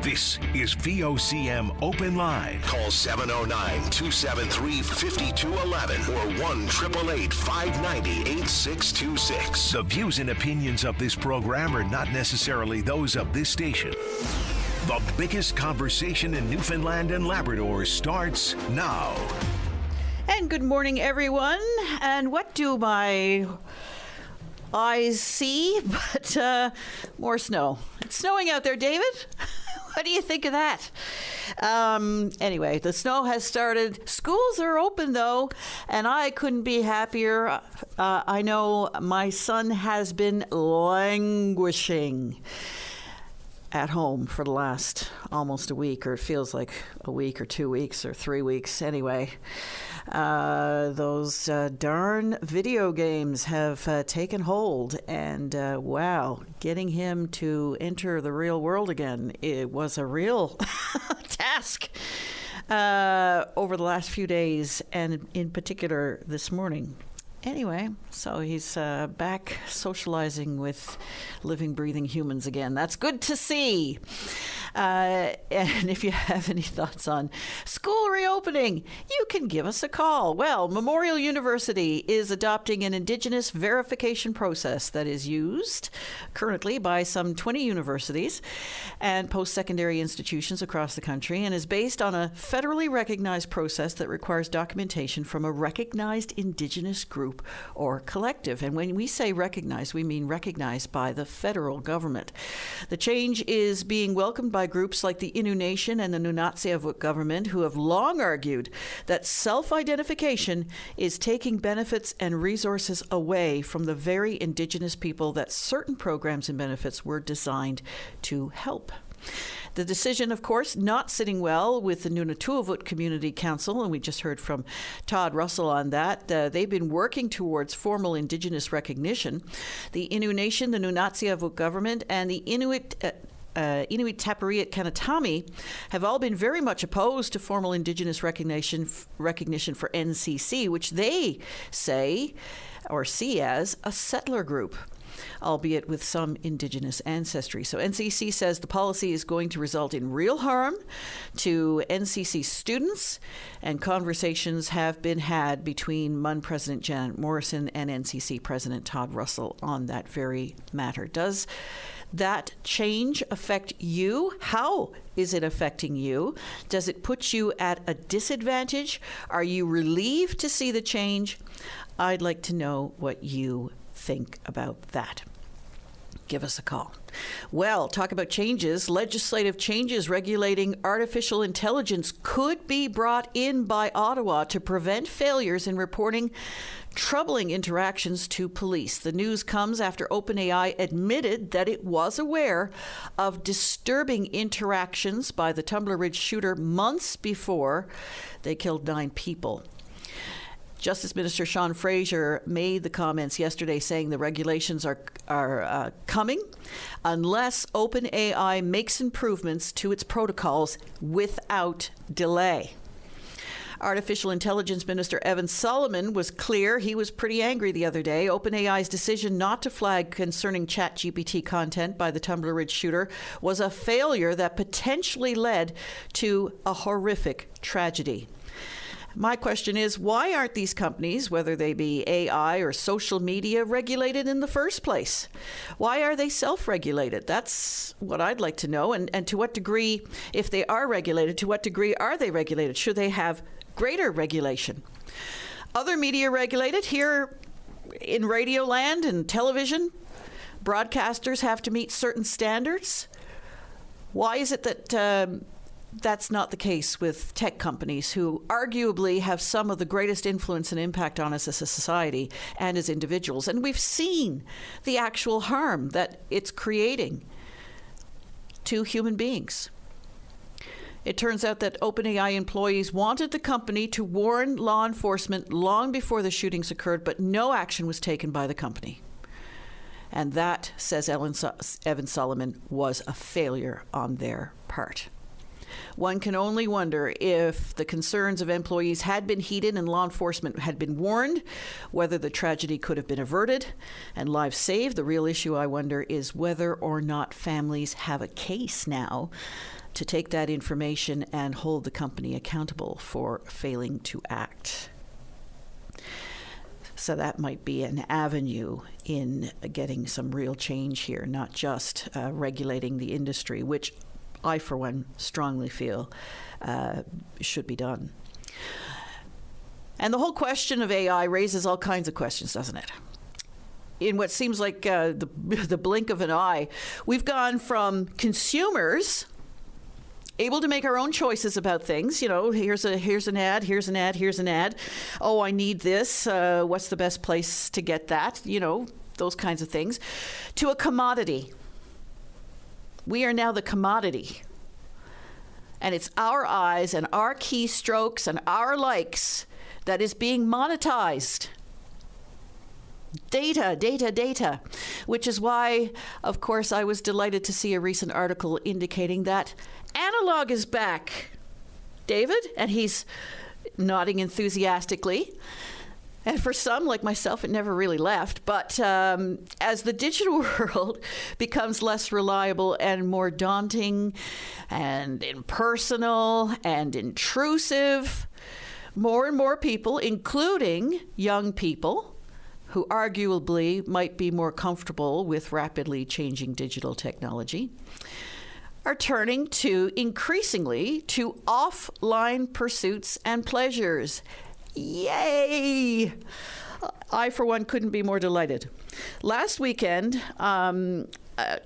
This is VOCM Open Line. Call 709-273-5211 or 1-888-590-8626. The views and opinions of this program are not necessarily those of this station. The biggest conversation in Newfoundland and Labrador starts now. And good morning, everyone. And what do my eyes see but more snow? It's snowing out there, David. What do you think of that? Anyway, the snow has started. Schools are open, though, and I couldn't be happier. I know my son has been languishing at home for the last almost a week, or it feels like a week or 2 weeks or 3 weeks. Anyway, those darn video games have taken hold, and wow, getting him to enter the real world again, it was a real task over the last few days, and in particular this morning. Anyway, so he's back socializing with living, breathing humans again. That's good to see. And if you have any thoughts on school reopening, you can give us a call. Well, Memorial University is adopting an Indigenous verification process that is used currently by some 20 universities and post-secondary institutions across the country, and is based on a federally recognized process that requires documentation from a recognized Indigenous group or collective. And when we say recognized, we mean recognized by the federal government. The change is being welcomed by groups like the Innu Nation and the Nunatsiavut government, who have long argued that self-identification is taking benefits and resources away from the very Indigenous people that certain programs and benefits were designed to help. The decision, of course, not sitting well with the Nunatsiavut Community Council, and we just heard from Todd Russell on that. They've been working towards formal Indigenous recognition. The Innu Nation, the Nunatsiavut government, and the Inuit Tapiriit Kanatami have all been very much opposed to formal Indigenous recognition for NCC, which they say or see as a settler group, albeit with some Indigenous ancestry. So NCC says the policy is going to result in real harm to NCC students, and conversations have been had between MUN President Janet Morrison and NCC President Todd Russell on that very matter. Does that change affect you? How is it affecting you? Does it put you at a disadvantage? Are you relieved to see the change? I'd like to know what you think about that. Give us a call. Well, talk about changes. Legislative changes regulating artificial intelligence could be brought in by Ottawa to prevent failures in reporting troubling interactions to police. The news comes after OpenAI admitted that it was aware of disturbing interactions by the Tumbler Ridge shooter months before they killed 9 people. Justice Minister Sean Fraser made the comments yesterday saying the regulations are coming unless OpenAI makes improvements to its protocols without delay. Artificial Intelligence Minister Evan Solomon was clear. He was pretty angry the other day. OpenAI's decision not to flag concerning ChatGPT content by the Tumbler Ridge shooter was a failure that potentially led to a horrific tragedy. My question is, why aren't these companies, whether they be AI or social media, regulated in the first place? Why are they self-regulated? That's what I'd like to know. And to what degree, if they are regulated, to what degree are they regulated? Should they have greater regulation? Other media regulated here in radio land and television, broadcasters have to meet certain standards. Why is it that that's not the case with tech companies, who arguably have some of the greatest influence and impact on us as a society and as individuals? And we've seen the actual harm that it's creating to human beings. It turns out that OpenAI employees wanted the company to warn law enforcement long before the shootings occurred, but no action was taken by the company. And that, says Evan Solomon, was a failure on their part. One can only wonder if the concerns of employees had been heeded and law enforcement had been warned, whether the tragedy could have been averted and lives saved. The real issue, I wonder, is whether or not families have a case now to take that information and hold the company accountable for failing to act. So that might be an avenue in getting some real change here, not just regulating the industry, which I, for one, strongly feel should be done. And the whole question of AI raises all kinds of questions, doesn't it? In what seems like the blink of an eye, we've gone from consumers able to make our own choices about things. You know, here's an ad, here's an ad, here's an ad. Oh, I need this. What's the best place to get that? You know, those kinds of things. To a commodity. We are now the commodity. And it's our eyes and our keystrokes and our likes that is being monetized. Data, data, data. Which is why, of course, I was delighted to see a recent article indicating that analog is back. David? And he's nodding enthusiastically. And for some, like myself, it never really left. But as the digital world becomes less reliable and more daunting and impersonal and intrusive, more and more people, including young people, who arguably might be more comfortable with rapidly changing digital technology, are turning increasingly to offline pursuits and pleasures. Yay! I, for one, couldn't be more delighted. Last weekend, I'll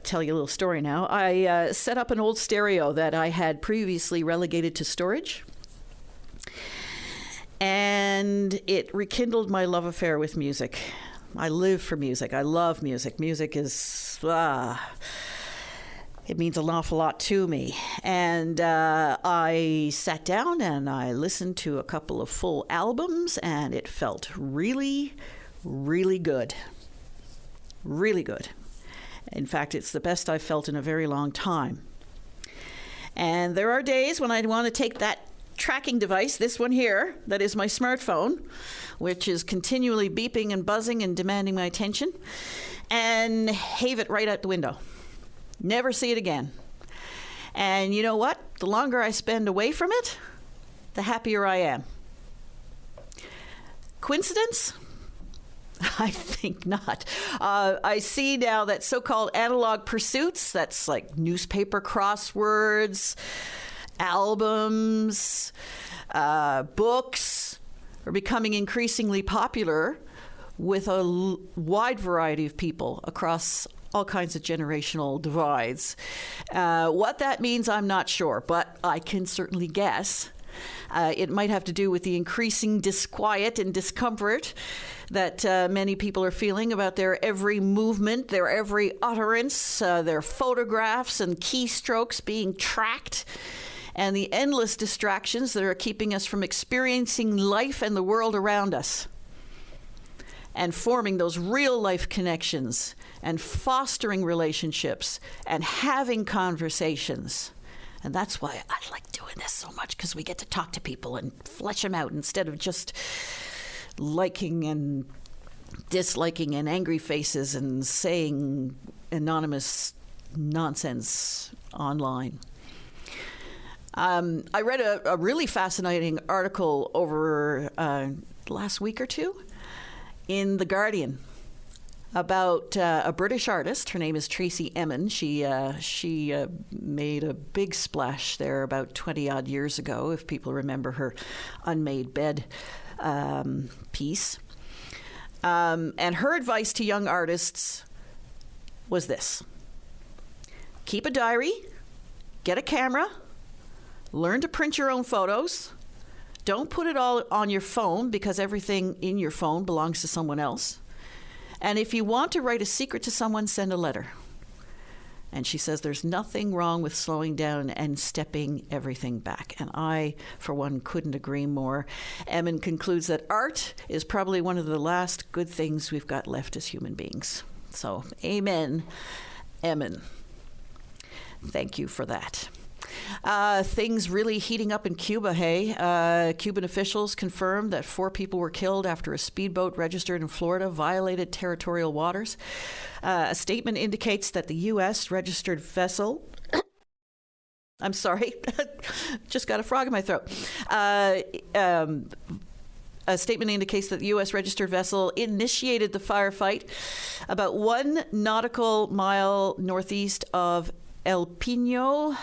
tell you a little story now. I set up an old stereo that I had previously relegated to storage. And it rekindled my love affair with music. I live for music. I love music. Music is, it means an awful lot to me. And I sat down and I listened to a couple of full albums, and it felt really, really good. Really good. In fact, it's the best I've felt in a very long time. And there are days when I want to take that tracking device, this one here, that is my smartphone, which is continually beeping and buzzing and demanding my attention, and have it right out the window. Never see it again. And you know what? The longer I spend away from it, the happier I am. Coincidence? I think not. I see now that so-called analog pursuits, that's like newspaper crosswords, albums, books, are becoming increasingly popular with a wide variety of people across all kinds of generational divides. What that means, I'm not sure, but I can certainly guess. It might have to do with the increasing disquiet and discomfort that many people are feeling about their every movement, their every utterance, their photographs and keystrokes being tracked, and the endless distractions that are keeping us from experiencing life and the world around us, and forming those real life connections, and fostering relationships, and having conversations. And that's why I like doing this so much, because we get to talk to people and flesh them out instead of just liking and disliking and angry faces and saying anonymous nonsense online. I read a really fascinating article over last week or two in The Guardian about a British artist. Her name is Tracey Emin. She made a big splash there about 20-odd years ago, if people remember her Unmade Bed piece. And her advice to young artists was this: keep a diary, get a camera, learn to print your own photos. Don't put it all on your phone, because everything in your phone belongs to someone else. And if you want to write a secret to someone, send a letter. And she says there's nothing wrong with slowing down and stepping everything back. And I, for one, couldn't agree more. Emin concludes that art is probably one of the last good things we've got left as human beings. So, amen, Emin. Thank you for that. Things really heating up in Cuba, hey? Cuban officials confirmed that 4 people were killed after a speedboat registered in Florida violated territorial waters. A statement indicates that the U.S. registered vessel I'm sorry, just got a frog in my throat. A statement indicates that the U.S. registered vessel initiated the firefight about 1 nautical mile northeast of El Pino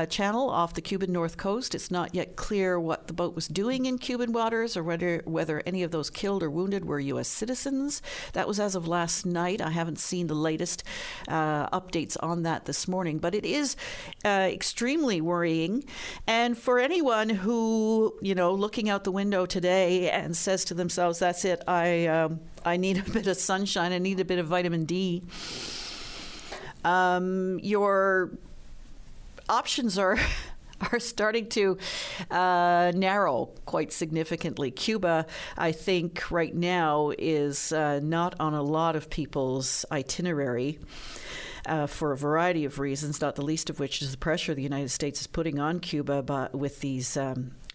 Channel off the Cuban north coast. It's not yet clear what the boat was doing in Cuban waters or whether any of those killed or wounded were U.S. citizens. That was as of last night. I haven't seen the latest updates on that this morning, but it is extremely worrying. And for anyone who, looking out the window today and says to themselves, that's it, I need a bit of sunshine, I need a bit of vitamin D, your options are starting to narrow quite significantly. Cuba, I think, right now is not on a lot of people's itinerary for a variety of reasons, not the least of which is the pressure the United States is putting on Cuba with these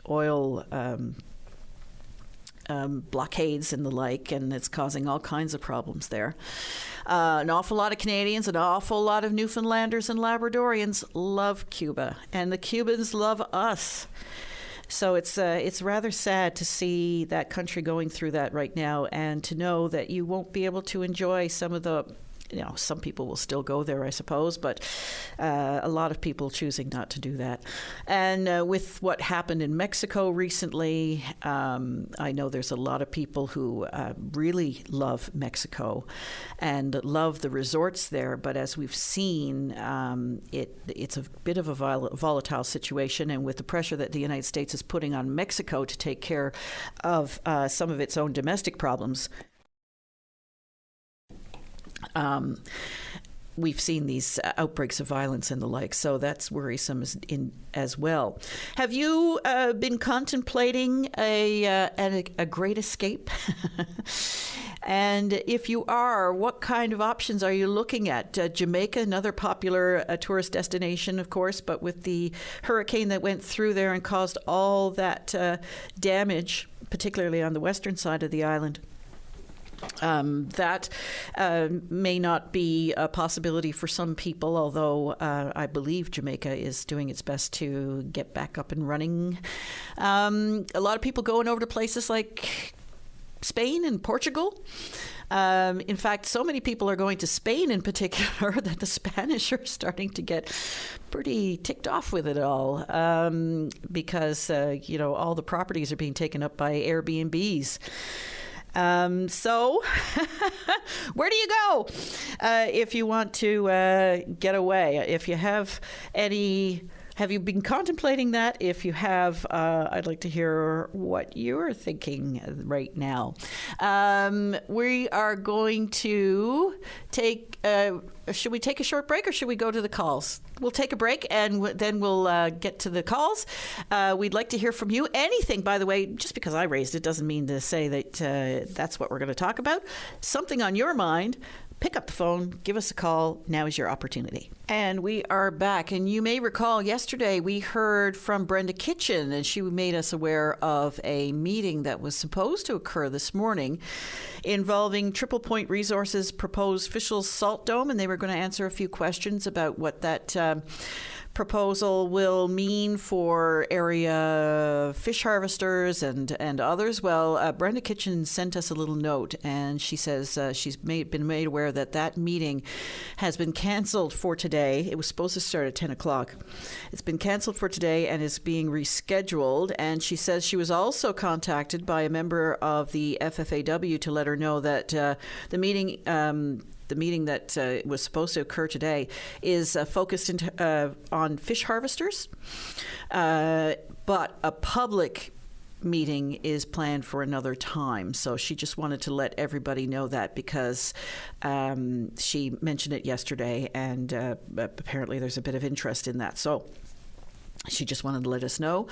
oil blockades and the like, and it's causing all kinds of problems there. An awful lot of Canadians, an awful lot of Newfoundlanders and Labradorians love Cuba, and the Cubans love us. So it's rather sad to see that country going through that right now, and to know that you won't be able to enjoy some of the. Some people will still go there, I suppose, but a lot of people choosing not to do that. And with what happened in Mexico recently, I know there's a lot of people who really love Mexico and love the resorts there. But as we've seen, it's a bit of a volatile situation. And with the pressure that the United States is putting on Mexico to take care of some of its own domestic problems, we've seen these outbreaks of violence and the like, so that's worrisome as well. Have you been contemplating a great escape? And if you are, what kind of options are you looking at? Jamaica, another popular tourist destination, of course, but with the hurricane that went through there and caused all that damage, particularly on the western side of the island. That may not be a possibility for some people, although I believe Jamaica is doing its best to get back up and running. A lot of people going over to places like Spain and Portugal. In fact, so many people are going to Spain in particular that the Spanish are starting to get pretty ticked off with it all because, all the properties are being taken up by Airbnbs. So where do you go if you want to get away? If you have you been contemplating that? If you have, I'd like to hear what you're thinking right now. We are going to take, should we take a short break or should we go to the calls? We'll take a break and then we'll get to the calls. We'd like to hear from you. Anything, by the way, just because I raised it doesn't mean to say that that's what we're going to talk about. Something on your mind. Pick up the phone, give us a call. Now is your opportunity. And we are back. And you may recall yesterday we heard from Brenda Kitchen, and she made us aware of a meeting that was supposed to occur this morning involving Triple Point Resources' proposed Fischl Salt Dome. And they were going to answer a few questions about what that proposal will mean for area fish harvesters and others. Well, Brenda Kitchen sent us a little note, and she says she's been made aware that meeting has been canceled for today. It was supposed to start at 10 o'clock. It's been canceled for today and is being rescheduled. And she says she was also contacted by a member of the FFAW to let her know that the meeting that was supposed to occur today is focused on fish harvesters, but a public meeting is planned for another time. So she just wanted to let everybody know that because she mentioned it yesterday, and apparently there's a bit of interest in that. So she just wanted to let us know.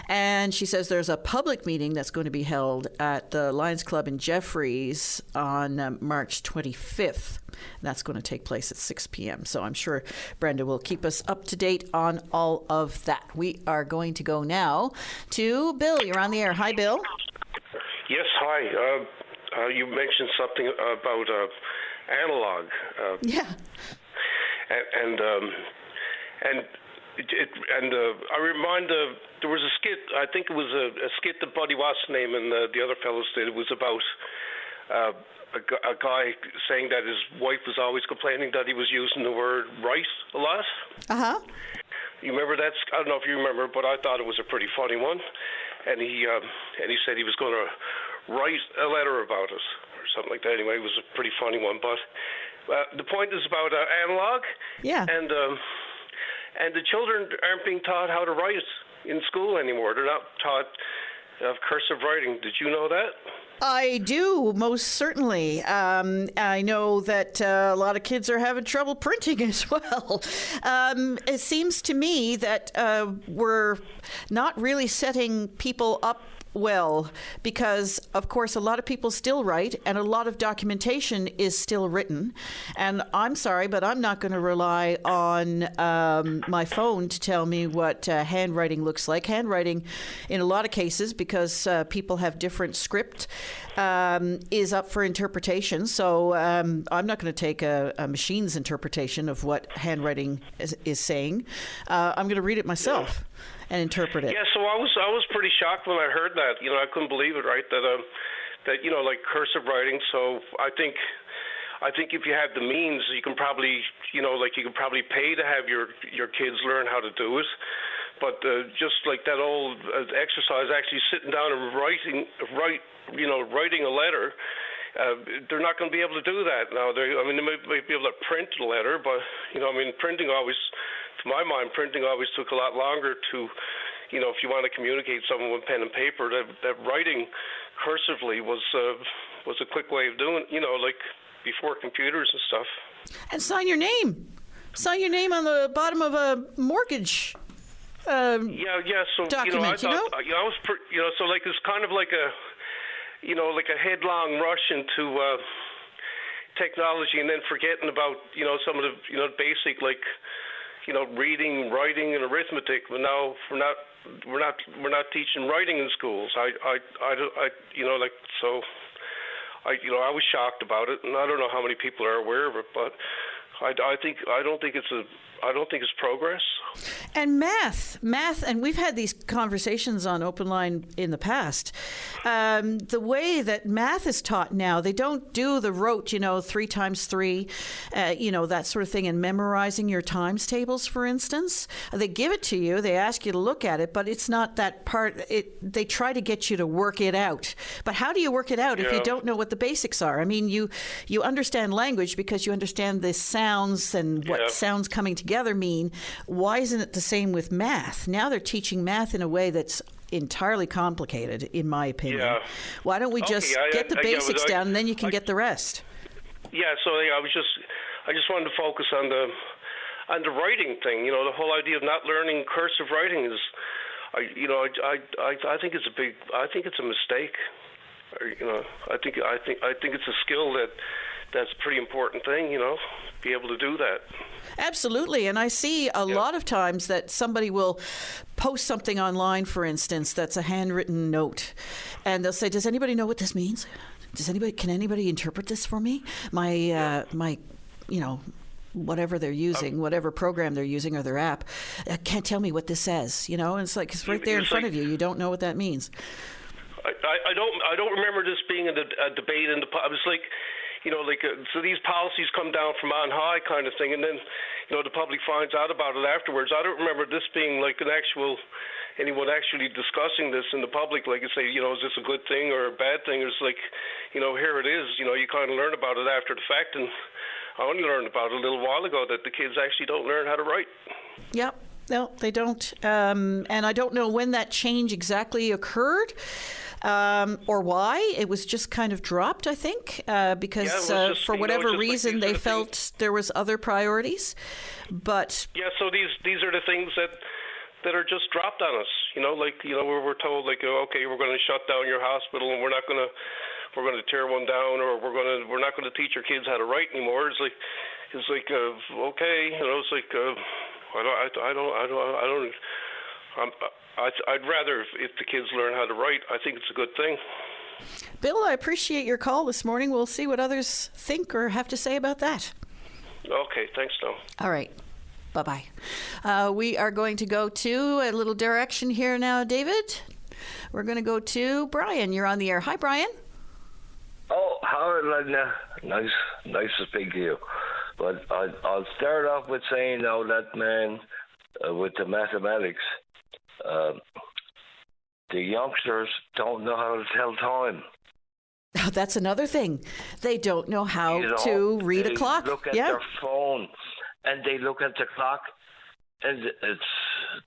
And she says there's a public meeting that's going to be held at the Lions Club in Jeffreys on March 25th. That's going to take place at 6 p.m. So I'm sure Brenda will keep us up to date on all of that. We are going to go now to Bill. You're on the air. Hi, Bill. Yes, hi. You mentioned something about analog. Yeah. And I remind there was a skit. I think it was a skit that Buddy What's-Name and the other fellows did. It was about a guy saying that his wife was always complaining that he was using the word right a lot. Uh-huh. You remember that? I don't know if you remember, but I thought it was a pretty funny one. And he said he was going to write a letter about it or something like that. Anyway, it was a pretty funny one. But the point is about analog. Yeah. And the children aren't being taught how to write in school anymore. They're not taught cursive writing. Did you know that? I do, most certainly. I know that a lot of kids are having trouble printing as well. It seems to me that we're not really setting people up well, because of course a lot of people still write and a lot of documentation is still written, and I'm sorry, but I'm not going to rely on my phone to tell me what handwriting looks like. Handwriting in a lot of cases, because people have different script, is up for interpretation, so I'm not going to take a machine's interpretation of what handwriting is saying. I'm going to read it myself and interpret it. Yeah, so I was pretty shocked when I heard that. You know, I couldn't believe it, right? That you know, like cursive writing. So I think if you have the means, you can probably, you know, like you can probably pay to have your kids learn how to do it. But just like that old exercise, actually sitting down and writing a letter. They're not going to be able to do that now. They might be able to print a letter, but you know, I mean, to my mind, printing always took a lot longer to, you know, if you want to communicate something with pen and paper, that writing cursively was a quick way of doing, you know, like before computers and stuff. And sign your name. Sign your name on the bottom of a mortgage. So document, you know, I was, so like it's kind of like a, you know, like a headlong rush into technology, and then forgetting about, you know, some of the, you know, basic, like, you know, reading, writing, and arithmetic. But now we're not teaching writing in schools. I you know, like, so I was shocked about it, and I don't know how many people are aware of it, but I don't think it's progress. And math, and we've had these conversations on Open Line in the past. The way that math is taught now, they don't do the rote, you know, 3 times 3, you know, that sort of thing, and memorizing your times tables, for instance. They give it to you, they ask you to look at it, but it's not that part. They try to get you to work it out. But how do you work it out if you don't know what the basics are? I mean, you understand language because you understand the sounds and what sounds coming together mean. Why isn't it the same with math? Now they're teaching math in a way that's entirely complicated, in my opinion. Yeah. Why don't we just get the basics down, and then you can get the rest? Yeah. So I just wanted to focus on the writing thing. You know, the whole idea of not learning cursive writing is, I think it's a mistake. You know, I think it's a skill that's a pretty important thing. You know, be able to do that. Absolutely. And I see a lot of times that somebody will post something online, for instance, that's a handwritten note. And they'll say, does anybody know what this means? Can anybody interpret this for me? My you know, whatever they're using, whatever program they're using or their app, can't tell me what this says, you know? And it's like, it's right there in front of you. You don't know what that means. I don't remember this being a debate in the, I was like, you know, like, so these policies come down from on high kind of thing, and then, you know, the public finds out about it afterwards. I don't remember this being like anyone actually discussing this in the public, like, and say, you know, is this a good thing or a bad thing? It's like, you know, here it is. You know, you kind of learn about it after the fact, and I only learned about it a little while ago that the kids actually don't learn how to write. Yep. No, they don't. And I don't know when that change exactly occurred. Or why. It was just kind of dropped, I think, because for whatever reason they felt there was other priorities. But so these are the things that are just dropped on us. You know, like, you know, we're told, like, okay, we're going to shut down your hospital, and we're going to tear one down, or we're not going to teach our kids how to write anymore. It's like okay, you know, it's like I'd rather if the kids learn how to write. I think it's a good thing. Bill, I appreciate your call this morning. We'll see what others think or have to say about that. Okay, thanks, Tom. All right. Bye-bye. We are going to go to a little direction here now, David. We're going to go to Brian. You're on the air. Hi, Brian. Oh, Howard, nice to speak to you. But I'll start off with saying, now that man with the mathematics, the youngsters don't know how to tell time. Oh, that's another thing. They don't know how to read a clock. They look at their phone and they look at the clock, and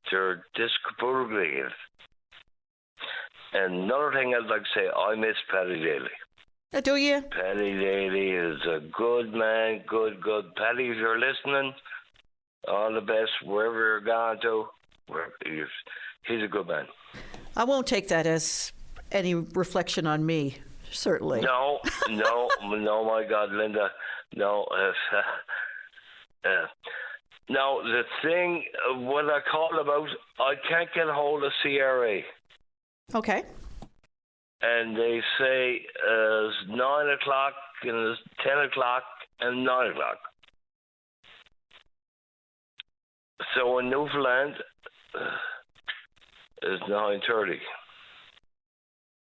they're discombobulated. And another thing I'd like to say, I miss Paddy Daly. Do you? Paddy Daly is a good man, good. Paddy, if you're listening, all the best wherever you're going to. He's a good man. I won't take that as any reflection on me, certainly. No, my God, Linda. No. Now, the thing, what I called about, I can't get a hold of CRA. Okay. And they say it's 9 o'clock and it's 10 o'clock and 9 o'clock. So in Newfoundland, it's 9:30.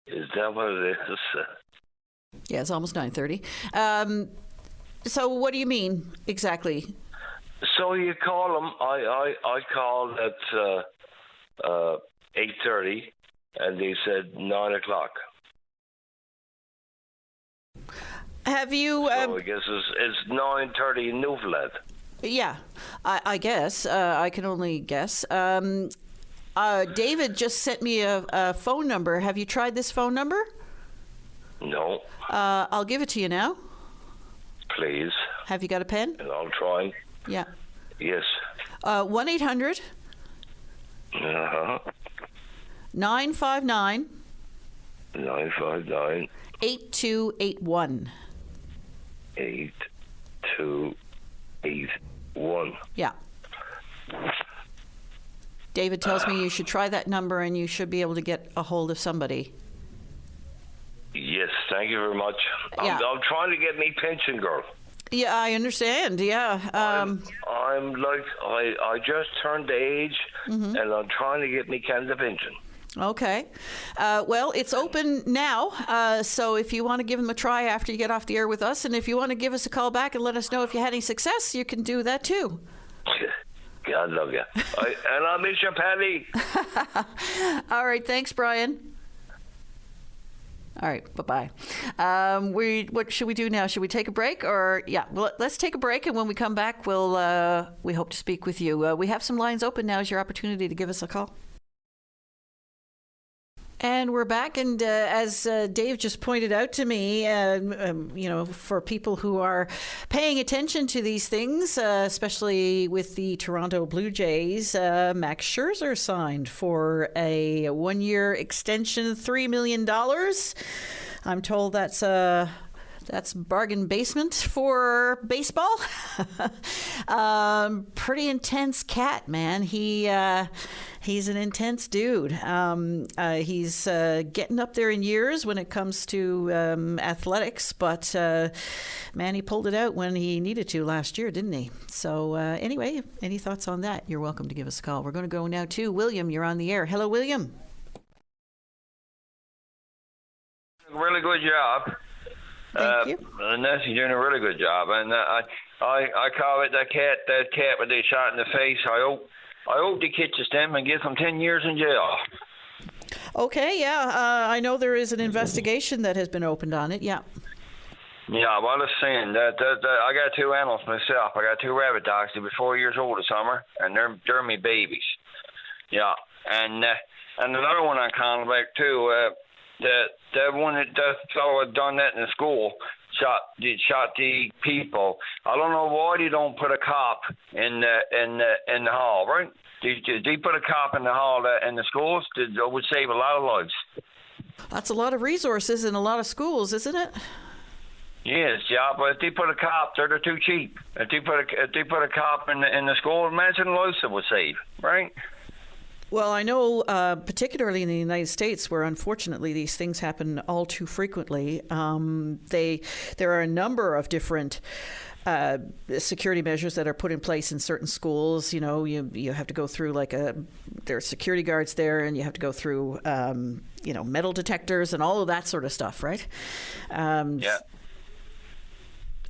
Is that what it is? Yeah, it's almost 9:30. So what do you mean exactly? So you call them. I called at 8:30, and they said 9 o'clock. Have you? So I guess it's 9:30 in Newfoundland. Yeah, I guess. I can only guess. David just sent me a phone number. Have you tried this phone number? No. I'll give it to you now. Please. Have you got a pen? And I'll try. Yeah. Yes. 1-800. 959. 959. 8281. 8281. Yeah. David tells me you should try that number and you should be able to get a hold of somebody. Yes, thank you very much. Yeah. I'm trying to get me pension, girl. Yeah, I understand. Yeah. I'm like, I just turned the age, and I'm trying to get me Canada pension. Okay. Well, it's open now, so if you want to give them a try after you get off the air with us, and if you want to give us a call back and let us know if you had any success, you can do that too. God love you. And I'll miss you, Patty. All right. Thanks, Brian. All right. Bye-bye. What should we do now? Should we take a break? Or, yeah, well, let's take a break. And when we come back, we hope to speak with you. We have some lines open. Now is your opportunity to give us a call. And we're back, and as Dave just pointed out to me, for people who are paying attention to these things, especially with the Toronto Blue Jays, Max Scherzer signed for a one-year extension, $3 million. I'm told that's bargain basement for baseball. Pretty intense cat, man. He's an intense dude. He's getting up there in years when it comes to athletics, but man, he pulled it out when he needed to last year, didn't he? So anyway, any thoughts on that? You're welcome to give us a call. We're going to go now to William. You're on the air. Hello, William. Really good job. Thank you. Nancy's doing a really good job, and I call it that cat with the shot in the face. I hope they catches them and gives them 10 years in jail. Okay, yeah. I know there is an investigation that has been opened on it. Yeah. Yeah, well, I was saying that I got two animals myself. I got two rabbit dogs. They were 4 years old this summer, and they're my babies. Yeah, and another one I called back too. That fellow had done that in the school. Shot the people. I don't know why they don't put a cop in the hall, right? They put a cop in the hall in the schools. That would save a lot of lives. That's a lot of resources in a lot of schools, isn't it? Yes, yeah, but if they put a cop, they're too cheap. If they put a cop in the school, imagine the lives it would save, right? Well, I know, particularly in the United States, where unfortunately these things happen all too frequently, there are a number of different security measures that are put in place in certain schools. You know, you have to go through there are security guards there, and you have to go through, metal detectors and all of that sort of stuff, right? Yeah.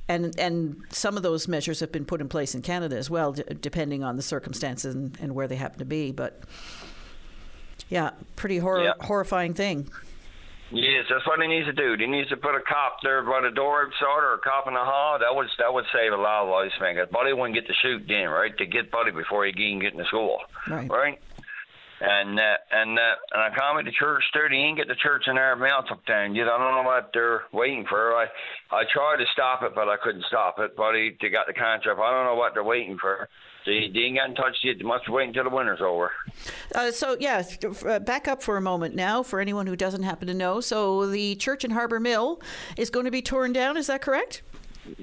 And some of those measures have been put in place in Canada as well, depending on the circumstances and where they happen to be. But yeah, pretty horrifying thing. Yes, that's what he needs to do. He needs to put a cop there by the door outside, or a cop in the hall. That would save a lot of lives, man. Because Buddy wouldn't get to shoot then, right? To get Buddy before he can get into school, right? And I come at the church there. They ain't get the church in their mouth sometimes. I don't know what they're waiting for. I tried to stop it, but I couldn't stop it. Buddy, they got the contract. I don't know what they're waiting for. They ain't got in touch yet. They must wait until the winter's over. Back up for a moment now for anyone who doesn't happen to know. So the church in Harbour Mill is going to be torn down. Is that correct?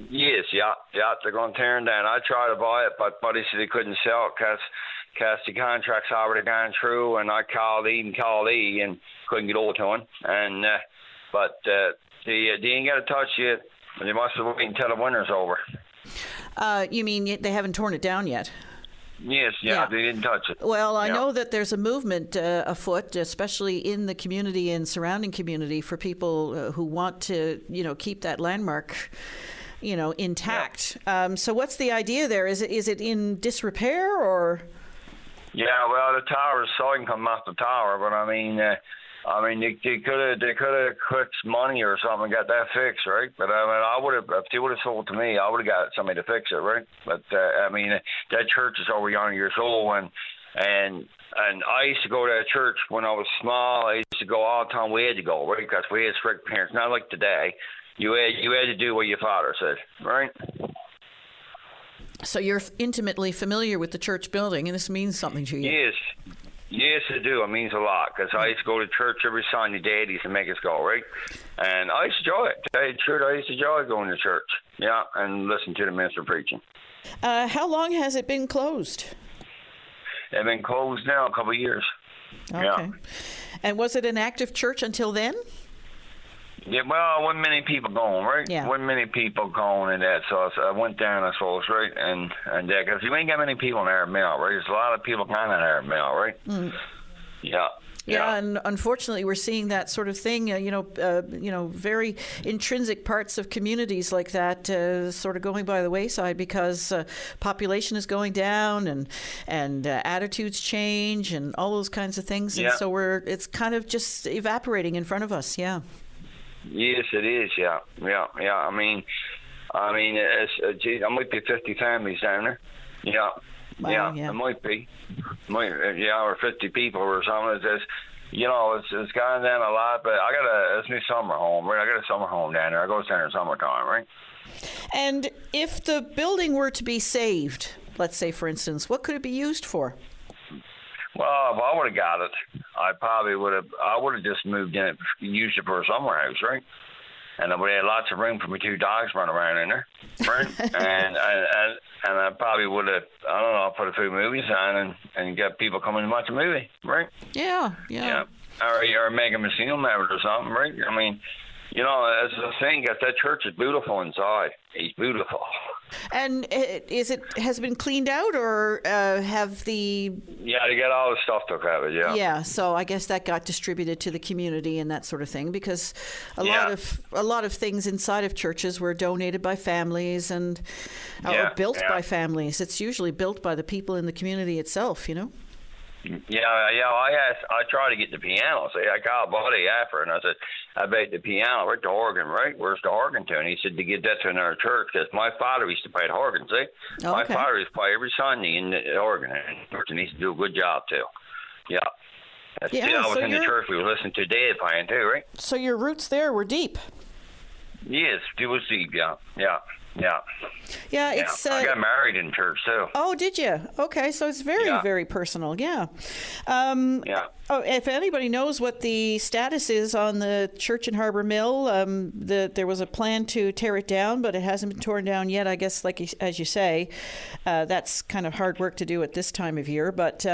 Yes, yeah. They're going to tear it down. I tried to buy it, but Buddy said he couldn't sell it because the contract's already gone through, and I called E and couldn't get over to him. And they ain't got in touch yet. They must have waited until the winter's over. You mean they haven't torn it down yet? Yes, yeah, they didn't touch it. Well, I know that there's a movement afoot, especially in the community and surrounding community, for people who want to, keep that landmark, intact. Yep. So what's the idea there? Is it in disrepair or? Yeah, well, the tower's so I can come off the tower, but they could have cut money or something and got that fixed, right? But I would have, if they would have sold to me, I would have got somebody to fix it, right? But that church is over 100 years old, and I used to go to that church when I was small. I used to go all the time. We had to go, right? Because we had strict parents, not like today. You had to do what your father said, right? So you're intimately familiar with the church building, and this means something to you. Yes, it do. It means a lot, because I used to go to church every Sunday. Dad used to make us go, right? And I used to enjoy it. To tell you the truth, I used to enjoy going to church, and listen to the minister preaching. How long has it been closed? It's been closed now a couple of years. Okay. Yeah. And was it an active church until then? Yeah, well, wasn't many people going, right? Yeah. Wasn't many people going in that, so I went down, I suppose, right? And because you ain't got many people in Arab Mill, right? There's a lot of people kind of in Arab Mill, right? Mm. Yeah. Yeah, and unfortunately, we're seeing that sort of thing. Very intrinsic parts of communities like that sort of going by the wayside because population is going down and attitudes change and all those kinds of things. And so it's kind of just evaporating in front of us. Yeah. Yes, it is. Yeah. I mean, there might be 50 families down there. Yeah. Wow, It might be. Or 50 people or something. It's gone down a lot, but it's my summer home, right? I got a summer home down there. I go down in summertime, right? And if the building were to be saved, let's say, for instance, what could it be used for? Well, if I would have got it, I would have just moved in it, used it for a summer house, right? And I would have had lots of room for my 2 dogs running around in there, right? and I probably would have, I don't know, put a few movies on and get people coming to watch a movie, right? Yeah. Or make a museum of it or something, right? I mean, as a thing, that church is beautiful inside. It's beautiful. And has it been cleaned out, or have the? Yeah, they got all the stuff took out of it. Yeah. Yeah, so I guess that got distributed to the community and that sort of thing, because a lot of things inside of churches were donated by families and or built by families. It's usually built by the people in the community itself, Yeah, I tried to get the piano. See, I called Buddy after, and I said, I bet the piano, where's the organ, right? Where's the organ to? And he said to get that to another church, because my father used to play the organ, see? Okay. My father used to play every Sunday in the organ, and he used to do a good job, too. Yeah. I was in the church we were listening to Dad playing, too, right? So your roots there were deep. Yes, it was deep, yeah. Yeah. Yeah, it's. I got married in church too. Oh, did you? Okay, so it's very, very personal. Yeah. Oh, if anybody knows what the status is on the church in Harbor Mill, there was a plan to tear it down, but it hasn't been torn down yet. I guess, as you say, that's kind of hard work to do at this time of year. But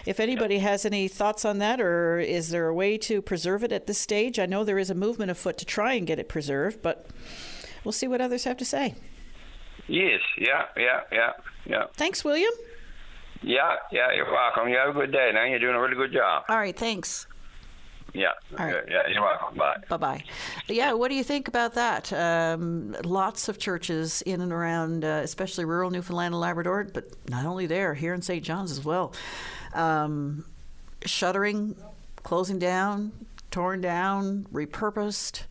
if anybody has any thoughts on that, or is there a way to preserve it at this stage? I know there is a movement afoot to try and get it preserved, but we'll see what others have to say. Yes. Yeah. Thanks, William. Yeah, you're welcome. You have a good day. Now you're doing a really good job. All right, thanks. Yeah. All right. Yeah, you're welcome. Bye. Bye-bye. Yeah, what do you think about that? Lots of churches in and around, especially rural Newfoundland and Labrador, but not only there, here in St. John's as well. Shuttering, closing down, torn down, repurposed.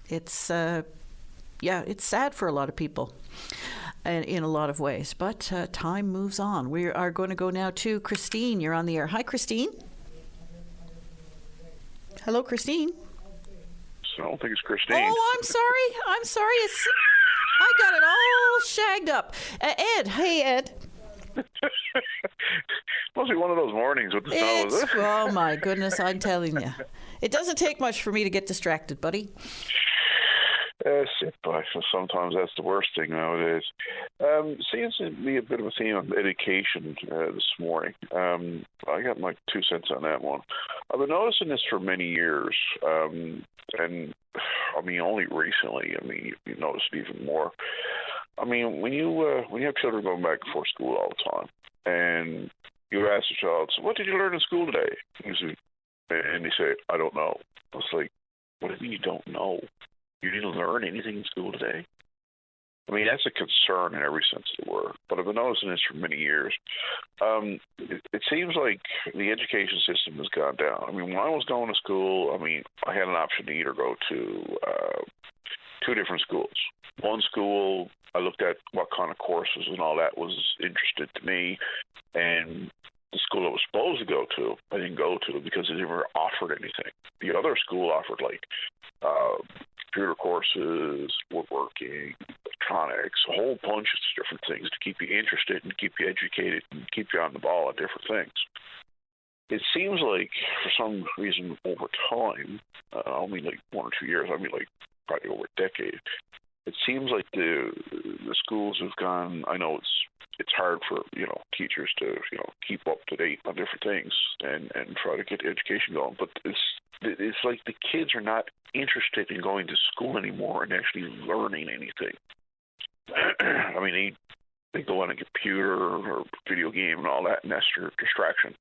It's sad for a lot of people in a lot of ways, but time moves on. We are going to go now to Christine. You're on the air. Hi, Christine. Hello, Christine. I don't think it's Christine. Oh, I'm sorry. I got it all shagged up. Ed. Hey, Ed. Must be one of those mornings with the snow, is it? Oh, my goodness, I'm telling you. It doesn't take much for me to get distracted, buddy. Sit by. Sometimes that's the worst thing nowadays. Seems to be a bit of a theme of education this morning. I got my 2 cents on that one. I've been noticing this for many years, and I mean, only recently. I mean, you notice it even more. I mean, when you have children going back and forth school all the time, and you ask the child, "So what did you learn in school today?" And they say, "I don't know." It's like, what do you mean you don't know? You didn't learn anything in school today? I mean, that's a concern in every sense of the word. But I've been noticing this for many years. It seems like the education system has gone down. I mean, when I was going to school, I mean, I had an option to either go to 2 different schools. One school, I looked at what kind of courses and all that was interested to me. And the school I was supposed to go to, I didn't go to because they never offered anything. The other school offered, like, computer courses, woodworking, electronics, a whole bunch of different things to keep you interested and keep you educated and keep you on the ball at different things. It seems like, for some reason, over time, I don't mean like 1 or 2 years, I mean like probably over a decade, it seems like the schools have gone, I know it's hard for, teachers to, keep up to date on different things and try to get the education going, but it's like the kids are not interested in going to school anymore and actually learning anything. I mean, they go on a computer or video game and all that, and that's their distraction.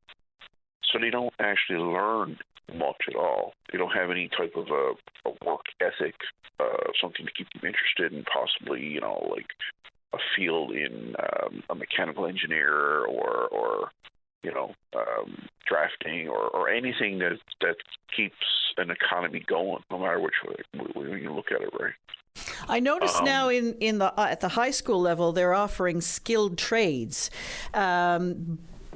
So they don't actually learn much at all. They don't have any type of a work ethic, something to keep them interested in, possibly, like a field in a mechanical engineer or drafting or anything that keeps an economy going, no matter which way you look at it, right? I notice now at the high school level they're offering skilled trades,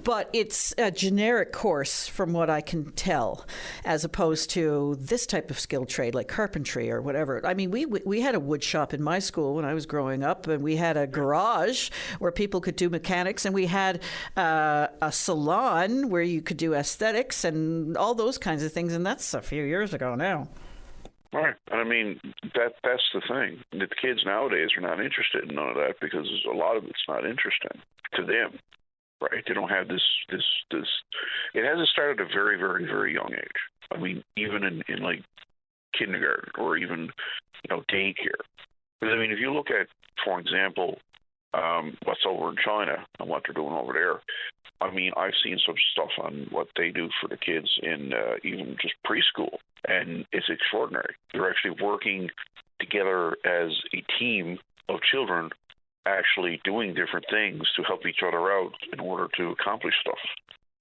but it's a generic course from what I can tell, as opposed to this type of skilled trade like carpentry or whatever. I mean, we had a wood shop in my school when I was growing up, and we had a garage where people could do mechanics, and we had a salon where you could do aesthetics and all those kinds of things, and that's a few years ago now. Right. And I mean, that's the thing. The kids nowadays are not interested in none of that because a lot of it's not interesting to them. Right, they don't have this. It hasn't started at a very, very, very young age. I mean, even in like kindergarten or even daycare. Because I mean, if you look at, for example, what's over in China and what they're doing over there. I mean, I've seen some stuff on what they do for the kids in even just preschool, and it's extraordinary. They're actually working together as a team of children, actually doing different things to help each other out in order to accomplish stuff.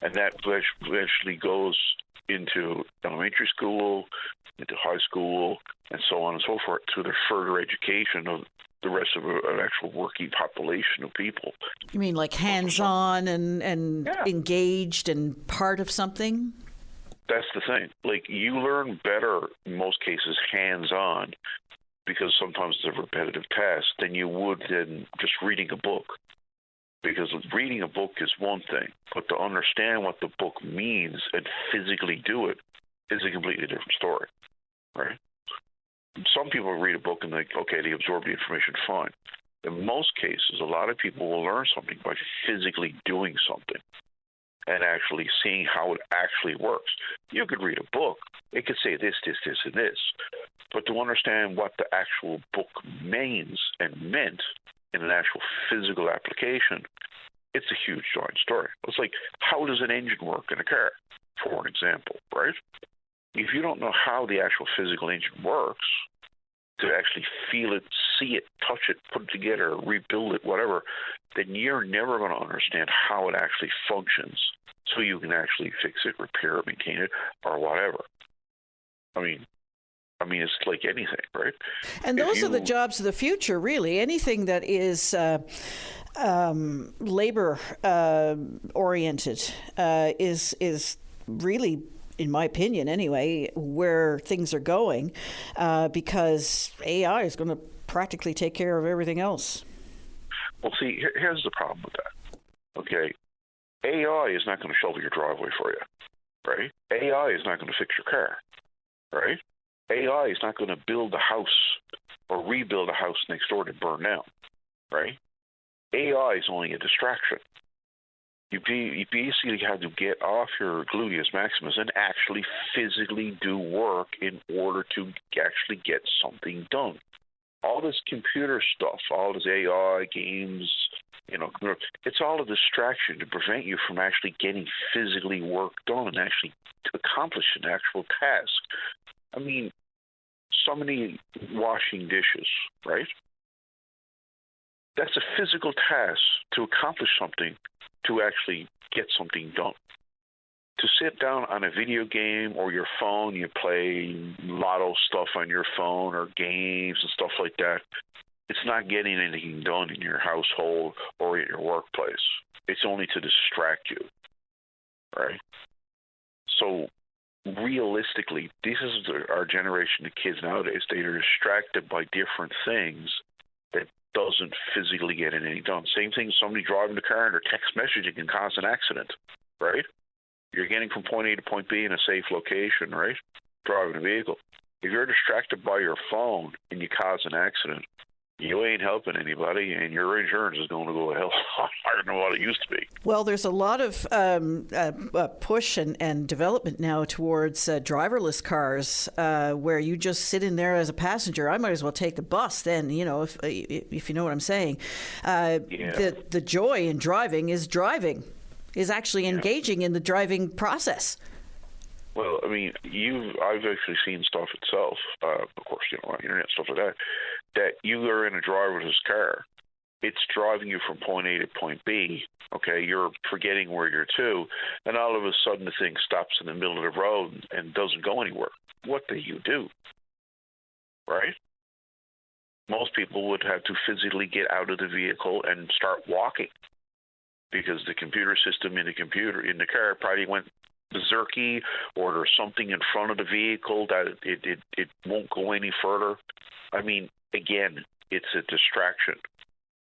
And that eventually goes into elementary school, into high school, and so on and so forth, to the further education of the rest of an actual working population of people. You mean like hands-on and yeah. Engaged and part of something? That's the thing. Like, you learn better, in most cases, hands-on because sometimes it's a repetitive task, than you would than just reading a book. Because reading a book is one thing, but to understand what the book means and physically do it is a completely different story, right? Some people read a book and they absorb the information fine. In most cases, a lot of people will learn something by physically doing something and actually seeing how it actually works. You could read a book. It could say this, this, this, and this. But to understand what the actual book means and meant in an actual physical application, it's a huge giant story. It's like, how does an engine work in a car, for an example, right? If you don't know how the actual physical engine works, to actually feel it, see it, touch it, put it together, rebuild it, whatever, then you're never going to understand how it actually functions so you can actually fix it, repair it, maintain it, or whatever. I mean, it's like anything, right? And those are the jobs of the future, really. Anything that is labor oriented is really, in my opinion anyway, where things are going, because AI is going to practically take care of everything else. Well, see, here's the problem with that. Okay, AI is not going to shovel your driveway for you, right? AI is not going to fix your car, right? AI is not going to build a house or rebuild a house next door to burn down, right? AI is only a distraction. You basically have to get off your gluteus maximus and actually physically do work in order to actually get something done. All this computer stuff, all this AI, games, it's all a distraction to prevent you from actually getting physically work done and actually to accomplish an actual task. I mean, somebody washing dishes, right? That's a physical task to accomplish something, to actually get something done. To sit down on a video game or your phone, you play lotto stuff on your phone or games and stuff like that, it's not getting anything done in your household or in your workplace. It's only to distract you, right? So realistically, this is our generation of kids nowadays. They are distracted by different things that doesn't physically get anything done. Same thing, somebody driving the car and their text messaging can cause an accident, right? You're getting from point A to point B in a safe location, right? Driving a vehicle. If you're distracted by your phone and you cause an accident, you ain't helping anybody, and your insurance is going to go a hell of a lot higher than what it used to be. Well, there's a lot of push and development now towards driverless cars, where you just sit in there as a passenger. I might as well take the bus then, if you know what I'm saying. The joy in driving is actually engaging in the driving process. Well, I mean, I've actually seen stuff itself, of course, on the internet, stuff like that you are in a driverless car. It's driving you from point A to point B, okay? You're forgetting where you're to, and all of a sudden the thing stops in the middle of the road and doesn't go anywhere. What do you do, right? Most people would have to physically get out of the vehicle and start walking, because the computer system in the car probably went berserky, or there's something in front of the vehicle that it won't go any further. I mean, again, it's a distraction,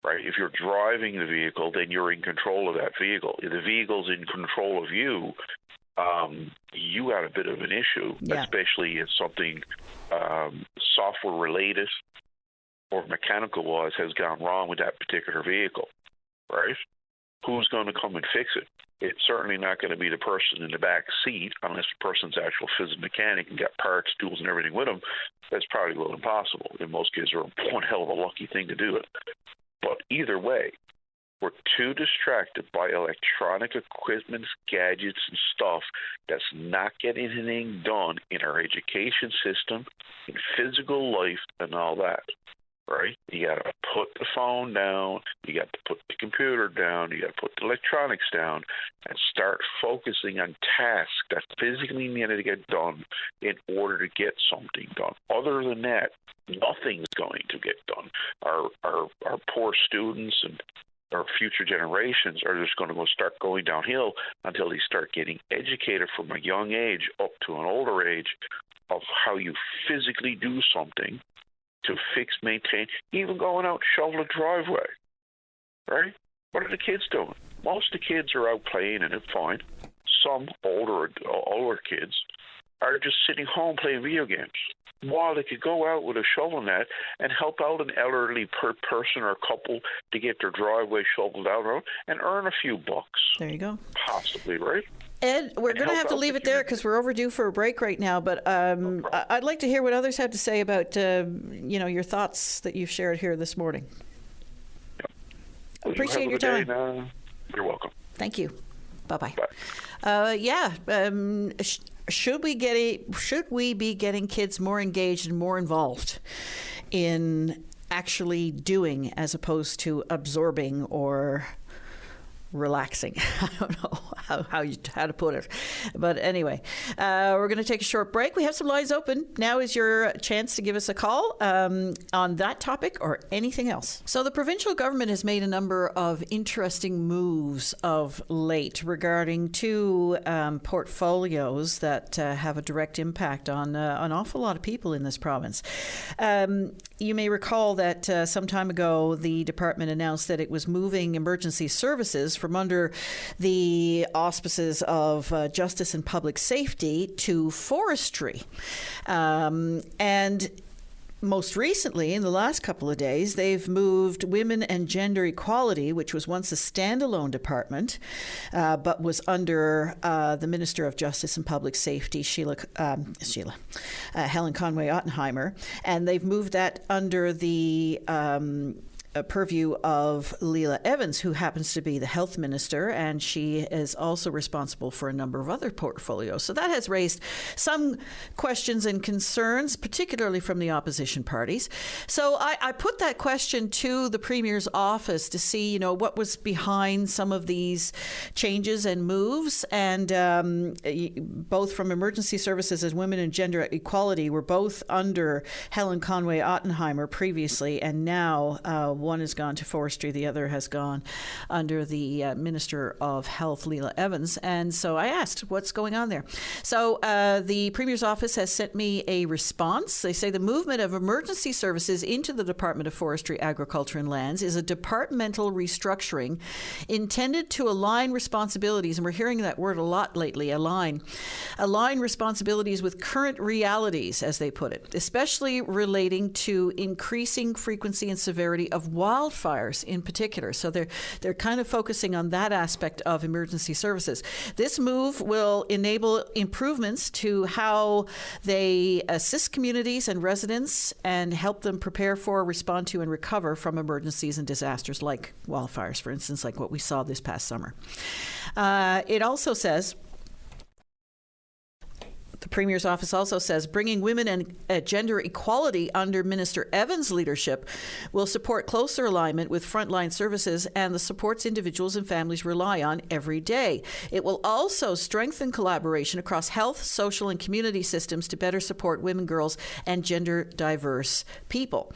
right? If you're driving the vehicle, then you're in control of that vehicle. If the vehicle's in control of you, you got a bit of an issue, especially if something software related or mechanical wise has gone wrong with that particular vehicle, right? Who's going to come and fix it? It's certainly not going to be the person in the back seat, unless the person's actual physical mechanic and got parts, tools, and everything with them. That's probably a little impossible. In most cases, it's one hell of a lucky thing to do it. But either way, we're too distracted by electronic equipment, gadgets, and stuff that's not getting anything done in our education system, in physical life, and all that. Right? You got to put the phone down, you got to put the computer down, you got to put the electronics down, and start focusing on tasks that physically need to get done in order to get something done. Other than that, nothing's going to get done. Our poor students and our future generations are just going to start going downhill until they start getting educated from a young age up to an older age of how you physically do something to fix, maintain, even going out and shovel a driveway, right? What are the kids doing? Most of the kids are out playing in it, fine. Some older kids are just sitting home playing video games, while they could go out with a shovel net and help out an elderly person or couple to get their driveway shoveled out and earn a few bucks. There you go. Possibly, right? Ed, we're going to have to leave it there because we're overdue for a break right now. But I'd like to hear what others have to say about your thoughts that you've shared here this morning. Yeah. Well, appreciate your time. You're welcome. Thank you. Bye-bye. Bye. Should we be getting kids more engaged and more involved in actually doing as opposed to absorbing or relaxing? I don't know how to put it. But anyway, we're going to take a short break. We have some lines open. Now is your chance to give us a call on that topic or anything else. So the provincial government has made a number of interesting moves of late regarding two portfolios that have a direct impact on an awful lot of people in this province. You may recall that some time ago, the department announced that it was moving emergency services from under the auspices of justice and public safety to forestry. And most recently, in the last couple of days, they've moved women and gender equality, which was once a standalone department, but was under the Minister of Justice and Public Safety, Helen Conway Ottenheimer, and they've moved that under the purview of Leila Evans, who happens to be the health minister, and she is also responsible for a number of other portfolios. So that has raised some questions and concerns, particularly from the opposition parties. So I put that question to the Premier's office to see, what was behind some of these changes and moves. And both from Emergency Services and Women and Gender Equality were both under Helen Conway Ottenheimer previously, and now one has gone to forestry, the other has gone under the Minister of Health, Leila Evans. And so I asked, what's going on there? So the Premier's office has sent me a response. They say the movement of emergency services into the Department of Forestry, Agriculture and Lands is a departmental restructuring intended to align responsibilities, and we're hearing that word a lot lately, align responsibilities with current realities, as they put it, especially relating to increasing frequency and severity of wildfires in particular. So they're kind of focusing on that aspect of emergency services. This move will enable improvements to how they assist communities and residents and help them prepare for, respond to, and recover from emergencies and disasters like wildfires, for instance, like what we saw this past summer. It also says, the Premier's office also says bringing women and gender equality under Minister Evans' leadership will support closer alignment with frontline services and the supports individuals and families rely on every day. It will also strengthen collaboration across health, social, and community systems to better support women, girls, and gender diverse people.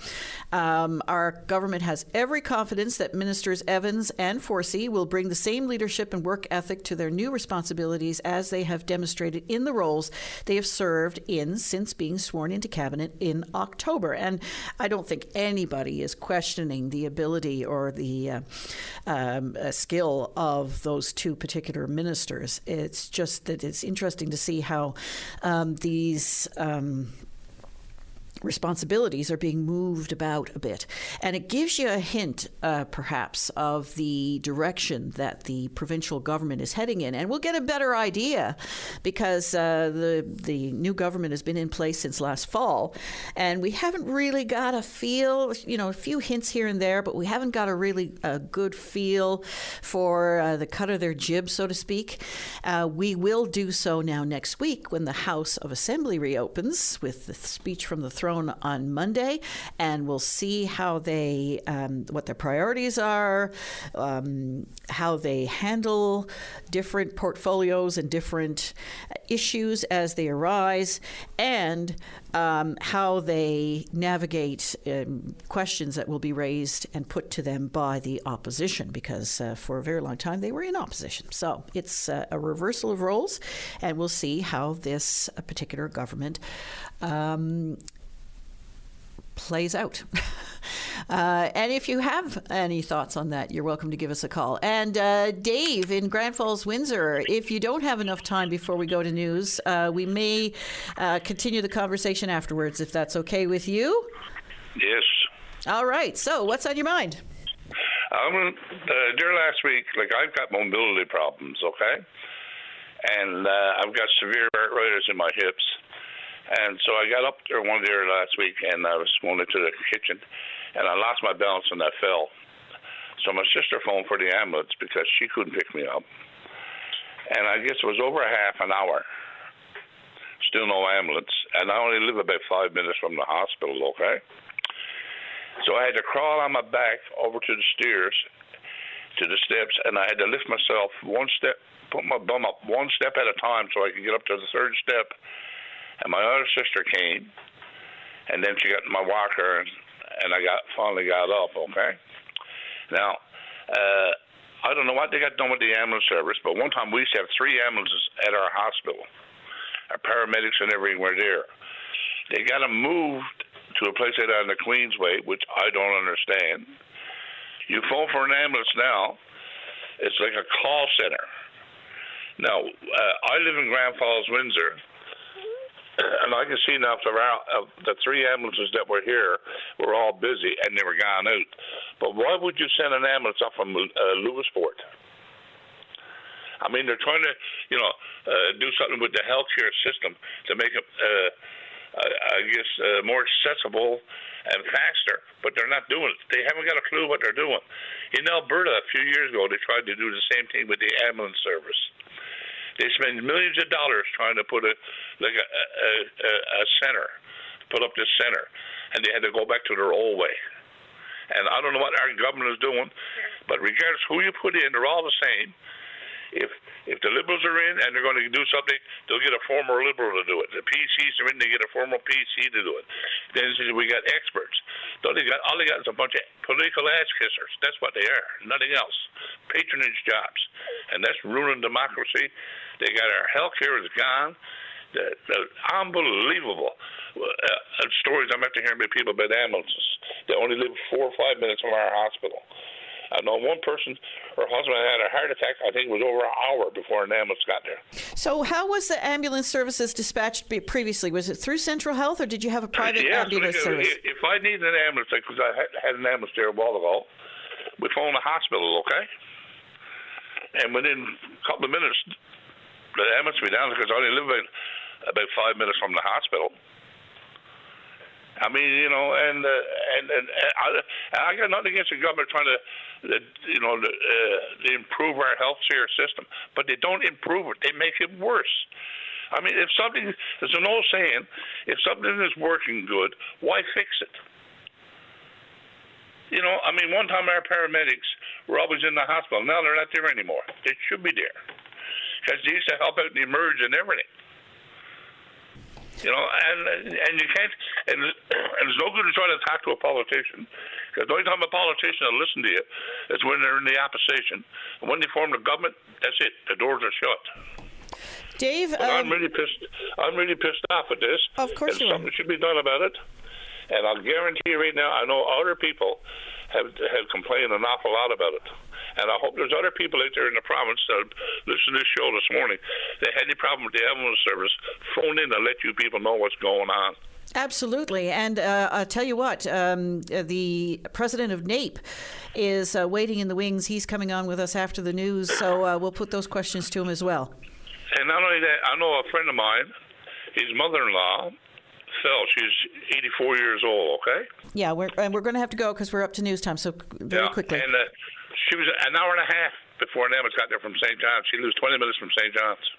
Our government has every confidence that Ministers Evans and Forsey will bring the same leadership and work ethic to their new responsibilities as they have demonstrated in the roles they have served in since being sworn into cabinet in October. And I don't think anybody is questioning the ability or the skill of those two particular ministers. It's just that it's interesting to see how these responsibilities are being moved about a bit. And it gives you a hint, perhaps, of the direction that the provincial government is heading in. And we'll get a better idea because the new government has been in place since last fall. And we haven't really got a feel, a few hints here and there, but we haven't got a good feel for the cut of their jib, so to speak. We will do so now next week when the House of Assembly reopens with the speech from the throne on Monday, and we'll see how they, what their priorities are, how they handle different portfolios and different issues as they arise, and how they navigate questions that will be raised and put to them by the opposition, because for a very long time they were in opposition. So it's a reversal of roles, and we'll see how this particular government plays out. And if you have any thoughts on that, you're welcome to give us a call. And Dave in Grand Falls, Windsor, if you don't have enough time before we go to news, we may continue the conversation afterwards, if that's okay with you. Yes. All right. So what's on your mind? During last week, I've got mobility problems, okay? And I've got severe arthritis in my hips. And so I got up there one day last week, and I was going into the kitchen, and I lost my balance and I fell. So my sister phoned for the ambulance because she couldn't pick me up. And I guess it was over a half an hour. Still no ambulance. And I only live about 5 minutes from the hospital, okay? So I had to crawl on my back over to the stairs, to the steps, and I had to lift myself one step, put my bum up one step at a time so I could get up to the third step. And my other sister came, and then she got in my walker, and I finally got up, okay? Now, I don't know what they got done with the ambulance service, but one time we used to have 3 ambulances at our hospital. Our paramedics and everything were there. They got them moved to a place out on the Queensway, which I don't understand. You phone for an ambulance now, it's like a call center. Now, I live in Grand Falls, Windsor, and I can see now the 3 ambulances that were here were all busy and they were gone out. But why would you send an ambulance up from Lewisport? I mean, they're trying to, do something with the healthcare system to make it, more accessible and faster, but they're not doing it. They haven't got a clue what they're doing. In Alberta, a few years ago, they tried to do the same thing with the ambulance service. They spend millions of dollars trying to put a center, put up this center, and they had to go back to their old way. And I don't know what our government is doing, but regardless who you put in, they're all the same. If the Liberals are in and they're going to do something, they'll get a former Liberal to do it. The PCs are in, they get a former PC to do it. Then we got experts. All they got is a bunch of political ass kissers. That's what they are, nothing else. Patronage jobs. And that's ruining democracy. They got our health care is gone. The unbelievable stories I'm after hearing about people about ambulances. They only live 4 or 5 minutes from our hospital. I know one person, her husband had a heart attack, I think it was over an hour before an ambulance got there. So how was the ambulance services dispatched previously? Was it through Central Health, or did you have a private ambulance service? If I needed an ambulance, because I had an ambulance there a while ago, we phoned the hospital, okay? And within a couple of minutes, the ambulance would be down because I only live about 5 minutes from the hospital. I mean, and I got nothing against the government trying to, improve our health care system, but they don't improve it; they make it worse. I mean, there's an old saying: if something is working good, why fix it? One time our paramedics were always in the hospital. Now they're not there anymore. They should be there because they used to help out in the emerge and everything. And you can't, and it's no good to try to talk to a politician, because the only time a politician will listen to you is when they're in the opposition. And when they form the government, that's it. The doors are shut. Dave, I'm really pissed off at this. Of course you are. Something should be done about it. And I'll guarantee you right now, I know other people have complained an awful lot about it. And I hope there's other people out there in the province that listen to this show this morning that had any problem with the ambulance service, phone in and let you people know what's going on. Absolutely. And I'll tell you what, the president of NAPE is waiting in the wings. He's coming on with us after the news, so we'll put those questions to him as well. And not only that, I know a friend of mine, his mother-in-law, fell. She's 84 years old, okay? Yeah, we're going to have to go because we're up to news time, so very quickly. And she was an hour and a half before an ambulance got there from St. John's. She lives 20 minutes from St. John's.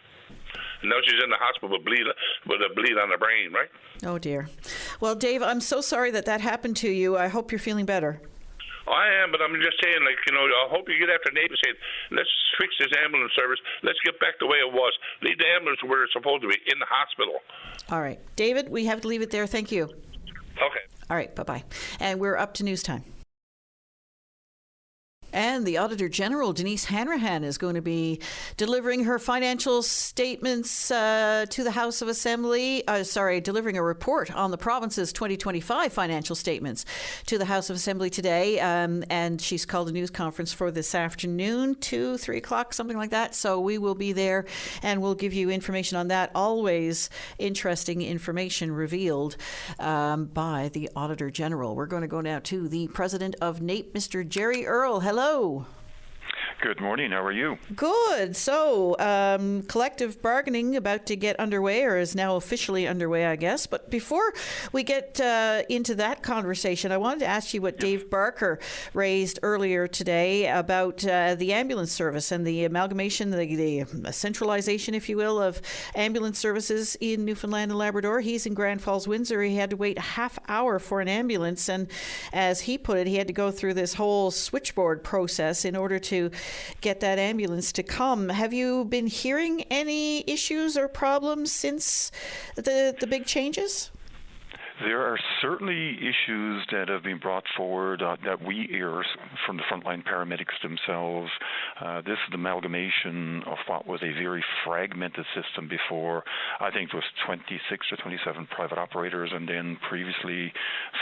And now she's in the hospital with a bleed on the brain, right? Oh, dear. Well, Dave, I'm so sorry that happened to you. I hope you're feeling better. I am, but I'm just saying, I hope you get after NAPE and say, let's fix this ambulance service. Let's get back the way it was. Leave the ambulance where it's supposed to be, in the hospital. All right. David, we have to leave it there. Thank you. Okay. All right. Bye-bye. And we're up to news time. And the Auditor General, Denise Hanrahan, is going to be delivering her financial statements to the House of Assembly. Delivering a report on the province's 2025 financial statements to the House of Assembly today. And she's called a news conference for this afternoon, 2, 3 o'clock, something like that. So we will be there and we'll give you information on that. Always interesting information revealed by the Auditor General. We're going to go now to the President of NAPE, Mr. Jerry Earle. Hello. Good morning. How are you? Good. So, collective bargaining about to get underway, or is now officially underway, I guess. But before we get into that conversation, I wanted to ask you what Dave Barker raised earlier today about the ambulance service and the amalgamation, the centralization, if you will, of ambulance services in Newfoundland and Labrador. He's in Grand Falls, Windsor. He had to wait a half hour for an ambulance. And as he put it, he had to go through this whole switchboard process in order to get that ambulance to come. Have you been hearing any issues or problems since the big changes? There are certainly issues that have been brought forward that we hear from the frontline paramedics themselves. This is the amalgamation of what was a very fragmented system before. I think it was 26 or 27 private operators, and then previously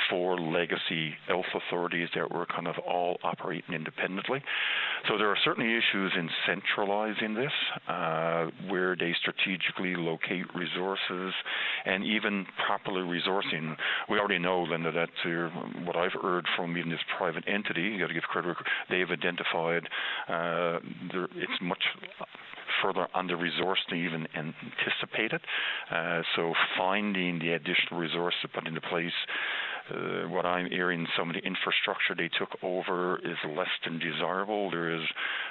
4 legacy health authorities that were kind of all operating independently. So there are certainly issues in centralizing this, where they strategically locate resources and even properly resourcing. We already know, Linda, that what I've heard from even this private entity, you got to give credit, they've identified it's much further under-resourced than even anticipated. So finding the additional resource to put into place, what I'm hearing, some of the infrastructure they took over is less than desirable. There is,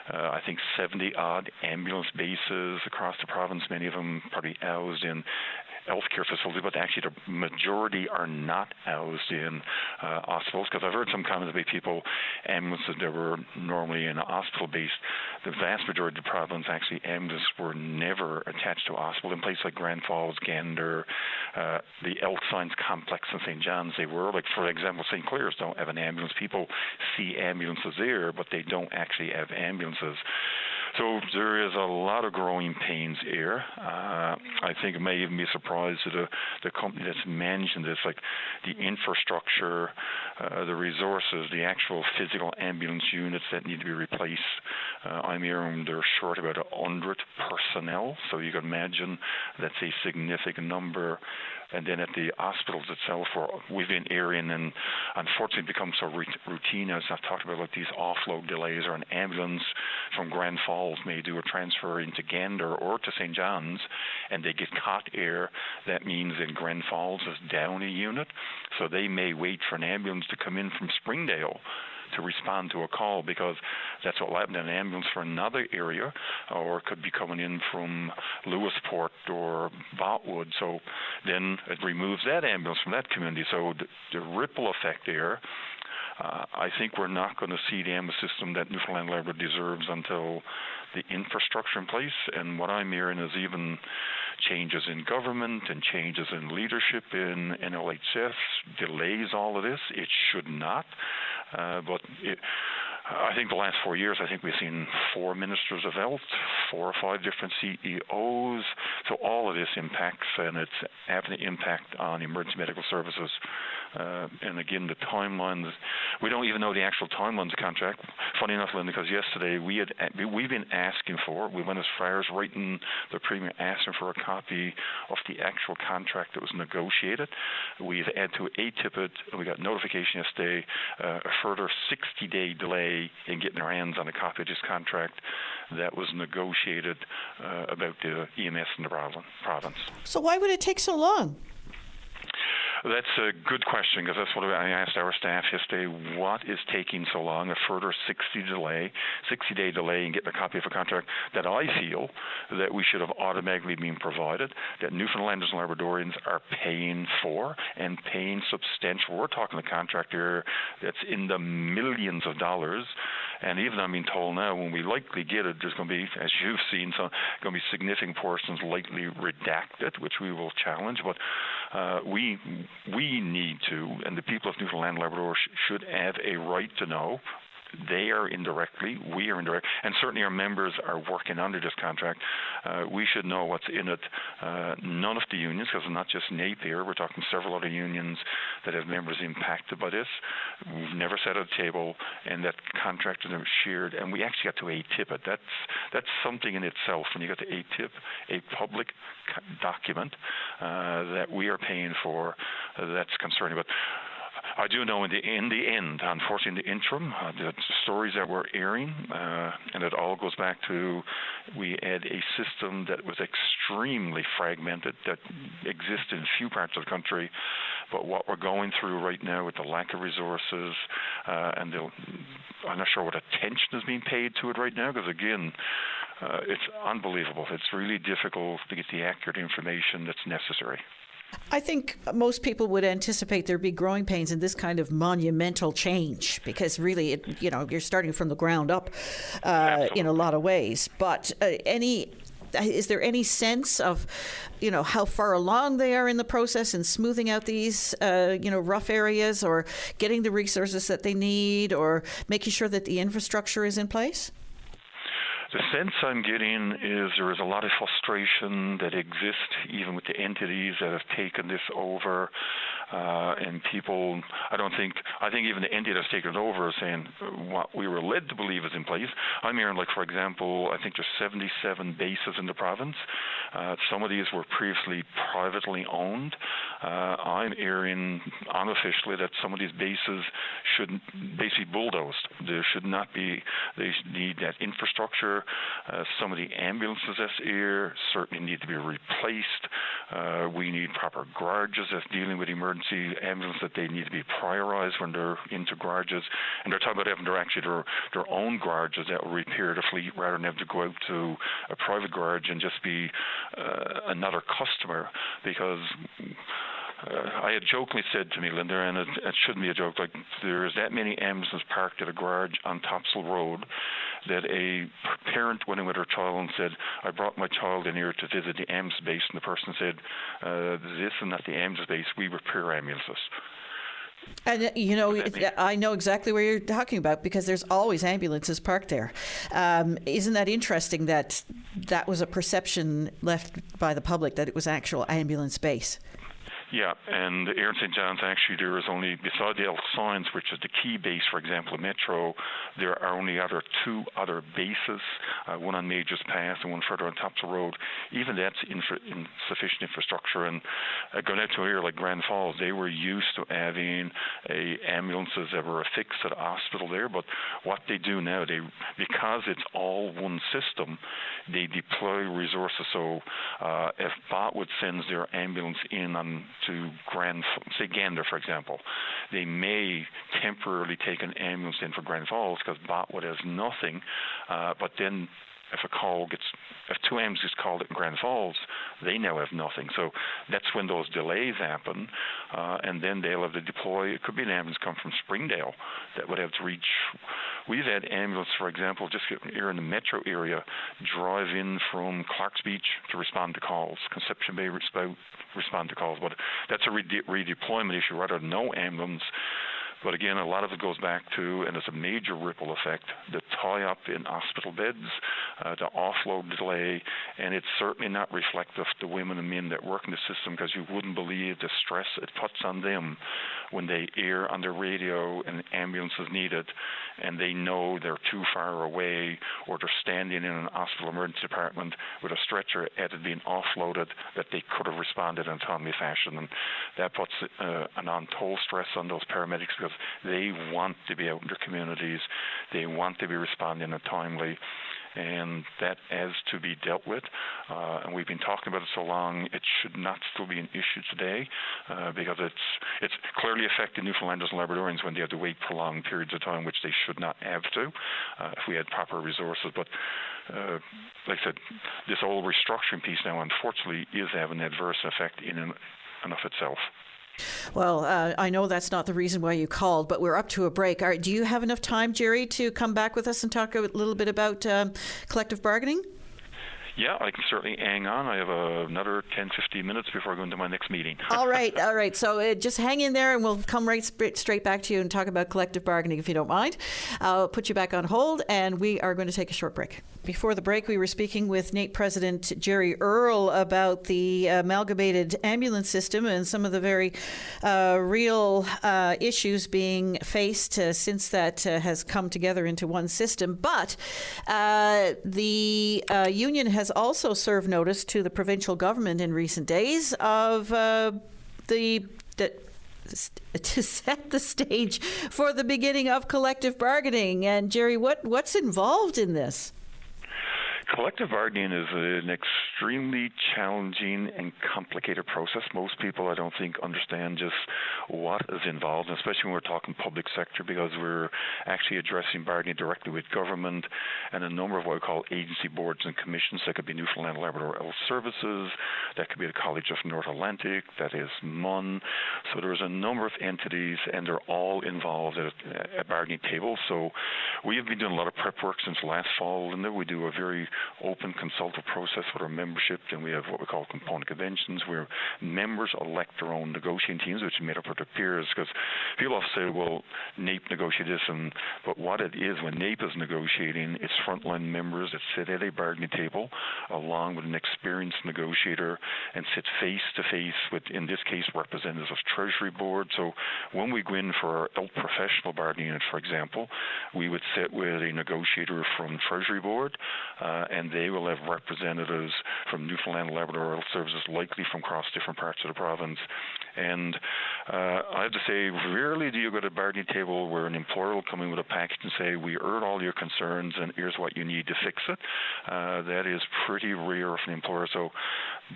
I think, 70-odd ambulance bases across the province, many of them probably housed in healthcare facilities, but actually the majority are not housed in hospitals, because I've heard some comments about people, ambulances that were normally in a hospital base. The vast majority of the province, actually, ambulances were never attached to a hospital. In places like Grand Falls, Gander, the Health Science Complex in St. John's, they were. Like, for example, St. Clair's don't have an ambulance. People see ambulances there, but they don't actually have ambulances. So there is a lot of growing pains here. I think it may even be a surprise to the company that's managing this, like the infrastructure, the resources, the actual physical ambulance units that need to be replaced. I'm hearing they're short about 100 personnel, so you can imagine that's a significant number. And then at the hospitals itself, where we've been hearing, and unfortunately become so routine, as I've talked about, like these offload delays, or an ambulance from Grand Falls may do a transfer into Gander or to St. John's, and they get caught here. That means that Grand Falls is down a unit, so they may wait for an ambulance to come in from Springdale to respond to a call, because that's what will happen in an ambulance for another area, or it could be coming in from Lewisport or Botwood. So then it removes that ambulance from that community. So the ripple effect there, I think we're not going to see the ambulance system that Newfoundland Labrador deserves until the infrastructure in place. And what I'm hearing is even changes in government and changes in leadership in NLHS delays all of this. It should not. I think the last 4 years, I think we've seen 4 ministers of health, 4 or 5 different CEOs. So all of this impacts, and it's having an impact on emergency medical services. And again, the timelines, we don't even know the actual timelines of the contract. Funny enough, Linda, because yesterday we've been asking for, we went as far as writing the Premier asking for a copy of the actual contract that was negotiated. We've had to ATIP it, and we got notification yesterday, a further 60-day delay in getting our hands on a copy of this contract that was negotiated about the EMS in the province. So why would it take so long? That's a good question, because that's what I asked our staff yesterday. What is taking so long? A further 60-day delay in getting a copy of a contract that I feel that we should have automatically been provided, that Newfoundlanders and Labradorians are paying for, and paying substantial. We're talking a contract here that's in the millions of dollars. And even I'm being told now, when we likely get it, there's going to be, as you've seen, going to be significant portions likely redacted, which we will challenge. But we need to, and the people of Newfoundland and Labrador should have a right to know, they are indirectly, we are indirect, and certainly our members are working under this contract. We should know what's in it. None of the unions, because it's not just Napier, we're talking several other unions that have members impacted by this. We've never sat at a table, and that contract is never shared, and we actually got to ATIP it. That's something in itself. When you get to ATIP, a public document that we are paying for, that's concerning. But I do know in the end, unfortunately, in the interim, the stories that we're airing, and it all goes back to we had a system that was extremely fragmented, that existed in few parts of the country. But what we're going through right now with the lack of resources, and I'm not sure what attention is being paid to it right now, because again, it's unbelievable. It's really difficult to get the accurate information that's necessary. I think most people would anticipate there'd be growing pains in this kind of monumental change, because really, you're starting from the ground up in a lot of ways. But is there any sense of, how far along they are in the process in smoothing out these, rough areas, or getting the resources that they need, or making sure that the infrastructure is in place? The sense I'm getting is there is a lot of frustration that exists even with the entities that have taken this over, and people, I think even the entity that's taken it over is saying what we were led to believe is in place. I'm hearing, for example, I think there's 77 bases in the province. Some of these were previously privately owned. I'm hearing unofficially that some of these bases should basically bulldozed. There should not be, they need that infrastructure. Some of the ambulances that's here certainly need to be replaced. We need proper garages that's dealing with emergency ambulance, that they need to be prioritized when they're into garages. And they're talking about having their own garages that will repair the fleet rather than have to go out to a private garage and just be another customer, because I had jokingly said to me, Linda, and it shouldn't be a joke, like there's that many ambulances parked at a garage on Topsail Road that a parent went in with her child and said, I brought my child in here to visit the ambulance base, and the person said, this is not the ambulance base, we repair ambulances. And, I know exactly where you're talking about, because there's always ambulances parked there. Isn't that interesting that was a perception left by the public, that it was actual ambulance base? Yeah, and here in St. John's, actually, there is only, beside the Elk Signs, which is the key base, for example, Metro, there are only two other bases, one on Majors Pass and one further on Topsail Road. Even that's insufficient infrastructure. And going out to here, like Grand Falls, they were used to having ambulances that were affixed to the hospital there. But what they do now, because it's all one system, they deploy resources. So if Botwood sends their ambulance in to say Gander, for example, they may temporarily take an ambulance in for Grand Falls because Botwood has nothing, but then if two ambulances called it in Grand Falls, they now have nothing. So that's when those delays happen, and then they'll have to deploy. It could be an ambulance come from Springdale that would have to reach. We've had ambulance, for example, just here in the metro area, drive in from Clark's Beach to respond to calls, Conception Bay respond to calls. But that's a redeployment issue rather than no ambulance. But again, a lot of it goes back to, and it's a major ripple effect, the tie-up in hospital beds, the offload delay, and it's certainly not reflective of the women and men that work in the system, because you wouldn't believe the stress it puts on them when they hear on their radio an ambulance is needed, and they know they're too far away, or they're standing in an hospital emergency department with a stretcher that had been offloaded, that they could have responded in a timely fashion. And that puts an untold stress on those paramedics, because they want to be out in their communities, they want to be responding timely, and that has to be dealt with. And we've been talking about it so long, it should not still be an issue today, because it's clearly affecting Newfoundlanders and Labradorians when they have to wait prolonged periods of time, which they should not have to if we had proper resources. But like I said, this whole restructuring piece now, unfortunately, is having an adverse effect in and of itself. Well, I know that's not the reason why you called, but we're up to a break. All right, do you have enough time, Jerry, to come back with us and talk a little bit about collective bargaining? Yeah, I can certainly hang on. I have another 10, 15 minutes before I go into my next meeting. All right. So just hang in there, and we'll come straight back to you and talk about collective bargaining, if you don't mind. I'll put you back on hold, and we are going to take a short break. Before the break, we were speaking with NAPE President Jerry Earle about the amalgamated ambulance system and some of the very real issues being faced since that has come together into one system. But the union has also served notice to the provincial government in recent days of to set the stage for the beginning of collective bargaining. And Jerry, what's involved in this? Collective bargaining is an extremely challenging and complicated process. Most people, I don't think, understand just what is involved, especially when we're talking public sector, because we're actually addressing bargaining directly with government and a number of what we call agency boards and commissions. That could be Newfoundland and Labrador Health Services, that could be the College of North Atlantic, that is MUN. So there's a number of entities, and they're all involved at a bargaining table. So we have been doing a lot of prep work since last fall, and then we do a very open consultative process with our membership, and we have what we call component conventions where members elect their own negotiating teams, which are made up of their peers, because people often say, well, NAPE negotiate this, but what it is when NAPE is negotiating, it's frontline members that sit at a bargaining table along with an experienced negotiator and sit face-to-face with, in this case, representatives of Treasury Board. So when we go in for our health professional bargaining unit, for example, we would sit with a negotiator from Treasury Board, and they will have representatives from Newfoundland and Labrador Health Services, likely from across different parts of the province. And I have to say, rarely do you go to a bargaining table where an employer will come in with a package and say, we heard all your concerns and here's what you need to fix it. That is pretty rare for an employer. So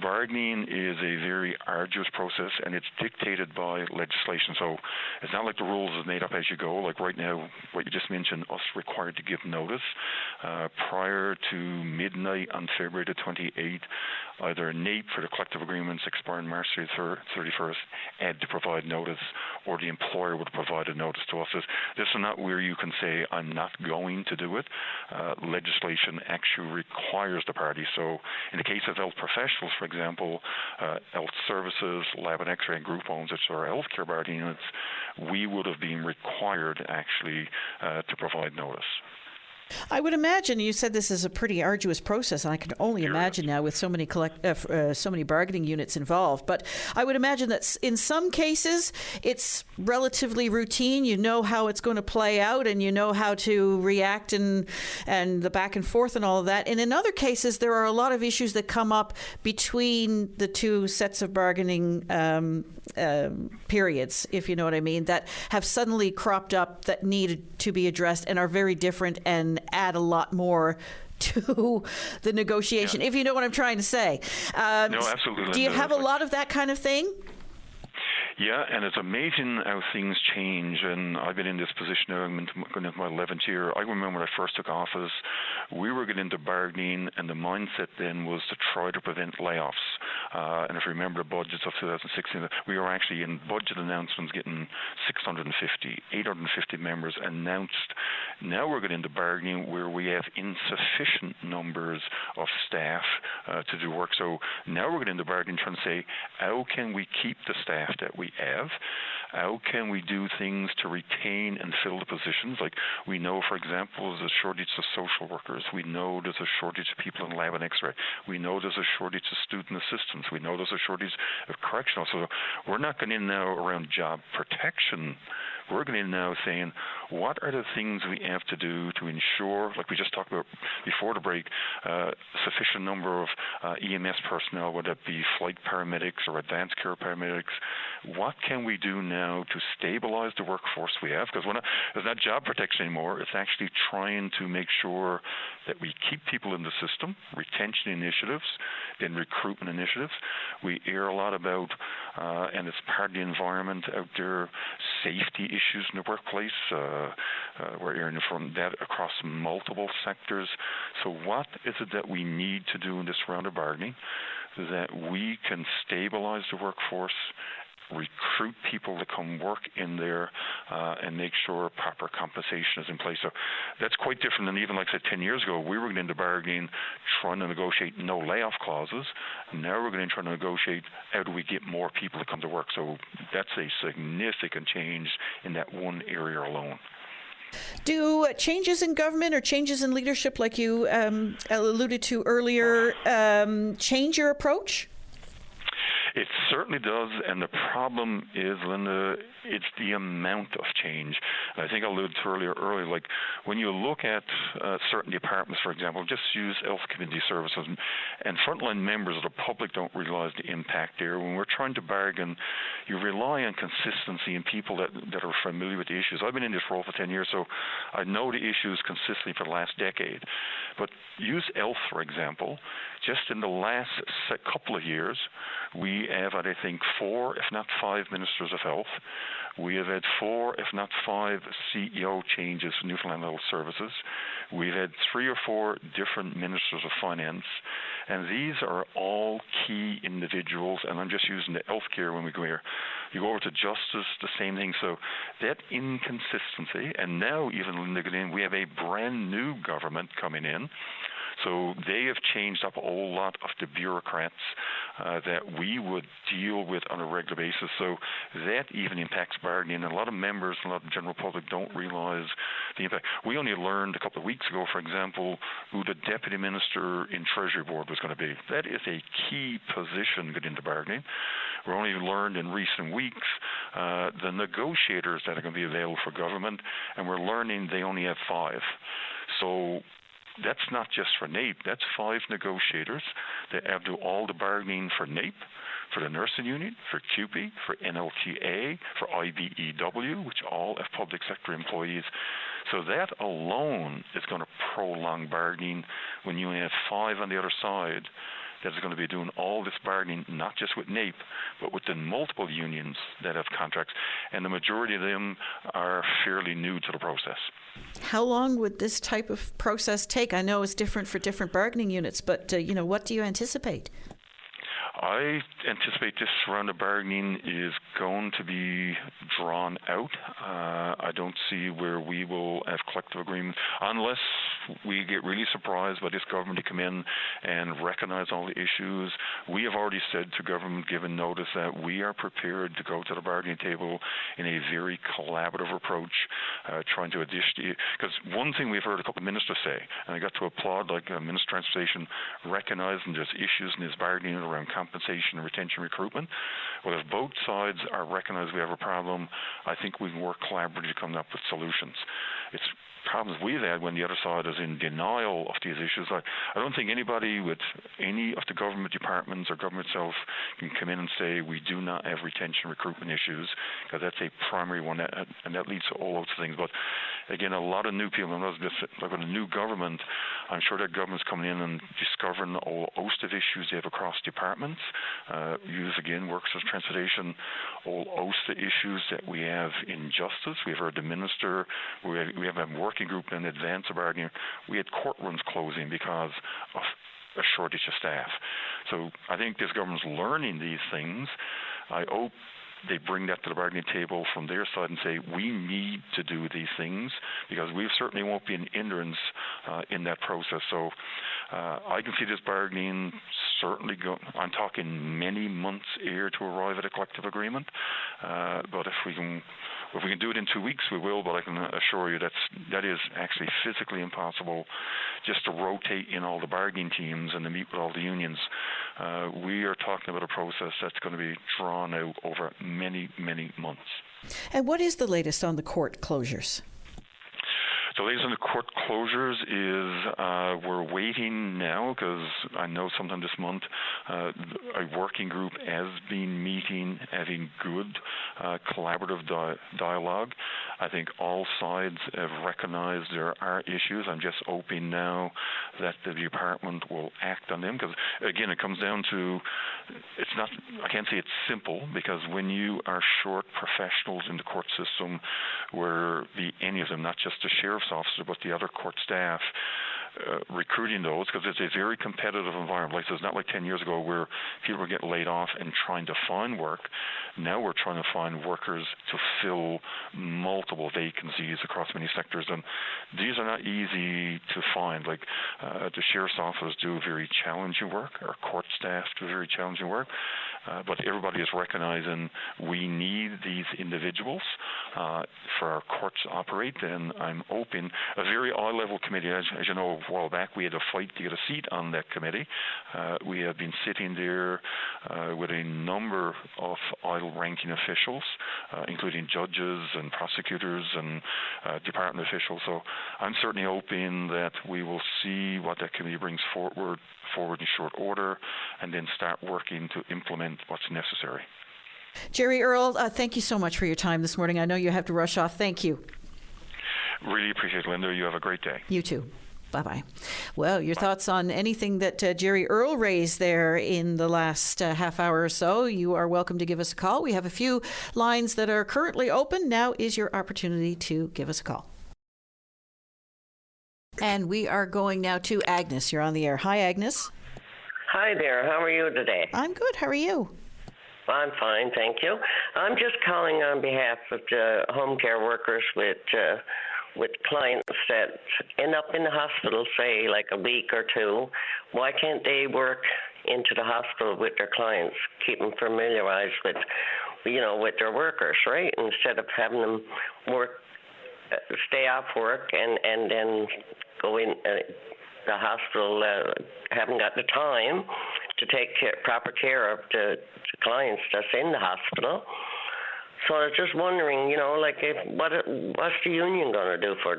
bargaining is a very arduous process, and it's dictated by legislation. So it's not like the rules is made up as you go. Like right now, what you just mentioned, us required to give notice prior to midnight on February the 28th. Either NAPE for the collective agreements expiring March 31st had to provide notice, or the employer would provide a notice to us. This is not where you can say, I'm not going to do it. Legislation actually requires the party. So in the case of health professionals, for example, health services, lab and x-ray and group homes, which are healthcare bargaining units, we would have been required actually to provide notice. I would imagine, you said this is a pretty arduous process, and I can only imagine now with so many so many bargaining units involved. But I would imagine that in some cases it's relatively routine. You know how it's going to play out, and you know how to react, and the back and forth and all of that. And in other cases, there are a lot of issues that come up between the two sets of bargaining periods, if you know what I mean, that have suddenly cropped up that needed to be addressed and are very different and add a lot more to the negotiation, if you know what I'm trying to say. No, absolutely. Do you have a lot of that kind of thing? Yeah, and it's amazing how things change. And I've been in this position now, I'm going into my 11th year. I remember when I first took office, we were getting into bargaining, and the mindset then was to try to prevent layoffs. And if you remember the budgets of 2016, we were actually in budget announcements getting 650, 850 members announced. Now we're getting into bargaining where we have insufficient numbers of staff to do work. So now we're getting into bargaining trying to say, how can we keep the staff that we have? How can we do things to retain and fill the positions? Like we know, for example, there's a shortage of social workers. We know there's a shortage of people in lab and x-ray. We know there's a shortage of student assistants. We know there's a shortage of correctional. So we're not going in now around job protection. We're going in now saying, what are the things we have to do to ensure, like we just talked about before the break, sufficient number of EMS personnel, whether it be flight paramedics or advanced care paramedics. What can we do now to stabilize the workforce we have? Because it's not job protection anymore. It's actually trying to make sure that we keep people in the system, retention initiatives, then recruitment initiatives. We hear a lot about, and it's part of the environment out there, safety issues in the workplace. We're hearing from that across multiple sectors. So what is it that we need to do in this round of bargaining that we can stabilize the workforce recruit people to come work in there, and make sure proper compensation is in place. So that's quite different than even, like I said, 10 years ago. We were going into bargaining, trying to negotiate no layoff clauses. Now we're going to try to negotiate how do we get more people to come to work. So that's a significant change in that one area alone. Do changes in government or changes in leadership, like you alluded to earlier, change your approach? It certainly does, and the problem is, Linda, it's the amount of change. And I think I alluded to earlier, like when you look at certain departments, for example, just use health community services, and frontline members of the public don't realize the impact there. When we're trying to bargain, you rely on consistency and people that are familiar with the issues. I've been in this role for 10 years, so I know the issues consistently for the last decade. But use health, for example. Just in the last couple of years, we have had, I think, 4, if not 5 ministers of health. We have had 4, if not 5 CEO changes for Newfoundland Health Services. We've had 3 or 4 different ministers of finance, and these are all key individuals, and I'm just using the healthcare when we go here. You go over to justice, the same thing. So that inconsistency, and now even in we have a brand new government coming in. So they have changed up a whole lot of the bureaucrats that we would deal with on a regular basis. So that even impacts bargaining. And a lot of members, a lot of the general public don't realize the impact. We only learned a couple of weeks ago, for example, who the deputy minister in Treasury Board was going to be. That is a key position getting into bargaining. We only learned in recent weeks the negotiators that are going to be available for government, and we're learning they only have 5. So that's not just for NAPE. That's 5 negotiators that have to do all the bargaining for NAPE, for the nursing union, for CUPE, for NLTA, for IBEW, which all have public sector employees. So that alone is going to prolong bargaining when you have 5 on the other side that is going to be doing all this bargaining, not just with NAPE, but with the multiple unions that have contracts. And the majority of them are fairly new to the process. How long would this type of process take? I know it's different for different bargaining units, but what do you anticipate? I anticipate this round of bargaining is going to be drawn out. I don't see where we will have collective agreement unless we get really surprised by this government to come in and recognize all the issues. We have already said to government, given notice, that we are prepared to go to the bargaining table in a very collaborative approach, trying to because one thing we've heard a couple of ministers say, and I got to applaud, like Minister of Transportation, recognizing there's issues in his bargaining around compensation and retention recruitment. Well, if both sides are recognized we have a problem, I think we can work collaboratively to come up with solutions. It's problems we've had when the other side is in denial of these issues. I don't think anybody with any of the government departments or government itself can come in and say we do not have retention recruitment issues, because that's a primary one, and that leads to all those things. But again, a lot of new people, and like with a new government, I'm sure that government's coming in and discovering a whole host of issues they have across departments. Use again, workers' transportation, a whole host of issues that we have in justice. We've heard the minister, we have a working group in advance of bargaining. We had courtrooms closing because of a shortage of staff. So I think this government's learning these things. I hope they bring that to the bargaining table from their side and say, we need to do these things, because we certainly won't be an hindrance in that process. So I can see this bargaining certainly I'm talking many months here to arrive at a collective agreement. But if we can do it in 2 weeks, we will, but I can assure you that is actually physically impossible just to rotate in all the bargaining teams and to meet with all the unions. We are talking about a process that's going to be drawn out over many, many months. And what is the latest on the court closures? The latest on the court closures is we're waiting now, because I know sometime this month a working group has been meeting, having good collaborative dialogue. I think all sides have recognized there are issues. I'm just hoping now that the department will act on them, because again, it comes down to, it's not, I can't say it's simple, because when you are short professionals in the court system, where any of them, not just the sheriff's officer, but the other court staff, recruiting those, because it's a very competitive environment. Like, so it's not like 10 years ago where people were getting laid off and trying to find work. Now we're trying to find workers to fill multiple vacancies across many sectors, and these are not easy to find. Like, the Sheriff's Office do very challenging work, our court staff do very challenging work, but everybody is recognizing we need these individuals for our courts to operate, and I'm open. A very high-level committee, as you know, a while back we had a fight to get a seat on that committee. We have been sitting there with a number of high-ranking officials, including judges and prosecutors and department officials. So I'm certainly hoping that we will see what that committee brings forward in short order, and then start working to implement what's necessary. Jerry Earl, thank you so much for your time this morning. I know you have to rush off. Thank you. Really appreciate it, Linda. You have a great day. You too. Bye-bye. Well, your thoughts on anything that Jerry Earl raised there in the last half hour or so, you are welcome to give us a call. We have a few lines that are currently open. Now is your opportunity to give us a call. And we are going now to Agnes. You're on the air. Hi, Agnes. Hi there. How are you today? I'm good. How are you? I'm fine, thank you. I'm just calling on behalf of the home care workers with clients that end up in the hospital, say, like a week or two. Why can't they work into the hospital with their clients, keep them familiarized with, with their workers, right? Instead of having them stay off work and then go in the hospital, haven't got the time to take proper care of the clients that's in the hospital. So I was just wondering, what's the union going to do for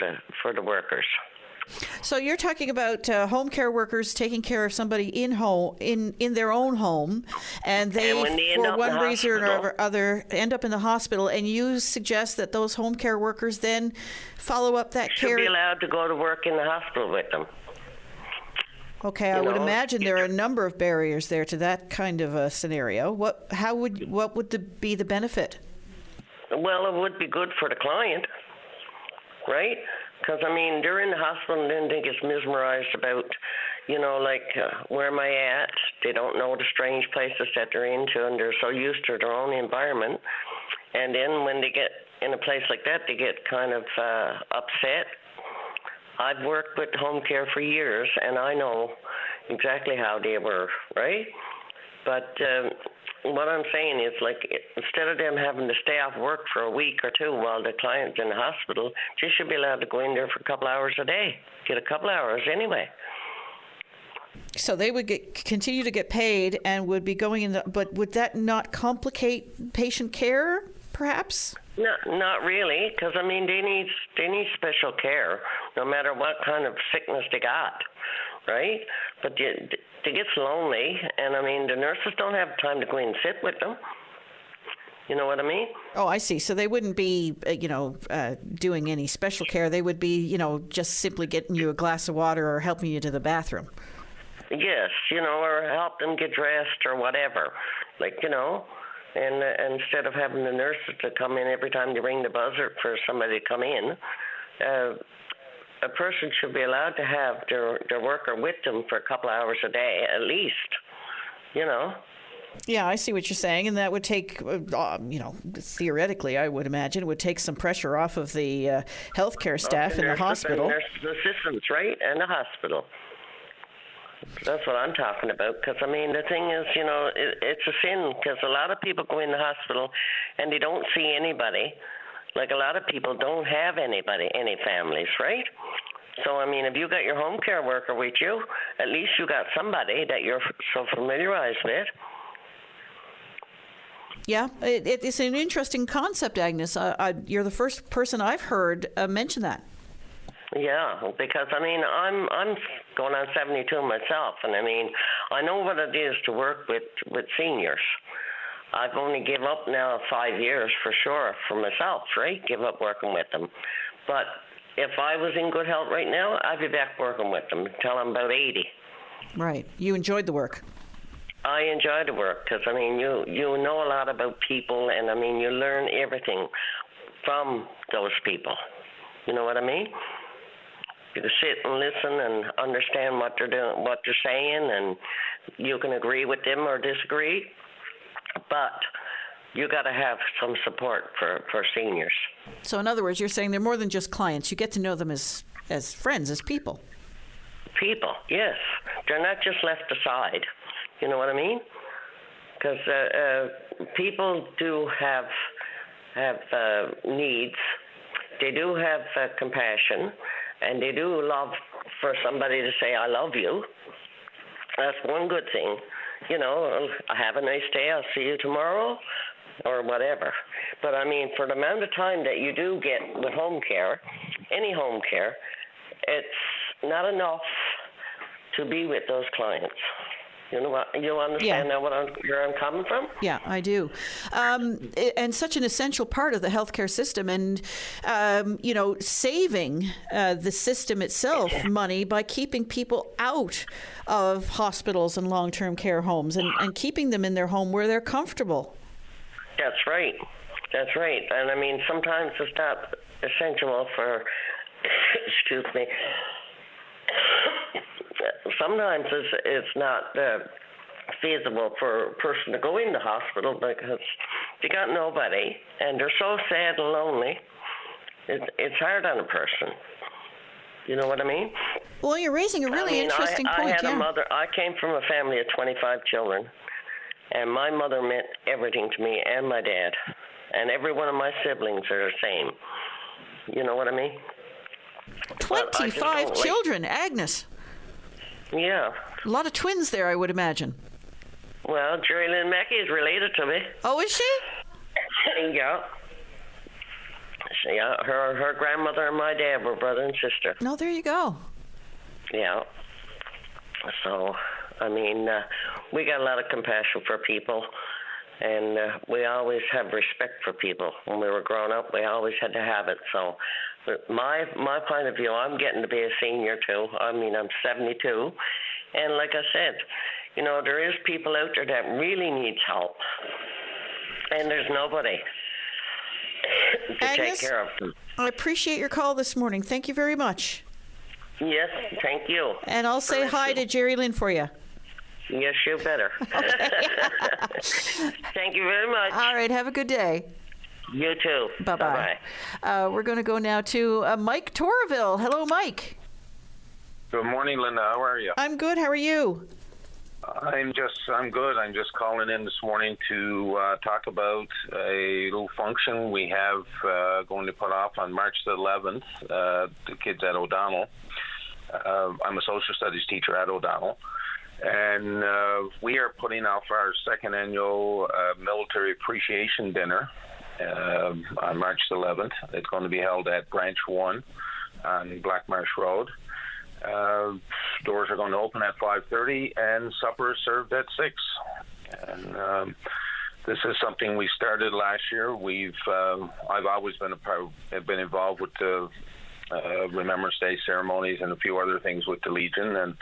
the workers? So you're talking about home care workers taking care of somebody in their own home, and they for one reason or other end up in the hospital, and you suggest that those home care workers then follow up that care. Should be allowed to go to work in the hospital with them. Okay, I would imagine there are a number of barriers there to that kind of a scenario. What would be the benefit? Well, it would be good for the client, right? Because, they're in the hospital and then they get mesmerized about, where am I at? They don't know the strange places that they're into, and they're so used to their own environment. And then when they get in a place like that, they get kind of upset. I've worked with home care for years, and I know exactly how they were, right? But what I'm saying is, instead of them having to stay off work for a week or two while the client's in the hospital, they should be allowed to go in there for a couple hours a day, get a couple hours anyway. So they would continue to get paid and would be going in, but would that not complicate patient care, perhaps? No, not really, because they need special care, no matter what kind of sickness they got, right? But they get lonely, and the nurses don't have time to go in and sit with them. You know what I mean? Oh, I see. So they wouldn't be, doing any special care. They would be, just simply getting you a glass of water or helping you to the bathroom. Yes, or help them get dressed or whatever, And instead of having the nurses to come in every time you ring the buzzer for somebody to come in, a person should be allowed to have their worker with them for a couple hours a day at least, Yeah, I see what you're saying, and that would take, theoretically, I would imagine, it would take some pressure off of the healthcare staff in the hospital. And nurses assistants, right, and the hospital. That's what I'm talking about, because, the thing is, it's a sin, because a lot of people go in the hospital and they don't see anybody. Like, a lot of people don't have any families, right? So, if you got your home care worker with you, at least you got somebody that you're so familiarized with. Yeah, it's an interesting concept, Agnes. You're the first person I've heard mention that. Yeah, because I'm going on 72 myself, and I know what it is to work with seniors. I've only give up now 5 years for sure for myself, right? Give up working with them. But if I was in good health right now, I'd be back working with them until I'm about 80. Right. You enjoyed the work. I enjoy the work because, you know a lot about people, and, you learn everything from those people. You know what I mean? You can sit and listen and understand what they're doing, what they're saying, and you can agree with them or disagree. But you got to have some support for seniors. So in other words, you're saying they're more than just clients. You get to know them as friends, as people. People, yes. They're not just left aside. You know what I mean? Because people do have needs. They do have compassion, and they do love for somebody to say, I love you. That's one good thing. You know, have a nice day, I'll see you tomorrow, or whatever. But I mean, for the amount of time that you do get with home care, any home care, it's not enough to be with those clients. You know what? You understand now where I'm coming from? Yeah, I do. And such an essential part of the healthcare system, and saving the system itself money by keeping people out of hospitals and long-term care homes and keeping them in their home where they're comfortable. That's right. That's right. And I mean, sometimes it's not essential for, excuse me, sometimes it's not feasible for a person to go in the hospital because they got nobody and they're so sad and lonely. It's hard on a person. You know what I mean? Well, you're raising a really interesting point. I had a mother. I came from a family of 25 children, and my mother meant everything to me and my dad, and every one of my siblings are the same. You know what I mean? 25 children, Agnes. Yeah. A lot of twins there, I would imagine. Well, Jerry Lynn Mackey is related to me. Oh, is she? Yeah. Yeah, her grandmother and my dad were brother and sister. No, there you go. Yeah. So, I mean, we got a lot of compassion for people, and we always have respect for people. When we were growing up, we always had to have it. So, my point of view, I'm getting to be a senior too. I mean, I'm 72, and like I said, you know, there is people out there that really needs help, and there's nobody to Agnes, take care of them. I appreciate your call this morning. Thank you very much. Yes, thank you. And I'll say hi to Jerry Lynn for you. Yes, you better. Thank you very much. All right, have a good day. You too. Bye-bye. We're going to go now to Mike Torville. Hello, Mike. Good morning, Linda. How are you? I'm good. How are you? I'm good. I'm just calling in this morning to talk about a little function we have going to put off on March the 11th, the kids at O'Donnell. I'm a social studies teacher at O'Donnell, and we are putting off our second annual military appreciation dinner on March the 11th. It's going to be held at Branch 1 on Black Marsh Road. Doors are going to open at 5:30 and supper is served at 6. And this is something we started last year. I've always been involved with the Remembrance Day ceremonies and a few other things with the Legion, and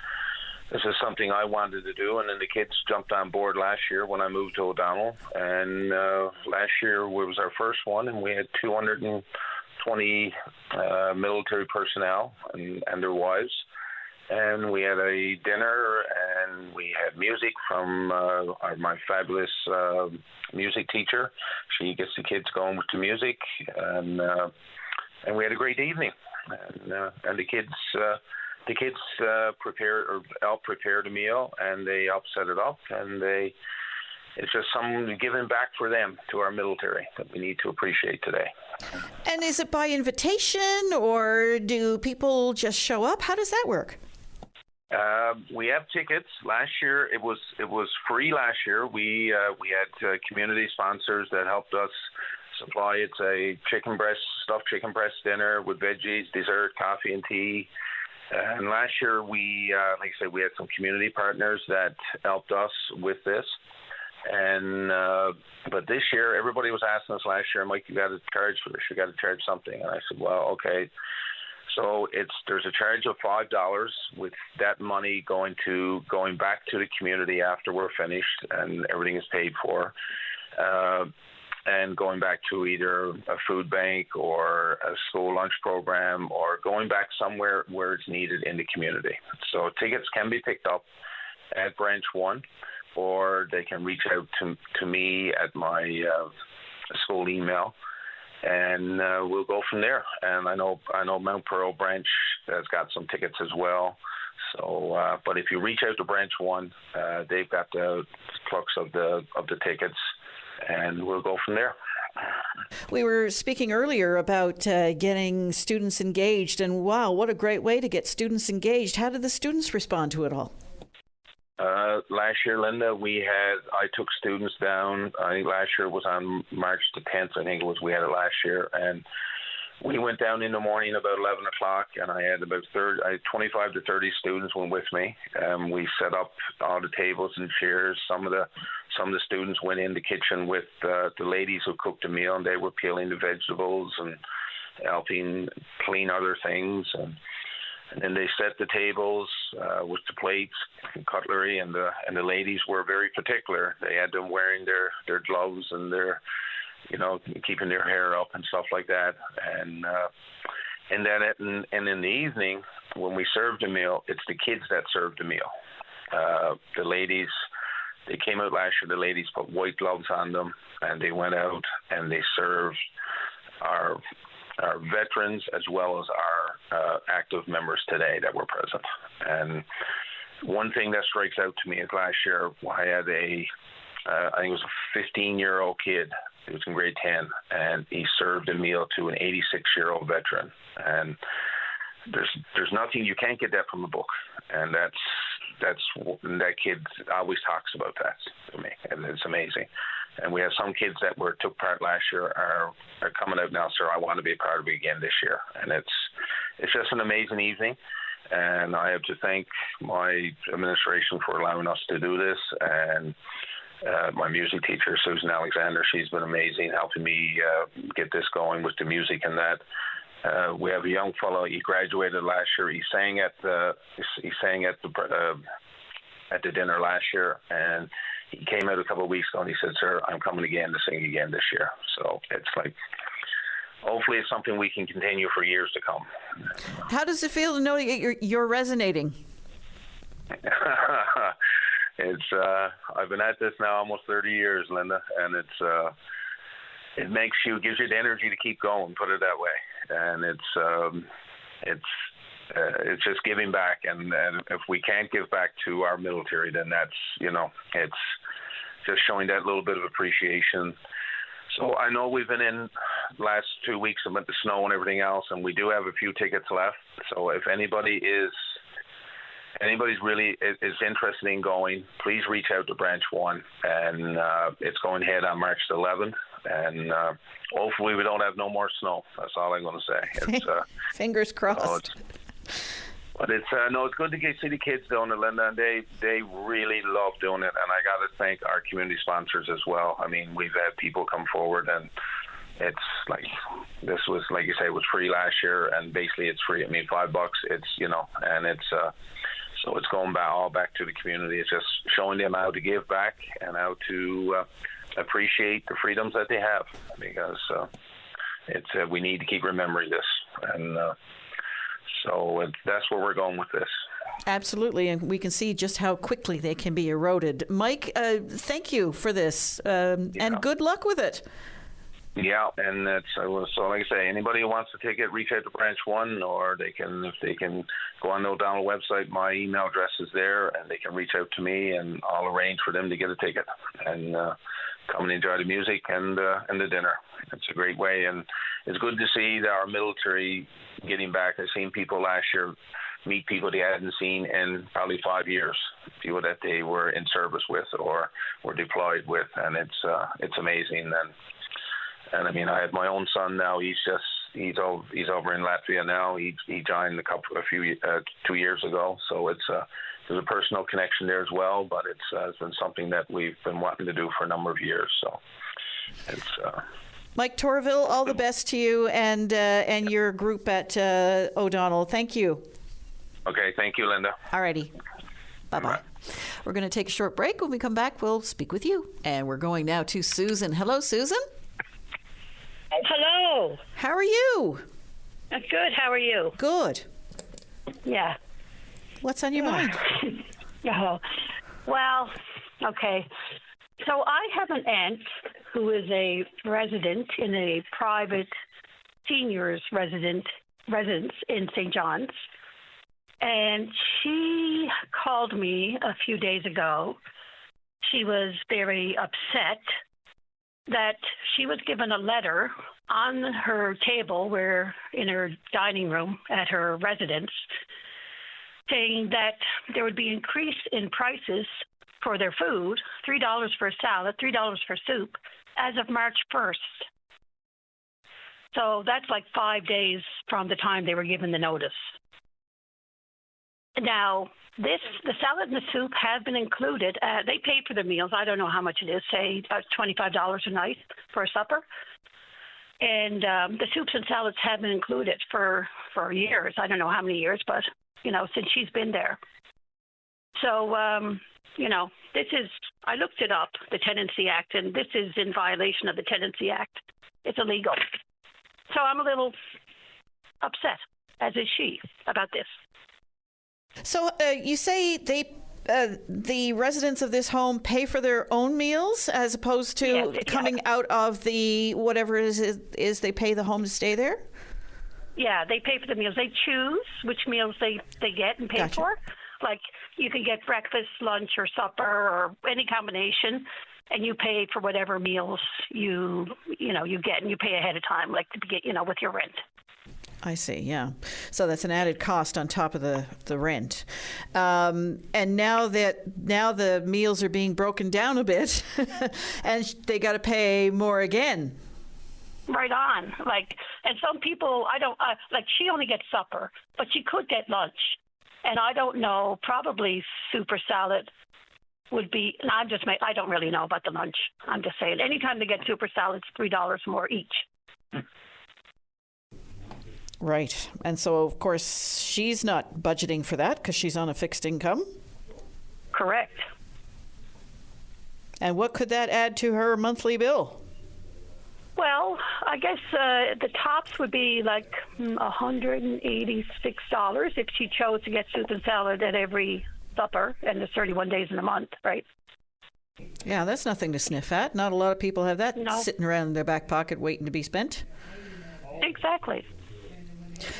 this is something I wanted to do, and then the kids jumped on board last year when I moved to O'Donnell, and last year was our first one, and we had 220 military personnel and their wives. And we had a dinner, and we had music from my fabulous music teacher. She gets the kids going with the music, and we had a great evening. And the kids helped prepare the meal, and they helped set it up, and it's just some giving back for them to our military that we need to appreciate today. And is it by invitation, or do people just show up? How does that work? We have tickets. Last year it was free. Last year we had community sponsors that helped us supply. It's a stuffed chicken breast dinner with veggies, dessert, coffee, and tea. And last year we, like I said, we had some community partners that helped us with this. And but this year, everybody was asking us last year, Mike, you got to charge for this. You got to charge something. And I said, well, okay. So there's a charge of $5 with that money going back to the community after we're finished and everything is paid for. and going back to either a food bank or a school lunch program or going back somewhere where it's needed in the community. So tickets can be picked up at Branch 1, or they can reach out to me at my school email, and we'll go from there. And I know Mount Pearl Branch has got some tickets as well. So, but if you reach out to Branch 1, they've got the crux of the tickets, and we'll go from there. We were speaking earlier about getting students engaged, and wow, what a great way to get students engaged. How did the students respond to it all? Last year, Linda, I took students down. I think last year was on March the 10th. I think we had it last year, and we went down in the morning about 11 o'clock, and I had about 25 to 30 students went with me. We set up all the tables and chairs. Some of the students went in the kitchen with the ladies who cooked the meal, and they were peeling the vegetables and helping clean other things. And then they set the tables with the plates and cutlery, and the ladies were very particular. They had them wearing their gloves and their, keeping their hair up and stuff like that. And then in the evening, when we served the meal, it's the kids that served the meal. The ladies, they came out last year. The ladies put white gloves on them, and they went out and they served our veterans as well as our active members today that were present. And one thing that strikes out to me is last year I had I think it was a 15-year-old kid. He was in grade 10, and he served a meal to an 86-year-old veteran. And there's nothing, you can't get that from a book. And that kid always talks about that to me, and it's amazing. And we have some kids that took part last year are coming out now, sir, I want to be a part of it again this year. And it's just an amazing evening. And I have to thank my administration for allowing us to do this. And my music teacher, Susan Alexander, she's been amazing helping me get this going with the music and that. We have a young fellow, he graduated last year. He sang at the dinner last year, and he came out a couple of weeks ago and he said, sir, I'm coming again to sing again this year. So it's like, hopefully it's something we can continue for years to come. How does it feel to know you're resonating? I've been at this now almost 30 years, Linda, and it gives you the energy to keep going, put it that way. And it's just giving back, and if we can't give back to our military, then that's, it's just showing that little bit of appreciation. So I know we've been in last 2 weeks with the snow and everything else, and we do have a few tickets left. So if anybody's really is interested in going, please reach out to Branch 1, and it's going ahead on March the 11th. And hopefully we don't have no more snow. That's all I'm going to say. Fingers crossed. But it's good to see the kids doing it, Linda, and they really love doing it. And I got to thank our community sponsors as well. I mean, we've had people come forward, and it's like, this was, like you say, it was free last year, and basically it's free. I mean, $5. It's and it's so it's going all back to the community. It's just showing them how to give back and how to appreciate the freedoms that they have, because we need to keep remembering this, and so that's where we're going with this. Absolutely, and we can see just how quickly they can be eroded. Mike, thank you for this, and good luck with it. Yeah, and that's so. Like I say, anybody who wants to take it, reach out to Branch 1, or if they can go on the O'Donnell website. My email address is there, and they can reach out to me, and I'll arrange for them to get a ticket and come and enjoy the music and the dinner. It's a great way, and it's good to see that our military getting back. I've seen people last year meet people they hadn't seen in probably 5 years, people that they were in service with or were deployed with, and it's amazing. And I mean, I had my own son now. He's over in Latvia now. He joined 2 years ago. So there's a personal connection there as well. But it's been something that we've been wanting to do for a number of years. So it's. Mike Torville, all the best to you and your group at O'Donnell. Thank you. Okay, thank you, Linda. All righty. Bye-bye. Right. We're going to take a short break. When we come back, we'll speak with you. And we're going now to Susan. Hello, Susan. Hello. How are you? Good. How are you? Good. Yeah. What's on your mind? Oh, well, okay. So I have an aunt who is a resident in a private seniors residence in St. John's. And she called me a few days ago. She was very upset that she was given a letter on her table in her dining room at her residence saying that there would be increase in prices for their food, $3 for a salad, $3 for soup, as of March 1st. So that's like 5 days from the time they were given the notice. Now, the salad and the soup have been included. They paid for their meals. I don't know how much it is, say $25 a night for a supper. And the soups and salads have been included for years. I don't know how many years, but, since she's been there. So, this is, I looked it up, the Tenancy Act, and this is in violation of the Tenancy Act. It's illegal. So I'm a little upset, as is she, about this. So you say the residents of this home pay for their own meals as opposed to coming out of the whatever it is they pay the home to stay there? Yeah, they pay for the meals. They choose which meals they get and pay for. Like you can get breakfast, lunch, or supper, or any combination, and you pay for whatever meals you get, and you pay ahead of time, like to get with your rent. I see, yeah. So that's an added cost on top of the rent. And now the meals are being broken down a bit, and they got to pay more again. Right on. And some people, I don't, she only gets supper, but she could get lunch. And I don't know, probably soup or salad would be, I don't really know about the lunch. I'm just saying, anytime they get soup or salad, it's $3 more each. Right. And so, of course, she's not budgeting for that because she's on a fixed income. Correct. And what could that add to her monthly bill? Well, I guess the tops would be like $186 if she chose to get soup and salad at every supper, and there's 31 days in a month, right? Yeah, that's nothing to sniff at. Not a lot of people have that sitting around in their back pocket waiting to be spent. Exactly.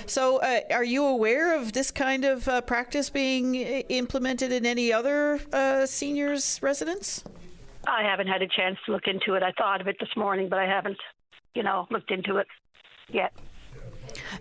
So are you aware of this kind of practice being implemented in any other seniors' residence? I haven't had a chance to look into it. I thought of it this morning, but I haven't, looked into it yet.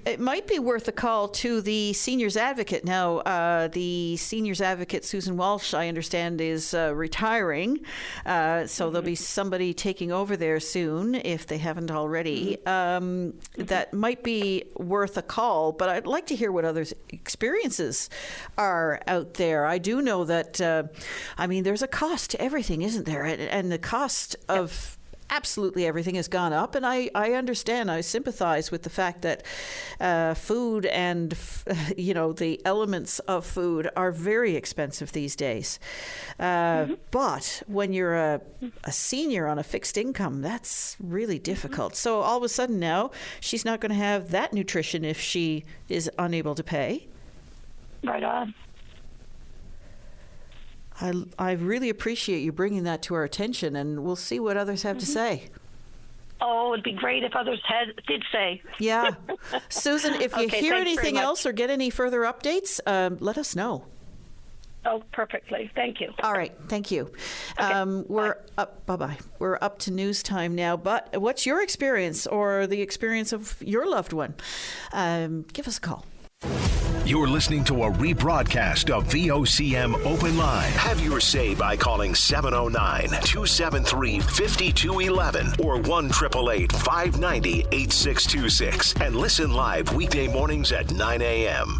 It might be worth a call to the seniors advocate. Now, the seniors advocate, Susan Walsh, I understand, is retiring. So there'll be somebody taking over there soon, if they haven't already. That might be worth a call, but I'd like to hear what others' experiences are out there. I do know that, there's a cost to everything, isn't there? And the cost of absolutely everything has gone up, and I understand. I sympathize with the fact that food and the elements of food are very expensive these days. But when you're a senior on a fixed income, that's really difficult. So all of a sudden now she's not going to have that nutrition if she is unable to pay. Right on. I really appreciate you bringing that to our attention, and we'll see what others have to say. Oh, it'd be great if others did say. Yeah. Susan, if you hear anything else or get any further updates, let us know. Oh, perfectly. Thank you. All right. Thank you. Okay. We're up. Bye-bye. We're up to news time now. But what's your experience or the experience of your loved one? Give us a call. You're listening to a rebroadcast of VOCM Open Line. Have your say by calling 709-273-5211 or 1-888-590-8626 and listen live weekday mornings at 9 a.m.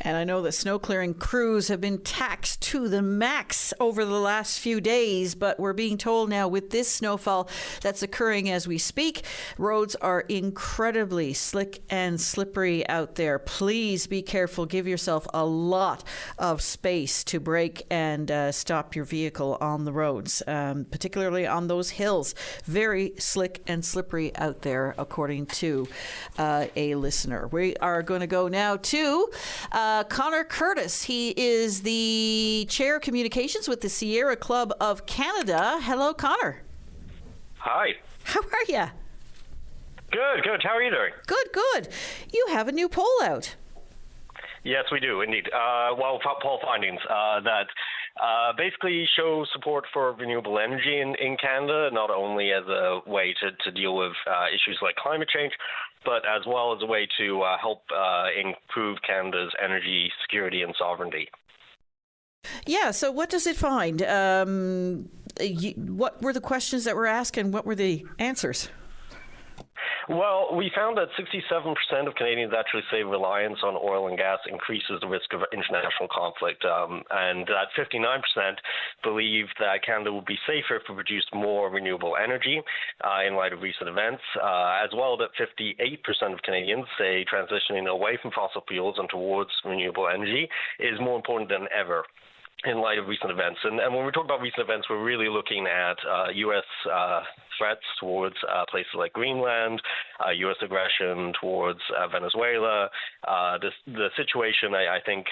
And I know that snow clearing crews have been taxed to the max over the last few days, but we're being told now with this snowfall that's occurring as we speak, roads are incredibly slick and slippery out there. Please be careful. Give yourself a lot of space to brake and stop your vehicle on the roads, particularly on those hills. Very slick and slippery out there, according to a listener. We are going to go now to Connor Curtis. He is the Chair of Communications with the Sierra Club of Canada. Hello, Connor. Hi. How are you? Good. How are you doing? Good. You have a new poll out. Yes, we do, indeed. Poll findings that basically show support for renewable energy in Canada, not only as a way to deal with issues like climate change, but as well as a way to help improve Canada's energy security and sovereignty. Yeah, so what does it find? What were the questions that were asked and what were the answers? Well, we found that 67% of Canadians actually say reliance on oil and gas increases the risk of international conflict, and that 59% believe that Canada would be safer if we produced more renewable energy in light of recent events, as well that 58% of Canadians say transitioning away from fossil fuels and towards renewable energy is more important than ever in light of recent events. And when we talk about recent events, we're really looking at U.S. threats towards places like Greenland, U.S. aggression towards Venezuela. The situation, I think,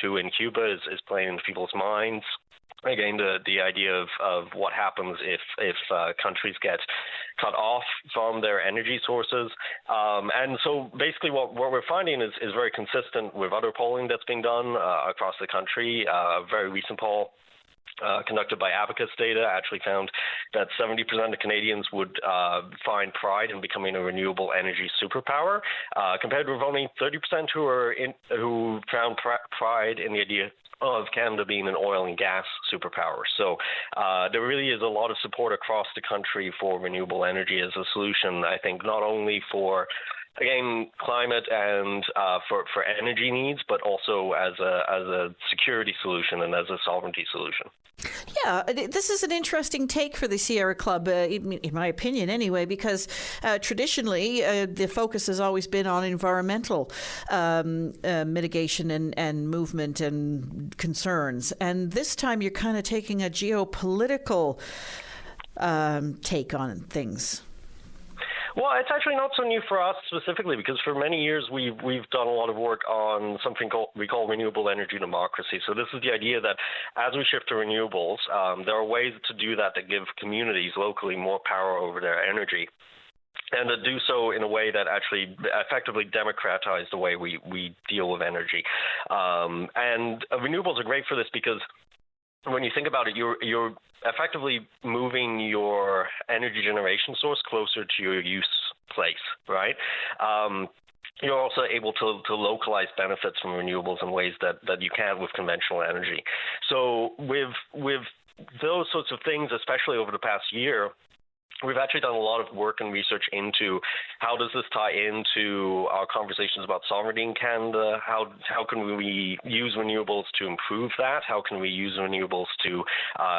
too, in Cuba is playing in people's minds. Again, the idea of what happens if countries get cut off from their energy sources. And so basically what we're finding is very consistent with other polling that's being done across the country. A very recent poll conducted by Abacus Data actually found that 70% of Canadians would find pride in becoming a renewable energy superpower, compared with only 30% who found pride in the idea of Canada being an oil and gas superpower. So there really is a lot of support across the country for renewable energy as a solution, I think, not only for, again, climate and for energy needs, but also as a security solution and as a sovereignty solution. Yeah, this is an interesting take for the Sierra Club, in my opinion anyway, because traditionally the focus has always been on environmental mitigation and movement and concerns. And this time you're kind of taking a geopolitical take on things. Well, it's actually not so new for us specifically, because for many years we've done a lot of work on something we call renewable energy democracy. So this is the idea that as we shift to renewables, there are ways to do that give communities locally more power over their energy, and to do so in a way that actually effectively democratizes the way we deal with energy. And renewables are great for this because when you think about it, you're effectively moving your energy generation source closer to your use place, right? You're also able to localize benefits from renewables in ways that you can't with conventional energy. So with those sorts of things, especially over the past year, we've actually done a lot of work and research into how does this tie into our conversations about sovereignty in Canada? How can we use renewables to improve that? How can we use renewables to,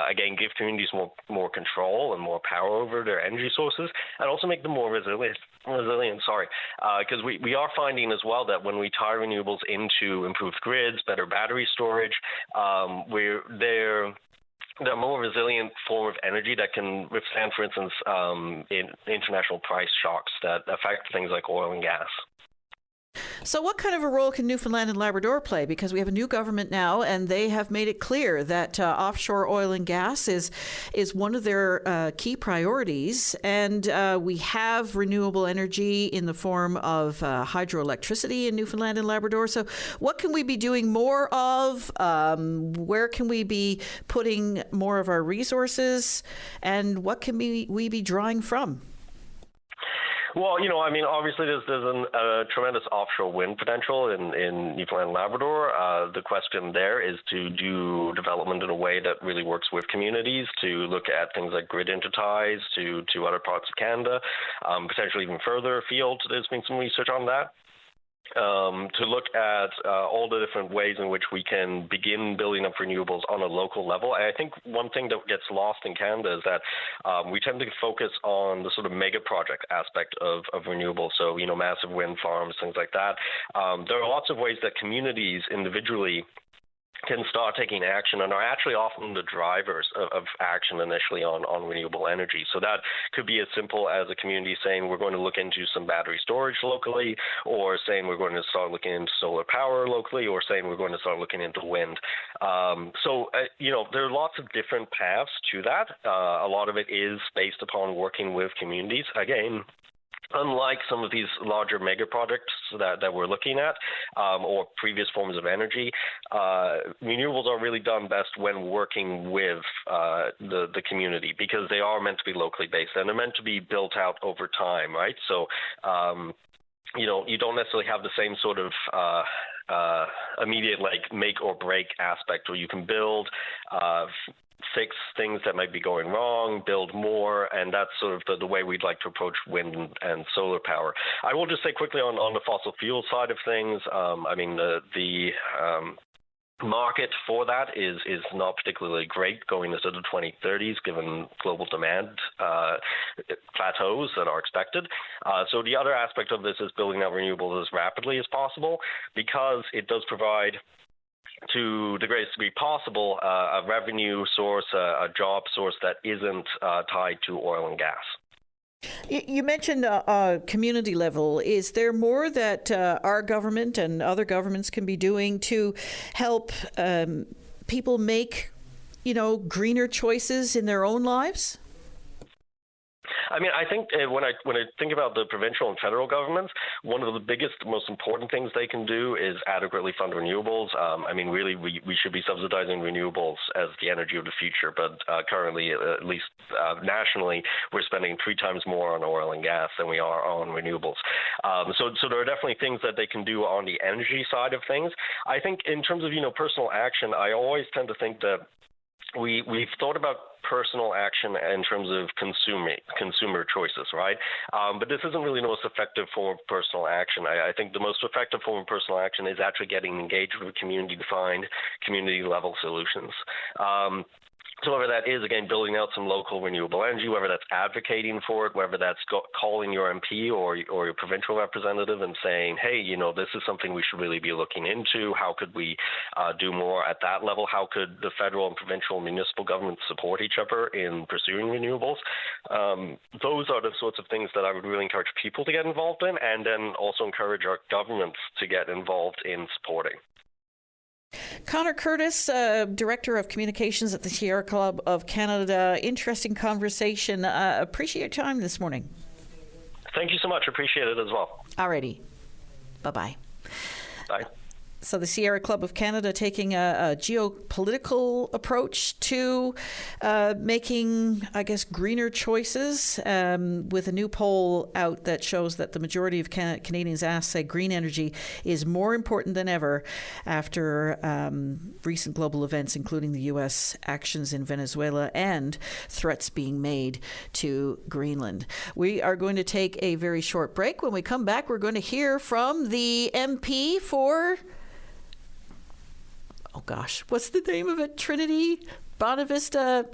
again, give communities more control and more power over their energy sources, and also make them more resilient, because we are finding as well that when we tie renewables into improved grids, better battery storage, they're a more resilient form of energy that can withstand, for instance, in international price shocks that affect things like oil and gas. So what kind of a role can Newfoundland and Labrador play? Because we have a new government now, and they have made it clear that offshore oil and gas is one of their key priorities. And we have renewable energy in the form of hydroelectricity in Newfoundland and Labrador. So what can we be doing more of? Where can we be putting more of our resources? And what can we be drawing from? Well, obviously there's a tremendous offshore wind potential in Newfoundland and Labrador. The question there is to do development in a way that really works with communities, to look at things like grid interties to other parts of Canada, potentially even further afield. There's been some research on that. to look at all the different ways in which we can begin building up renewables on a local level. And I think one thing that gets lost in Canada is that we tend to focus on the sort of mega project aspect of renewables, so, massive wind farms, things like that. There are lots of ways that communities individually can start taking action and are actually often the drivers of action initially on renewable energy. So that could be as simple as a community saying we're going to look into some battery storage locally, or saying we're going to start looking into solar power locally, or saying we're going to start looking into wind. There are lots of different paths to that. A lot of it is based upon working with communities. Again, unlike some of these larger mega projects that we're looking at, or previous forms of energy, renewables are really done best when working with the community, because they are meant to be locally based and they're meant to be built out over time, right? So, you don't necessarily have the same sort of immediate make or break aspect where you can build, fix things that might be going wrong, build more, and that's sort of the way we'd like to approach wind and solar power. I will just say quickly on the fossil fuel side of things, the market for that is not particularly great going into the 2030s, given global demand plateaus that are expected. So the other aspect of this is building out renewables as rapidly as possible, because it does provide, to the greatest degree possible, a revenue source, a job source that isn't tied to oil and gas. You mentioned community level. Is there more that our government and other governments can be doing to help people make, greener choices in their own lives? I think when I think about the provincial and federal governments, one of the biggest, most important things they can do is adequately fund renewables. Really, we should be subsidizing renewables as the energy of the future, but currently, at least nationally, we're spending 3 times more on oil and gas than we are on renewables. So there are definitely things that they can do on the energy side of things. I think in terms of, personal action, I always tend to think that we've thought about personal action in terms of consumer choices, right? But this isn't really the most effective form of personal action. I think the most effective form of personal action is actually getting engaged with the community to find community-level solutions. So whether that is, again, building out some local renewable energy, whether that's advocating for it, whether that's calling your MP or your provincial representative and saying, hey, this is something we should really be looking into. How could we do more at that level? How could the federal and provincial and municipal governments support each other in pursuing renewables? Those are the sorts of things that I would really encourage people to get involved in, and then also encourage our governments to get involved in supporting. Connor Curtis, Director of Communications at the Sierra Club of Canada. Interesting conversation. Appreciate your time this morning. Thank you so much. Appreciate it as well. Alrighty. Bye-bye. Bye. So the Sierra Club of Canada taking a geopolitical approach to making, greener choices with a new poll out that shows that the majority of Canadians asked say green energy is more important than ever after recent global events, including the U.S. actions in Venezuela and threats being made to Greenland. We are going to take a very short break. When we come back, we're going to hear from the MP for... oh gosh, what's the name of it? Trinity? Bonavista?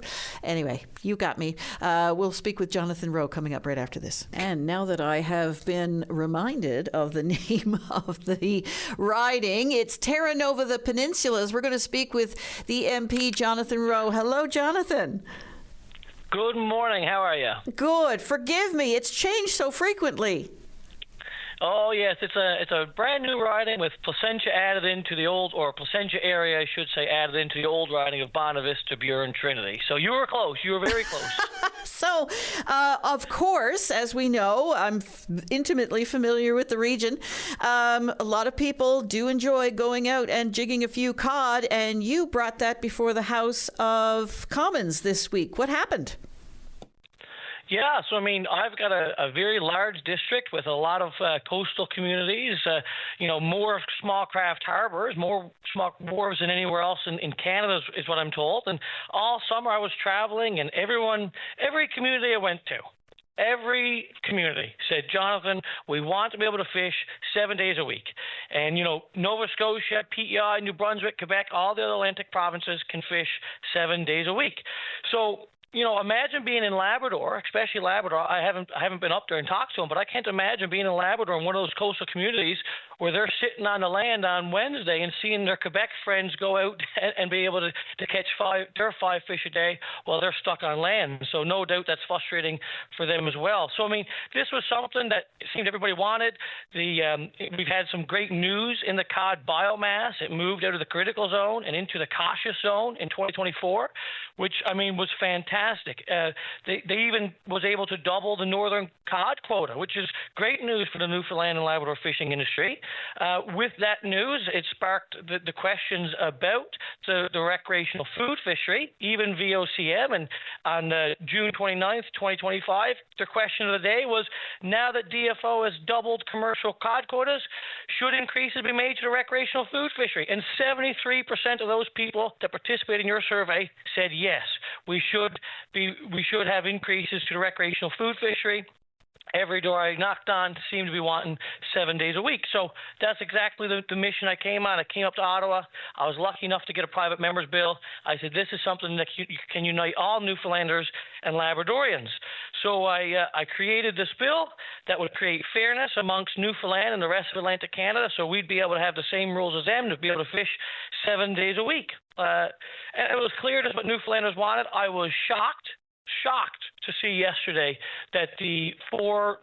Anyway, you got me. We'll speak with Jonathan Rowe coming up right after this. And now that I have been reminded of the name of the riding, it's Terra Nova the Peninsulas. We're going to speak with the MP, Jonathan Rowe. Hello, Jonathan. Good morning. How are you? Good. Forgive me. It's changed so frequently. Oh, yes. It's a brand new riding with Placentia added into the old, or Placentia area, I should say, added into the old riding of Bonavista, Burin, Trinity. So you were close. You were very close. So, of course, as we know, I'm intimately familiar with the region. A lot of people do enjoy going out and jigging a few cod, and you brought that before the House of Commons this week. What happened? Yeah, so I've got a very large district with a lot of coastal communities, more small craft harbors, more small wharves than anywhere else in Canada is what I'm told. And all summer I was traveling, and every community I went to, every community said, Jonathan, we want to be able to fish 7 days a week. And, Nova Scotia, PEI, New Brunswick, Quebec, all the other Atlantic provinces can fish 7 days a week. So, imagine being in Labrador, especially Labrador. I haven't been up there and talked to them, but I can't imagine being in Labrador in one of those coastal communities where they're sitting on the land on Wednesday and seeing their Quebec friends go out and be able to catch their 5 fish a day while they're stuck on land. So no doubt that's frustrating for them as well. So, this was something that it seemed everybody wanted. We've had some great news in the cod biomass. It moved out of the critical zone and into the cautious zone in 2024, which, was fantastic. They even was able to double the northern cod quota, which is great news for the Newfoundland and Labrador fishing industry. With that news, it sparked the questions about the recreational food fishery, even VOCM. And on June 29th, 2025, the question of the day was, now that DFO has doubled commercial cod quotas, should increases be made to the recreational food fishery? And 73% of those people that participated in your survey said yes, we should have increases to the recreational food fishery. Every door I knocked on seemed to be wanting 7 days a week. So that's exactly the mission I came on. I came up to Ottawa. I was lucky enough to get a private member's bill. I said, this is something that can unite all Newfoundlanders and Labradorians. So I created this bill that would create fairness amongst Newfoundland and the rest of Atlantic Canada, so we'd be able to have the same rules as them to be able to fish 7 days a week. And it was clear that's what Newfoundlanders wanted. I was shocked to see yesterday that the 4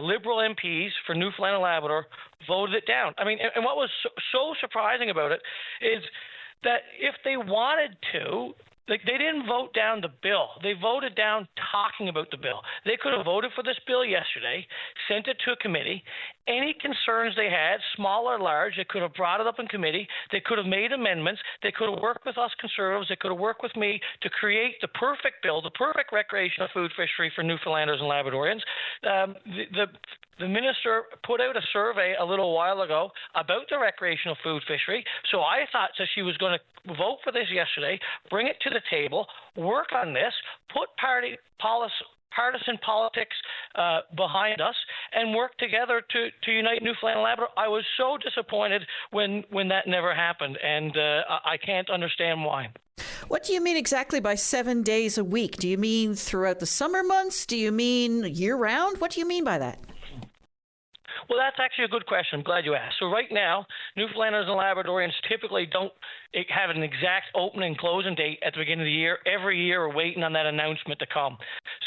Liberal MPs for Newfoundland and Labrador voted it down. And what was so surprising about it is that if they wanted to, they didn't vote down the bill. They voted down talking about the bill. They could have voted for this bill yesterday, sent it to a committee. Any concerns they had, small or large, they could have brought it up in committee. They could have made amendments. They could have worked with us Conservatives. They could have worked with me to create the perfect bill, the perfect recreational food fishery for Newfoundlanders and Labradorians. The minister put out a survey a little while ago about the recreational food fishery. So I thought that she was going to vote for this yesterday, bring it to the table, work on this, put partisan politics behind us, and work together to unite Newfoundland and Labrador. I was so disappointed when that never happened, and I can't understand why. What do you mean exactly by 7 days a week? Do you mean throughout the summer months? Do you mean year-round? What do you mean by that? Well, that's actually a good question. I'm glad you asked. So right now, Newfoundlanders and Labradorians typically don't have an exact opening and closing date at the beginning of the year. Every year we're waiting on that announcement to come.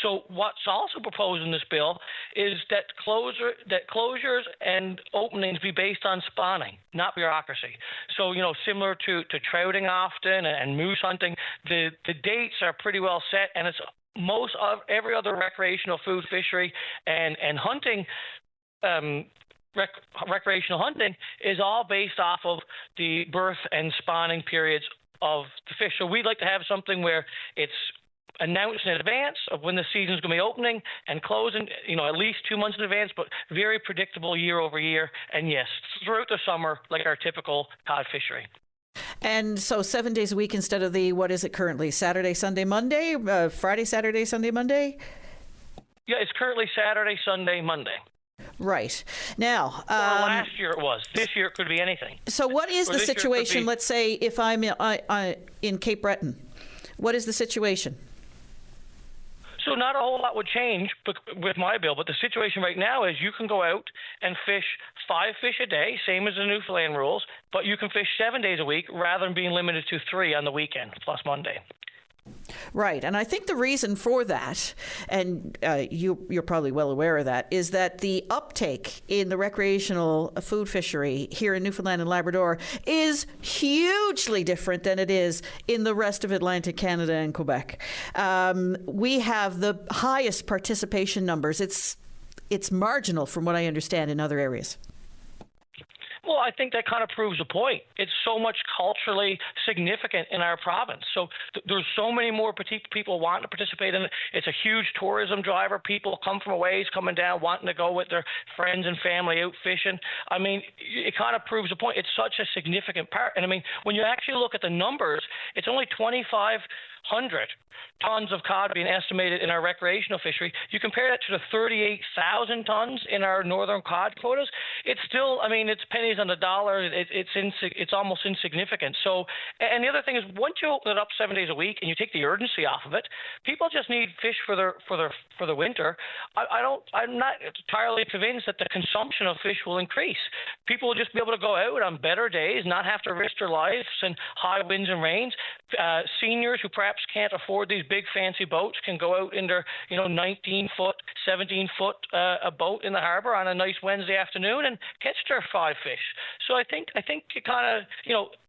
So what's also proposed in this bill is that closures and openings be based on spawning, not bureaucracy. So, similar to trouting often and moose hunting, the dates are pretty well set, and it's most of every other recreational food fishery and hunting. Recreational hunting is all based off of the birth and spawning periods of the fish. So we'd like to have something where it's announced in advance of when the season's going to be opening and closing, at least 2 months in advance, but very predictable year over year. And yes, throughout the summer, like our typical cod fishery. And so 7 days a week instead of what is it currently? Saturday, Sunday, Monday? Friday, Saturday, Sunday, Monday? Yeah, it's currently Saturday, Sunday, Monday. Right. Now, last year it was. This year it could be anything. So what is the situation, let's say, if I'm in Cape Breton? What is the situation? So not a whole lot would change with my bill, but the situation right now is you can go out and fish 5 fish a day, same as the Newfoundland rules, but you can fish 7 days a week rather than being limited to 3 on the weekend, plus Monday. Right. And I think the reason for that, and you're probably well aware of that, is that the uptake in the recreational food fishery here in Newfoundland and Labrador is hugely different than it is in the rest of Atlantic Canada and Quebec. We have the highest participation numbers. It's marginal from what I understand in other areas. Well, I think that kind of proves the point. It's so much culturally significant in our province. So there's so many more people wanting to participate in it. It's a huge tourism driver. People come from a ways coming down, wanting to go with their friends and family out fishing. It kind of proves the point. It's such a significant part. And when you actually look at the numbers, it's only 25 tons of cod being estimated in our recreational fishery. You compare that to the 38,000 tons in our northern cod quotas. It's still, I mean, it's pennies on the dollar. It's almost insignificant. So, and the other thing is, once you open it up 7 days a week and you take the urgency off of it, people just need fish for the winter. I'm not entirely convinced that the consumption of fish will increase. People will just be able to go out on better days, not have to risk their lives in high winds and rains. Seniors who perhaps can't afford these big fancy boats can go out in their 19-foot, 17-foot a boat in the harbor on a nice Wednesday afternoon and catch their 5 fish. So I think you kind of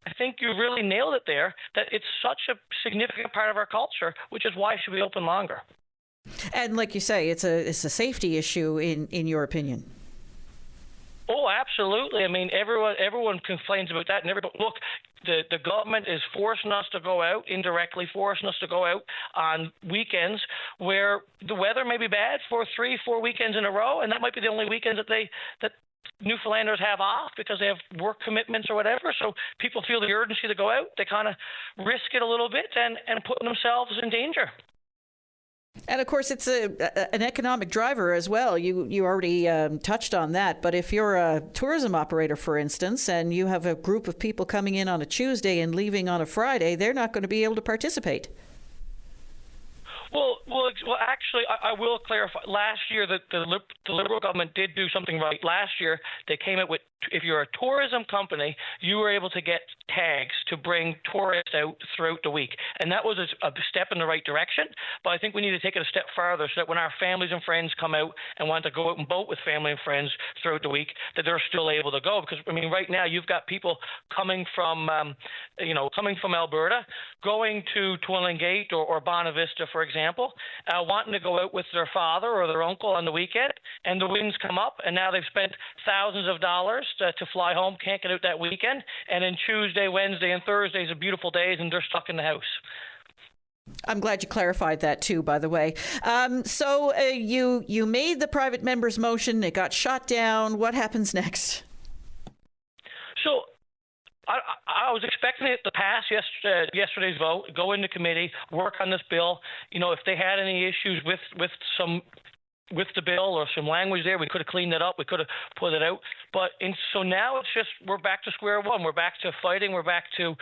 I think you really nailed it there, that it's such a significant part of our culture, which is why it should be open longer. And like you say, it's a safety issue in your opinion. Oh, absolutely. I mean, everyone complains about that. And look, the government is forcing us to go out, indirectly forcing us to go out on weekends where the weather may be bad for 3-4 weekends in a row, and that might be the only weekends that Newfoundlanders have off because they have work commitments or whatever. So people feel the urgency to go out. They kind of risk it a little bit and putting themselves in danger. And of course, it's an economic driver as well. You already touched on that. But if you're a tourism operator, for instance, and you have a group of people coming in on a Tuesday and leaving on a Friday, they're not going to be able to participate. Well, actually, I will clarify. Last year, the Liberal government did do something right. Last year, they came out with, if you're a tourism company, you were able to get tags to bring tourists out throughout the week. And that was a step in the right direction. But I think we need to take it a step farther so that when our families and friends come out and want to go out and boat with family and friends throughout the week, that they're still able to go. Because, I mean, right now you've got people coming from Alberta, going to Twillingate or Bonavista, for example, wanting to go out with their father or their uncle on the weekend, and the winds come up, and now they've spent thousands of dollars to fly home, can't get out that weekend, and then Tuesday, Wednesday, and Thursdays are beautiful days, and they're stuck in the house. I'm glad you clarified that too, by the way. So you made the private member's motion, it got shot down. What happens next? So I was expecting it to pass yesterday's vote, go into committee, work on this bill. If they had any issues with the bill or some language there, we could have cleaned it up. We could have put it out. So now it's just, we're back to square one. We're back to fighting. We're back to,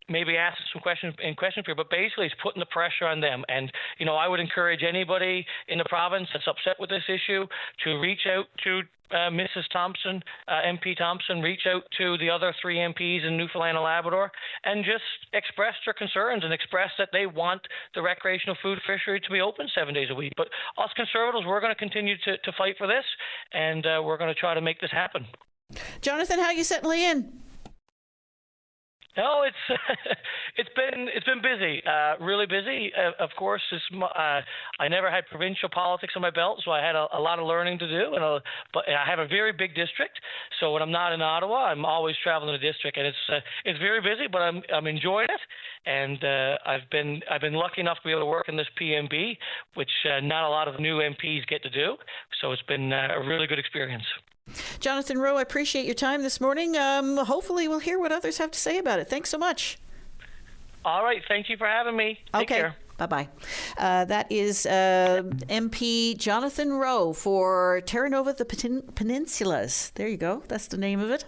maybe asking some questions in question period. But basically, it's putting the pressure on them. And, I would encourage anybody in the province that's upset with this issue to reach out to Mrs. Thompson, MP Thompson, reach out to the other 3 MPs in Newfoundland and Labrador and just express their concerns and express that they want the recreational food fishery to be open 7 days a week. But us Conservatives, we're going to continue to fight for this, and we're going to try to make this happen. Jonathan, how are you settling in? No, it's been busy, really busy. Of course, I never had provincial politics on my belt, so I had a lot of learning to do. But I have a very big district, so when I'm not in Ottawa, I'm always traveling the district, and it's very busy. But I'm enjoying it, and I've been lucky enough to be able to work in this PMB, which not a lot of new MPs get to do. So it's been a really good experience. Jonathan Rowe, I appreciate your time this morning. Hopefully we'll hear what others have to say about it. Thanks so much. All right. Thank you for having me. Take care. Bye-bye. That is MP Jonathan Rowe for Terra Nova the Peninsulas. There you go. That's the name of it.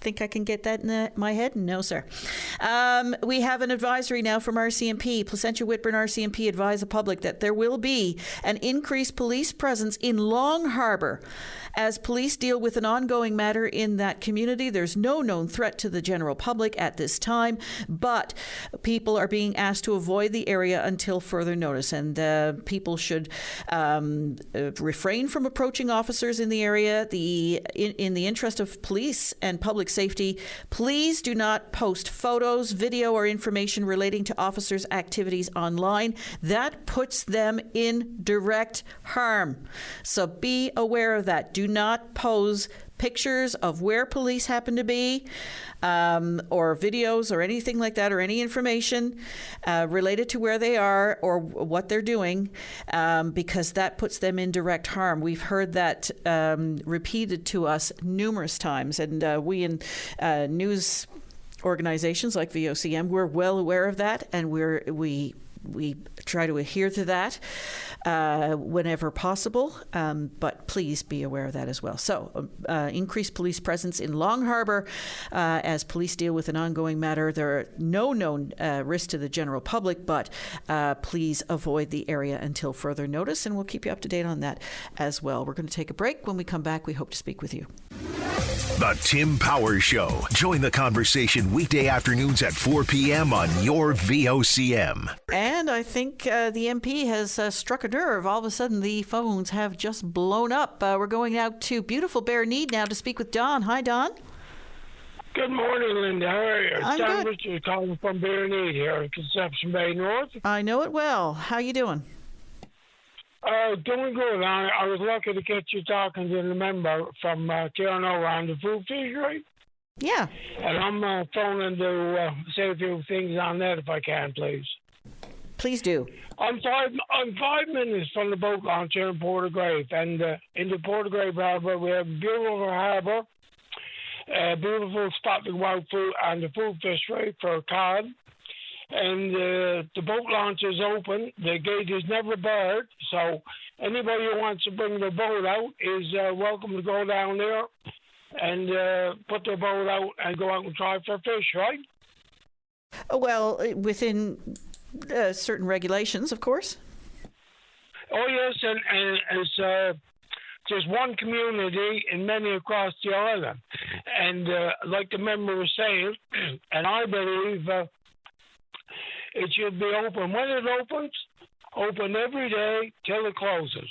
Think I can get that in my head? No, sir. We have an advisory now from RCMP. Placentia Whitburn RCMP advise the public that there will be an increased police presence in Long Harbour as police deal with an ongoing matter in that community. There's no known threat to the general public at this time, but people are being asked to avoid the area until further notice, and people should refrain from approaching officers in the area. In the interest of police and public safety, please do not post photos, video, or information relating to officers' activities online. That puts them in direct harm. So be aware of that. Do not pose pictures of where police happen to be, or videos or anything like that, or any information related to where they are or what they're doing, because that puts them in direct harm. We've heard that repeated to us numerous times, and we in news organizations like VOCM, we're well aware of that, and we we try to adhere to that whenever possible, but please be aware of that as well. So, increased police presence in Long Harbour as police deal with an ongoing matter. There are no known risks to the general public, but please avoid the area until further notice, and we'll keep you up to date on that as well. We're going to take a break. When we come back, we hope to speak with you. The Tim Powers Show. Join the conversation weekday afternoons at 4 p.m. on your VOCM. And I think the MP has struck a nerve. All of a sudden, the phones have just blown up. We're going out to beautiful Bear Need now to speak with Don. Hi, Don. Good morning, Linda. How are you? I'm Tom good. Richard calling from Bear Need here in Conception Bay North. I know it well. How you doing? Doing good. I was lucky to get you talking to the member from Terranova on the food fishery. Yeah. And I'm phoning to say a few things on that if I can, please. Please do. I'm 5 minutes from the boat launch here in Portagrave. And in the Portagrave Harbour, we have a beautiful harbour, a beautiful spot to go out on the food fishery for cod. And the boat launch is open. The gate is never barred. So anybody who wants to bring their boat out is welcome to go down there and put their boat out and go out and try for fish, right? Well, within certain regulations, of course. Oh, yes, and it's just one community and many across the island. And like the member was saying, and I believe it should be open. When it opens, open every day till it closes.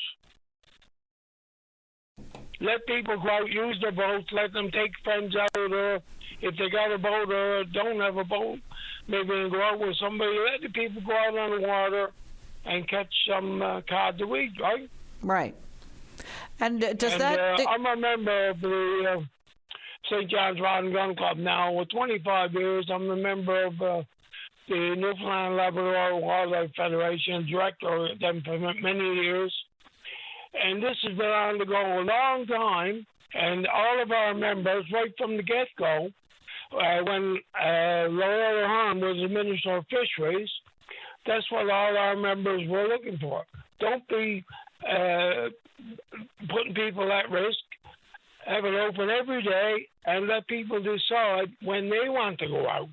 Let people go out, use their boats, let them take friends out, or if they got a boat or don't have a boat, maybe they go out with somebody. Let the people go out on the water and catch some cod to eat, right? Right. And does that... I'm a member of the St. John's Rod and Gun Club now. With 25 years, I'm a member of the Newfoundland Labrador Wildlife Federation, director of them for many years. And this has been on the go a long time, and all of our members, right from the get-go, when Laura Hahn was the Minister of Fisheries, that's what all our members were looking for. Don't be putting people at risk. Have it open every day and let people decide when they want to go out.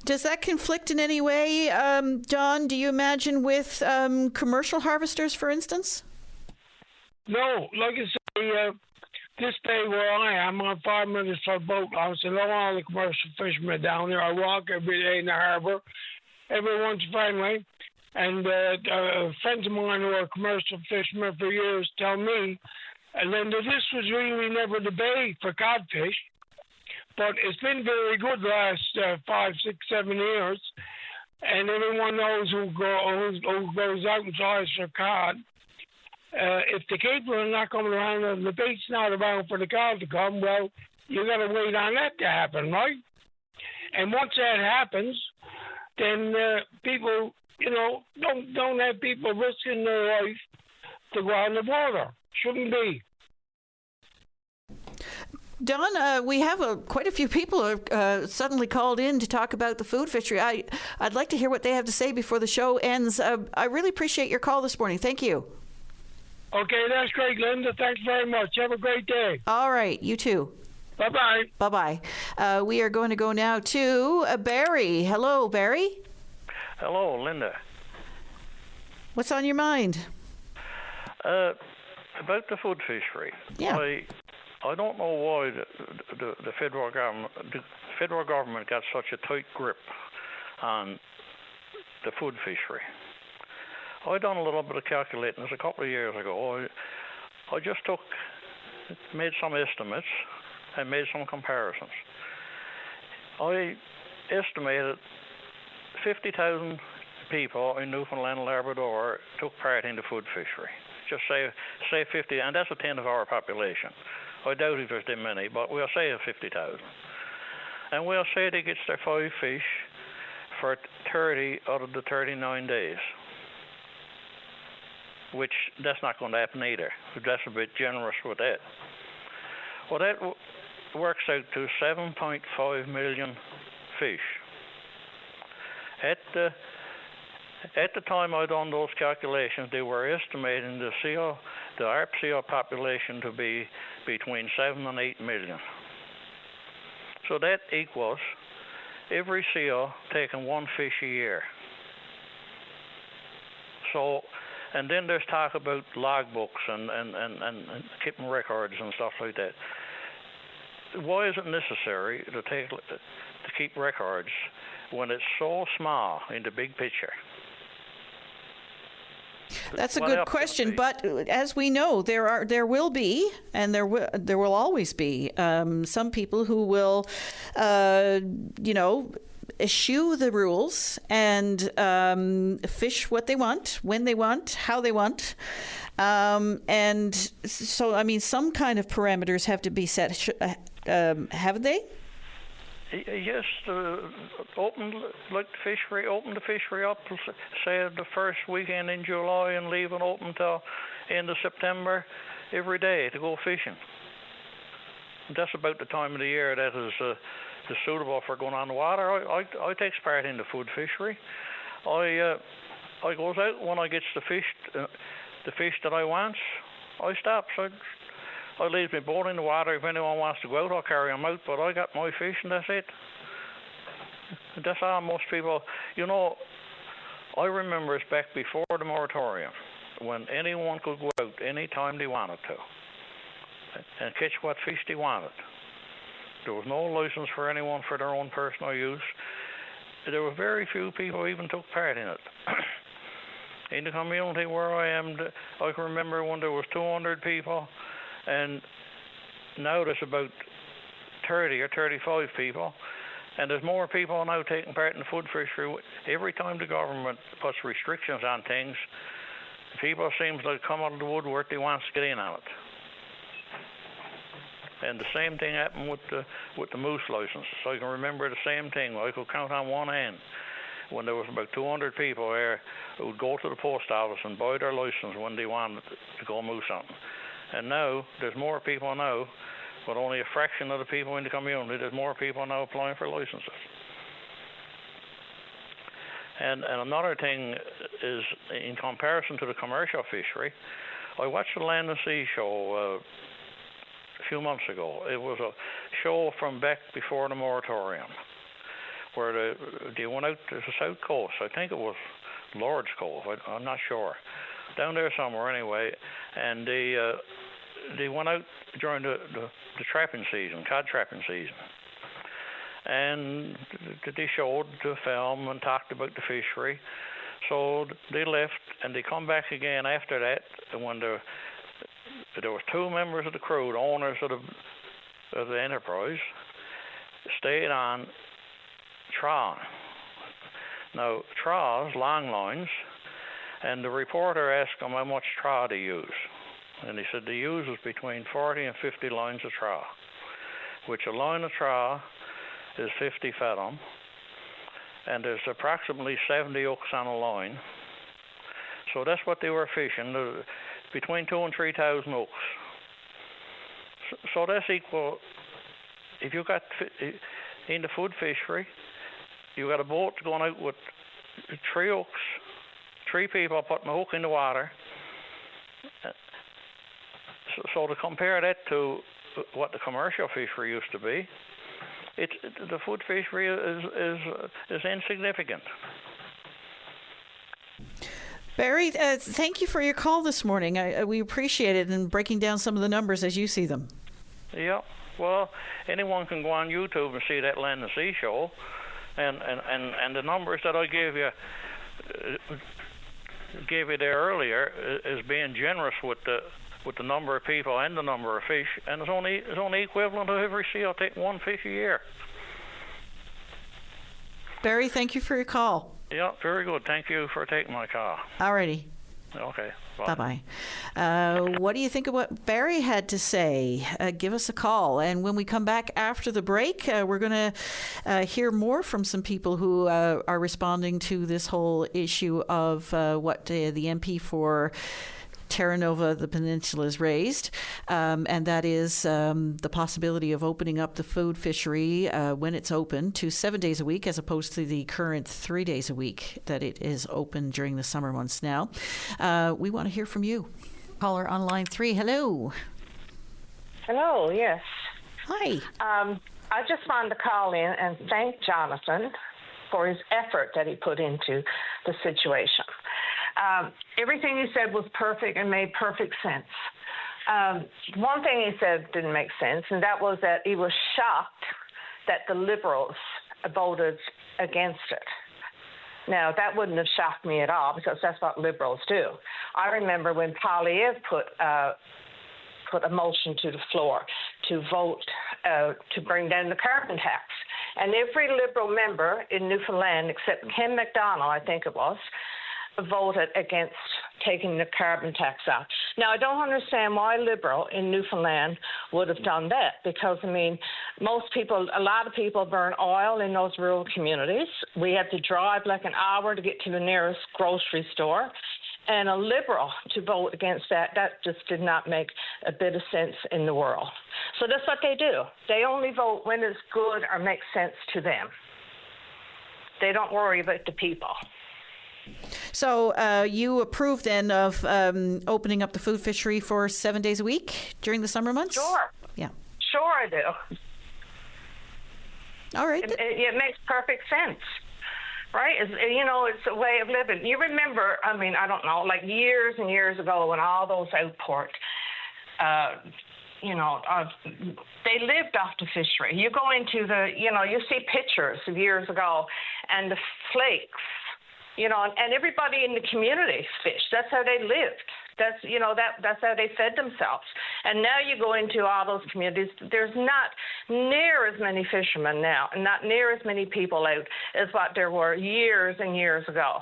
Does that conflict in any way, Don, do you imagine, with commercial harvesters, for instance? No, like I say, this bay where I am, I'm 5 minutes from the boat launch, and all the commercial fishermen down there. I walk every day in the harbor. Everyone's friendly. And friends of mine who are commercial fishermen for years tell me, and then this was really never the bay for codfish. But it's been very good the last 5, 6, 7 years, and everyone knows who goes out and tries for cod. If the people are not coming around and the bait's not around for the cod to come, well, you got to wait on that to happen, right? And once that happens, then people, don't have people risking their life to go out in the water. Shouldn't be. Don, we have quite a few people who have suddenly called in to talk about the food fishery. I'd like to hear what they have to say before the show ends. I really appreciate your call this morning. Thank you. Okay, that's great, Linda. Thanks very much. Have a great day. All right, you too. Bye-bye. Bye-bye. We are going to go now to Barry. Hello, Barry. Hello, Linda. What's on your mind? About the food fishery. Yeah. I don't know why the federal government got such a tight grip on the food fishery. I done a little bit of calculating this a couple of years ago. I just made some estimates and made some comparisons. I estimated 50,000 people in Newfoundland and Labrador took part in the food fishery. Just say 50, and that's a tenth of our population. I doubt if there's that many, but we'll say 50,000. And we'll say they get their 5 fish for 30 out of the 39 days. Which, that's not going to happen either. That's a bit generous with that. Well, that works out to 7.5 million fish. At the time I done those calculations, they were estimating the ARP seal population to be between 7 and 8 million. So that equals every seal taking one fish a year. So, and then there's talk about logbooks and keeping records and stuff like that. Why is it necessary to keep records when it's so small in the big picture? That's a good question, but as we know, there will be, and there will always be some people who will, eschew the rules and fish what they want, when they want, how they want, and so I mean, some kind of parameters have to be set. Haven't they? Yes, open the fishery up, say the first weekend in July, and leave it open till end of September every day to go fishing. That's about the time of the year that is suitable for going on the water. I takes part in the food fishery. I goes out when I gets the fish that I want. I stops. I leave my boat in the water. If anyone wants to go out, I'll carry them out. But I got my fish, and that's it. That's how most people, I remember it's back before the moratorium, when anyone could go out any time they wanted to and catch what fish they wanted. There was no license for anyone for their own personal use. There were very few people even took part in it. In the community where I am, I can remember when there was 200 people, and now there's about 30 or 35 people, and there's more people now taking part in the food fishery. Every time the government puts restrictions on things, people seem to come out of the woodwork, they want to get in on it. And the same thing happened with the moose licenses. So I can remember the same thing. I could count on one hand when there was about 200 people there who would go to the post office and buy their license when they wanted to go moose hunting. And now there's more people now, but only a fraction of the people in the community. There's more people now applying for licenses. And another thing is, in comparison to the commercial fishery, I watched the Land and Sea show a few months ago. It was a show from back before the moratorium, where they went out to the south coast. I think it was Lord's Cove. I'm not sure. Down there somewhere anyway. And they went out during the trapping season, cod trapping season. And they showed the film and talked about the fishery. So they left, and they come back again after that, when there was two members of the crew, the owners of the enterprise, stayed on trawl. Now, trawls, long lines, and the reporter asked him how much trawl they use. And he said they use between 40 and 50 lines of trawl, which a line of trawl is 50 fathom, and there's approximately 70 hooks on a line. So that's what they were fishing, between 2,000 and 3,000 hooks. So that's equal, if you got, in the food fishery, you got a boat going out with 3 hooks, 3 people putting a hook in the water. So to compare that to what the commercial fishery used to be, the food fishery is insignificant. Barry, thank you for your call this morning. We appreciate it, and breaking down some of the numbers as you see them. Yeah, well, anyone can go on YouTube and see that Land and Sea show, and the numbers that I gave you there earlier is being generous with the number of people and the number of fish, and it's only equivalent to every seal taking 1 fish a year. Barry, thank you for your call. Yeah, very good. Thank you for taking my call. Alrighty. Okay. Bye-bye. What do you think of what Barry had to say? Give us a call. And when we come back after the break, we're going to hear more from some people who are responding to this whole issue of what the MP for Terra Nova, the peninsula, is raised, and that is the possibility of opening up the food fishery when it's open to 7 days a week, as opposed to the current 3 days a week that it is open during the summer months now. We want to hear from you. Caller on line 3. Hello. Hello, yes. Hi. I just wanted to call in and thank Jonathan for his effort that he put into the situation. Everything he said was perfect and made perfect sense. One thing he said didn't make sense, and that was that he was shocked that the Liberals voted against it. Now, that wouldn't have shocked me at all, because that's what Liberals do. I remember when Polyev put a motion to the floor to vote to bring down the carbon tax. And every Liberal member in Newfoundland, except Ken McDonald, I think it was, voted against taking the carbon tax out. Now, I don't understand why Liberal in Newfoundland would have done that, because, I mean, a lot of people burn oil in those rural communities. We have to drive like an hour to get to the nearest grocery store. And a Liberal to vote against that just did not make a bit of sense in the world. So that's what they do. They only vote when it's good or makes sense to them. They don't worry about the people. So you approve then of opening up the food fishery for 7 days a week during the summer months? Sure. Yeah. Sure I do. All right. It makes perfect sense. Right? It's a way of living. You remember, I mean, I don't know, like years and years ago when all those outports, they lived off the fishery. You go into you see pictures of years ago, and the flakes, and everybody in the community fished. That's how they lived. That's how they fed themselves. And now you go into all those communities, there's not near as many fishermen now, and not near as many people out as what there were years and years ago.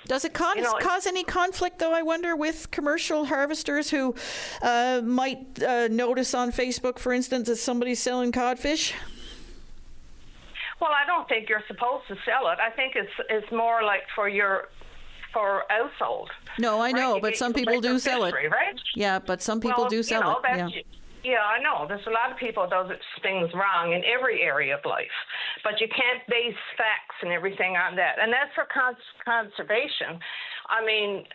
Does it cause any conflict, though, I wonder, with commercial harvesters who might notice on Facebook, for instance, that somebody's selling codfish? Well, I don't think you're supposed to sell it. I think it's more like for household. No, I know, but some people do sell it. Right? Yeah, but some people do sell it. Yeah, I know. There's a lot of people that does things wrong in every area of life, but you can't base facts and everything on that. And that's for conservation. I mean,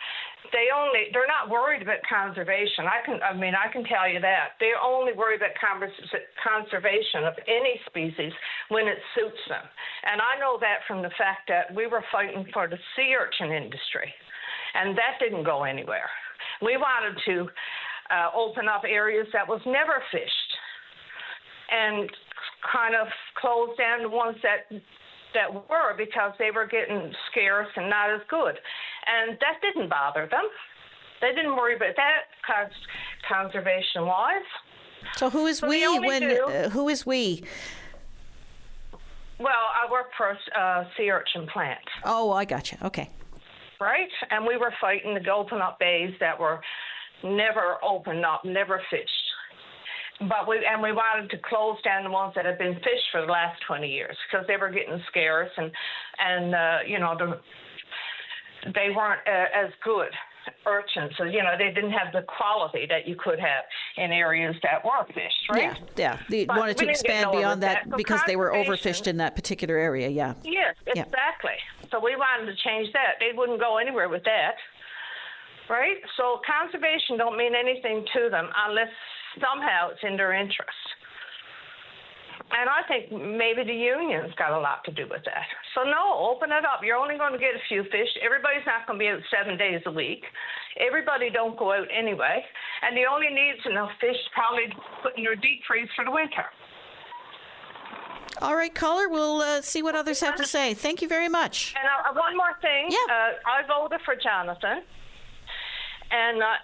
they're not worried about conservation. I can tell you that. They're only worried about conservation of any species when it suits them. And I know that from the fact that we were fighting for the sea urchin industry, and that didn't go anywhere. We wanted to open up areas that was never fished and kind of close down the ones that were, because they were getting scarce and not as good. And that didn't bother them. They didn't worry about that conservation-wise. So who is we? Who is we? Well, I work for a sea urchin plant. Oh, I gotcha. Okay. Right? And we were fighting to open up bays that were never opened up, never fished. But we wanted to close down the ones that had been fished for the last 20 years, because they were getting scarce and they weren't as good urchins. So, they didn't have the quality that you could have in areas that were fished, right? Yeah. They wanted to expand beyond that so because they were overfished in that particular area, yeah. Yes, exactly. Yeah. So we wanted to change that. They wouldn't go anywhere with that, right? So conservation don't mean anything to them unless somehow it's in their interest. And I think maybe the union's got a lot to do with that. So no, open it up. You're only going to get a few fish. Everybody's not going to be out 7 days a week. Everybody don't go out anyway. And the only needs enough fish probably put in your deep freeze for the winter. All right, caller, we'll see what others have to say. Thank you very much. And one more thing. Yeah. I voted for Jonathan. And, I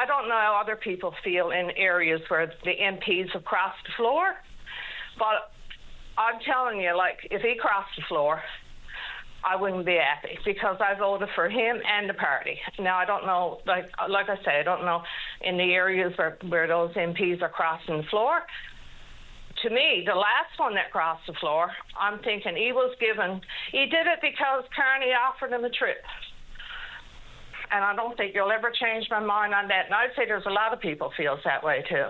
don't know how other people feel in areas where the MPs have crossed the floor. But I'm telling you, if he crossed the floor, I wouldn't be happy, because I voted for him and the party. Now, I don't know, like I say, I don't know in the areas where those MPs are crossing the floor. To me, the last one that crossed the floor, I'm thinking he did it because Carney offered him a trip. and I don't think you'll ever change my mind on that. And I'd say there's a lot of people feels that way too.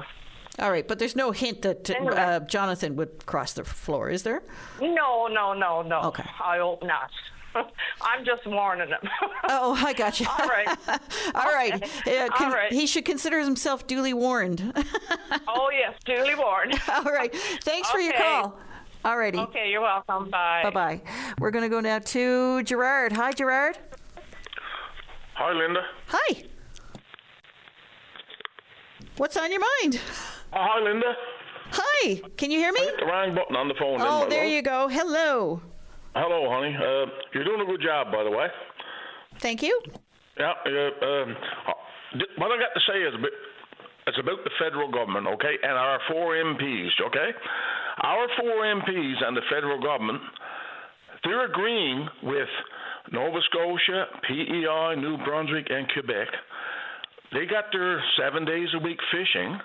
All right, but there's no hint that Jonathan would cross the floor, is there? No. Okay. I hope not. I'm just warning him. Oh, I got you. All right. All right. All right. He should consider himself duly warned. Oh, yes, duly warned. All right. Thanks for your call. All righty. Okay, you're welcome. Bye. Bye-bye. We're going to go now to Gerard. Hi, Gerard. Hi, Linda. Hi. What's on your mind? Hi, Linda. Hi. Can you hear me? I hit the wrong button on the phone. Oh, there you go. Hello. Hello, honey. You're doing a good job, by the way. Thank you. Yeah. What I got to say is it's about the federal government, okay, and our 4 MPs, okay? Our 4 MPs and the federal government, they're agreeing with Nova Scotia, PEI, New Brunswick, and Quebec. They got their 7 days a week fishing,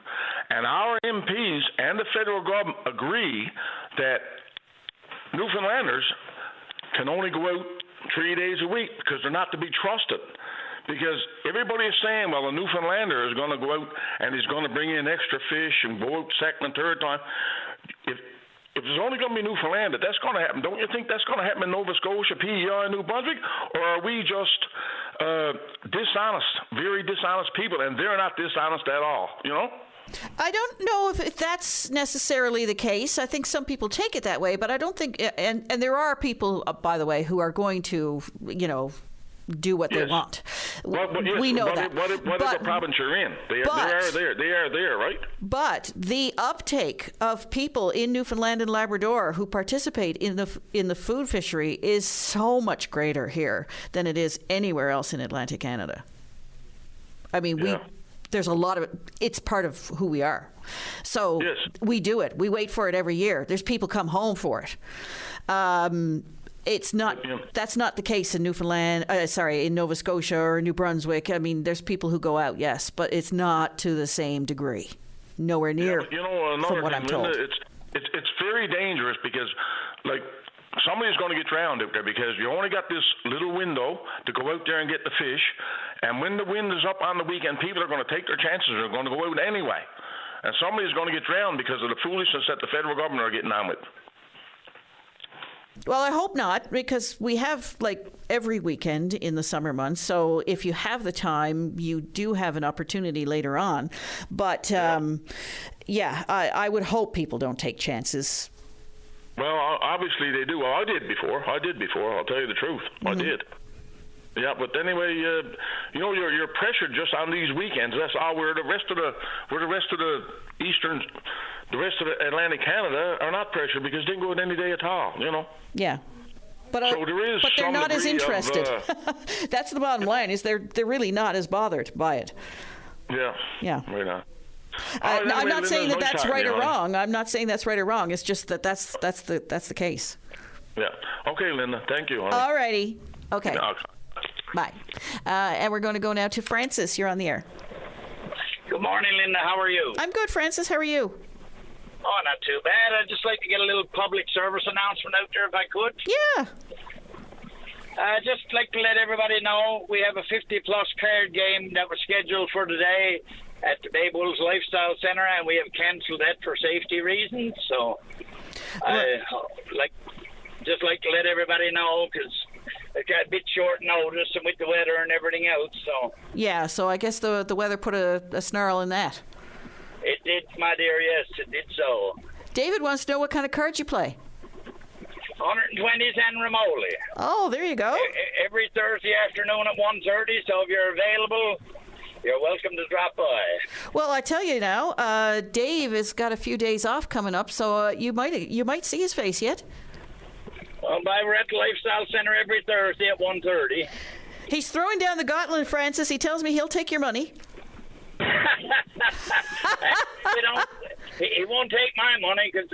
and our MPs and the federal government agree that Newfoundlanders can only go out 3 days a week because they're not to be trusted. Because everybody is saying, well, a Newfoundlander is going to go out and he's going to bring in extra fish and go out second and third time. If there's only going to be Newfoundland, that's going to happen. Don't you think that's going to happen in Nova Scotia, PEI, and New Brunswick? Or are we just dishonest, very dishonest people, and they're not dishonest at all, you know? I don't know if that's necessarily the case. I think some people take it that way, but I don't think, and there are people, by the way, who are going to, do what they want. Yes, we know that. Whatever province you're in, they are there, right? But the uptake of people in Newfoundland and Labrador who participate in the food fishery is so much greater here than it is anywhere else in Atlantic Canada. I mean, there's a lot of it's part of who we are. So we do it. We wait for it every year. There's people come home for it. It's not. That's not the case in Newfoundland. In Nova Scotia or New Brunswick. I mean, there's people who go out, yes, but it's not to the same degree. Nowhere near. From what I'm told. Linda, it's very dangerous because, like, somebody's going to get drowned out there because you only got this little window to go out there and get the fish, and when the wind is up on the weekend, people are going to take their chances. They're going to go out anyway, and somebody's going to get drowned because of the foolishness that the federal government are getting on with. Well, I hope not, because we have every weekend in the summer months. So if you have the time, you do have an opportunity later on. But I would hope people don't take chances. Well, obviously they do. Well, I did before. I'll tell you the truth. Mm-hmm. I did. Yeah, but anyway, you're pressured just on these weekends. That's all. Where the rest of the eastern. The rest of Atlantic Canada are not pressured because they can go out any day at all, Yeah. But they're not as interested. That's the bottom line, is they're really not as bothered by it. Yeah. Yeah. Right on. I'm not saying that that's right or wrong. I'm not saying that's right or wrong. It's just that that's the case. Yeah. Okay, Linda. Thank you. All righty. Okay. Bye. And we're going to go now to Francis. You're on the air. Good morning, Linda. How are you? I'm good, Francis. How are you? Oh, not too bad. I'd just like to get a little public service announcement out there if I could. Yeah. I'd just like to let everybody know we have a 50-plus card game that was scheduled for today at the Babe Wolves Lifestyle Center, and we have canceled that for safety reasons. So I'd like to let everybody know because it got a bit short notice and with the weather and everything else. So yeah, so I guess the weather put a snarl in that. It did, my dear, yes, it did so. David wants to know what kind of cards you play. 120s and Remoli. Oh, there you go. Every Thursday afternoon at 1:30, so if you're available, you're welcome to drop by. Well, I tell you now, Dave has got a few days off coming up, so you might see his face yet. Well, we're at the Lifestyle Center every Thursday at 1:30. He's throwing down the gauntlet, Francis. He tells me he'll take your money. He won't take my money because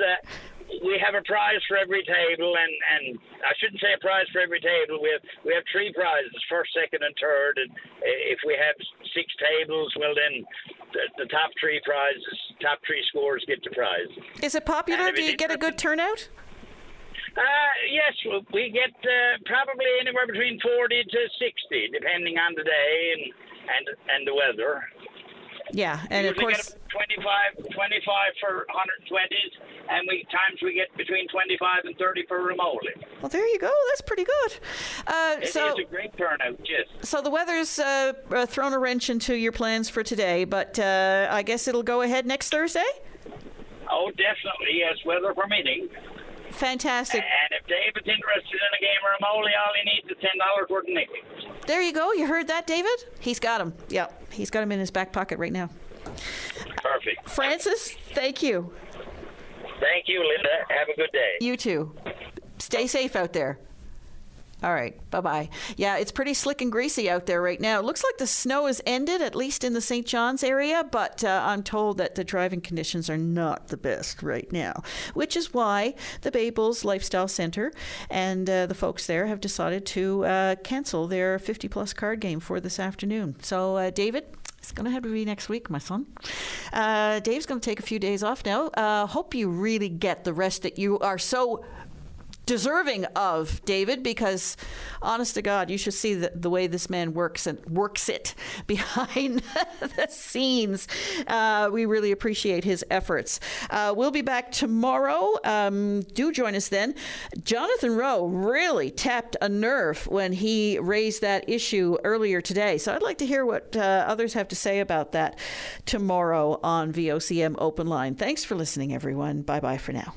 we have a prize for every table, and I shouldn't say a prize for every table. We have 3 prizes: first, second, and third. And if we have 6 tables, well then the top 3 prizes, top 3 scores get the prize. Is it popular? Do you get a good turnout? Yes, we get probably anywhere between 40 to 60, depending on the day and the weather. Yeah, and of Usually course, get 25 for 120s, and we get between 25 and 30 for remotely. well, there you go. That's pretty good. It is a great turnout, yes. So the weather's thrown a wrench into your plans for today, but I guess it'll go ahead next Thursday? Oh, definitely, yes, weather permitting. Fantastic. And if David's interested in a game of remotely, all he needs is $10 worth of nickels. There you go. You heard that, David? He's got them. Yeah, he's got them in his back pocket right now. Perfect. Francis, thank you. Thank you, Linda. Have a good day. You too. Stay safe out there. All right. Bye-bye. Yeah, it's pretty slick and greasy out there right now. It looks like the snow has ended, at least in the St. John's area, but I'm told that the driving conditions are not the best right now, which is why the Babels Lifestyle Center and the folks there have decided to cancel their 50-plus card game for this afternoon. So, David, it's going to have to be next week, my son. Dave's going to take a few days off now. Hope you really get the rest that you are so deserving of, David, because honest to God, you should see the way this man works it behind the scenes. We really appreciate his efforts. We'll be back tomorrow. Do join us then. Jonathan Rowe really tapped a nerve when he raised that issue earlier today. So I'd like to hear what others have to say about that tomorrow on VOCM Open Line. Thanks for listening, everyone. Bye-bye for now.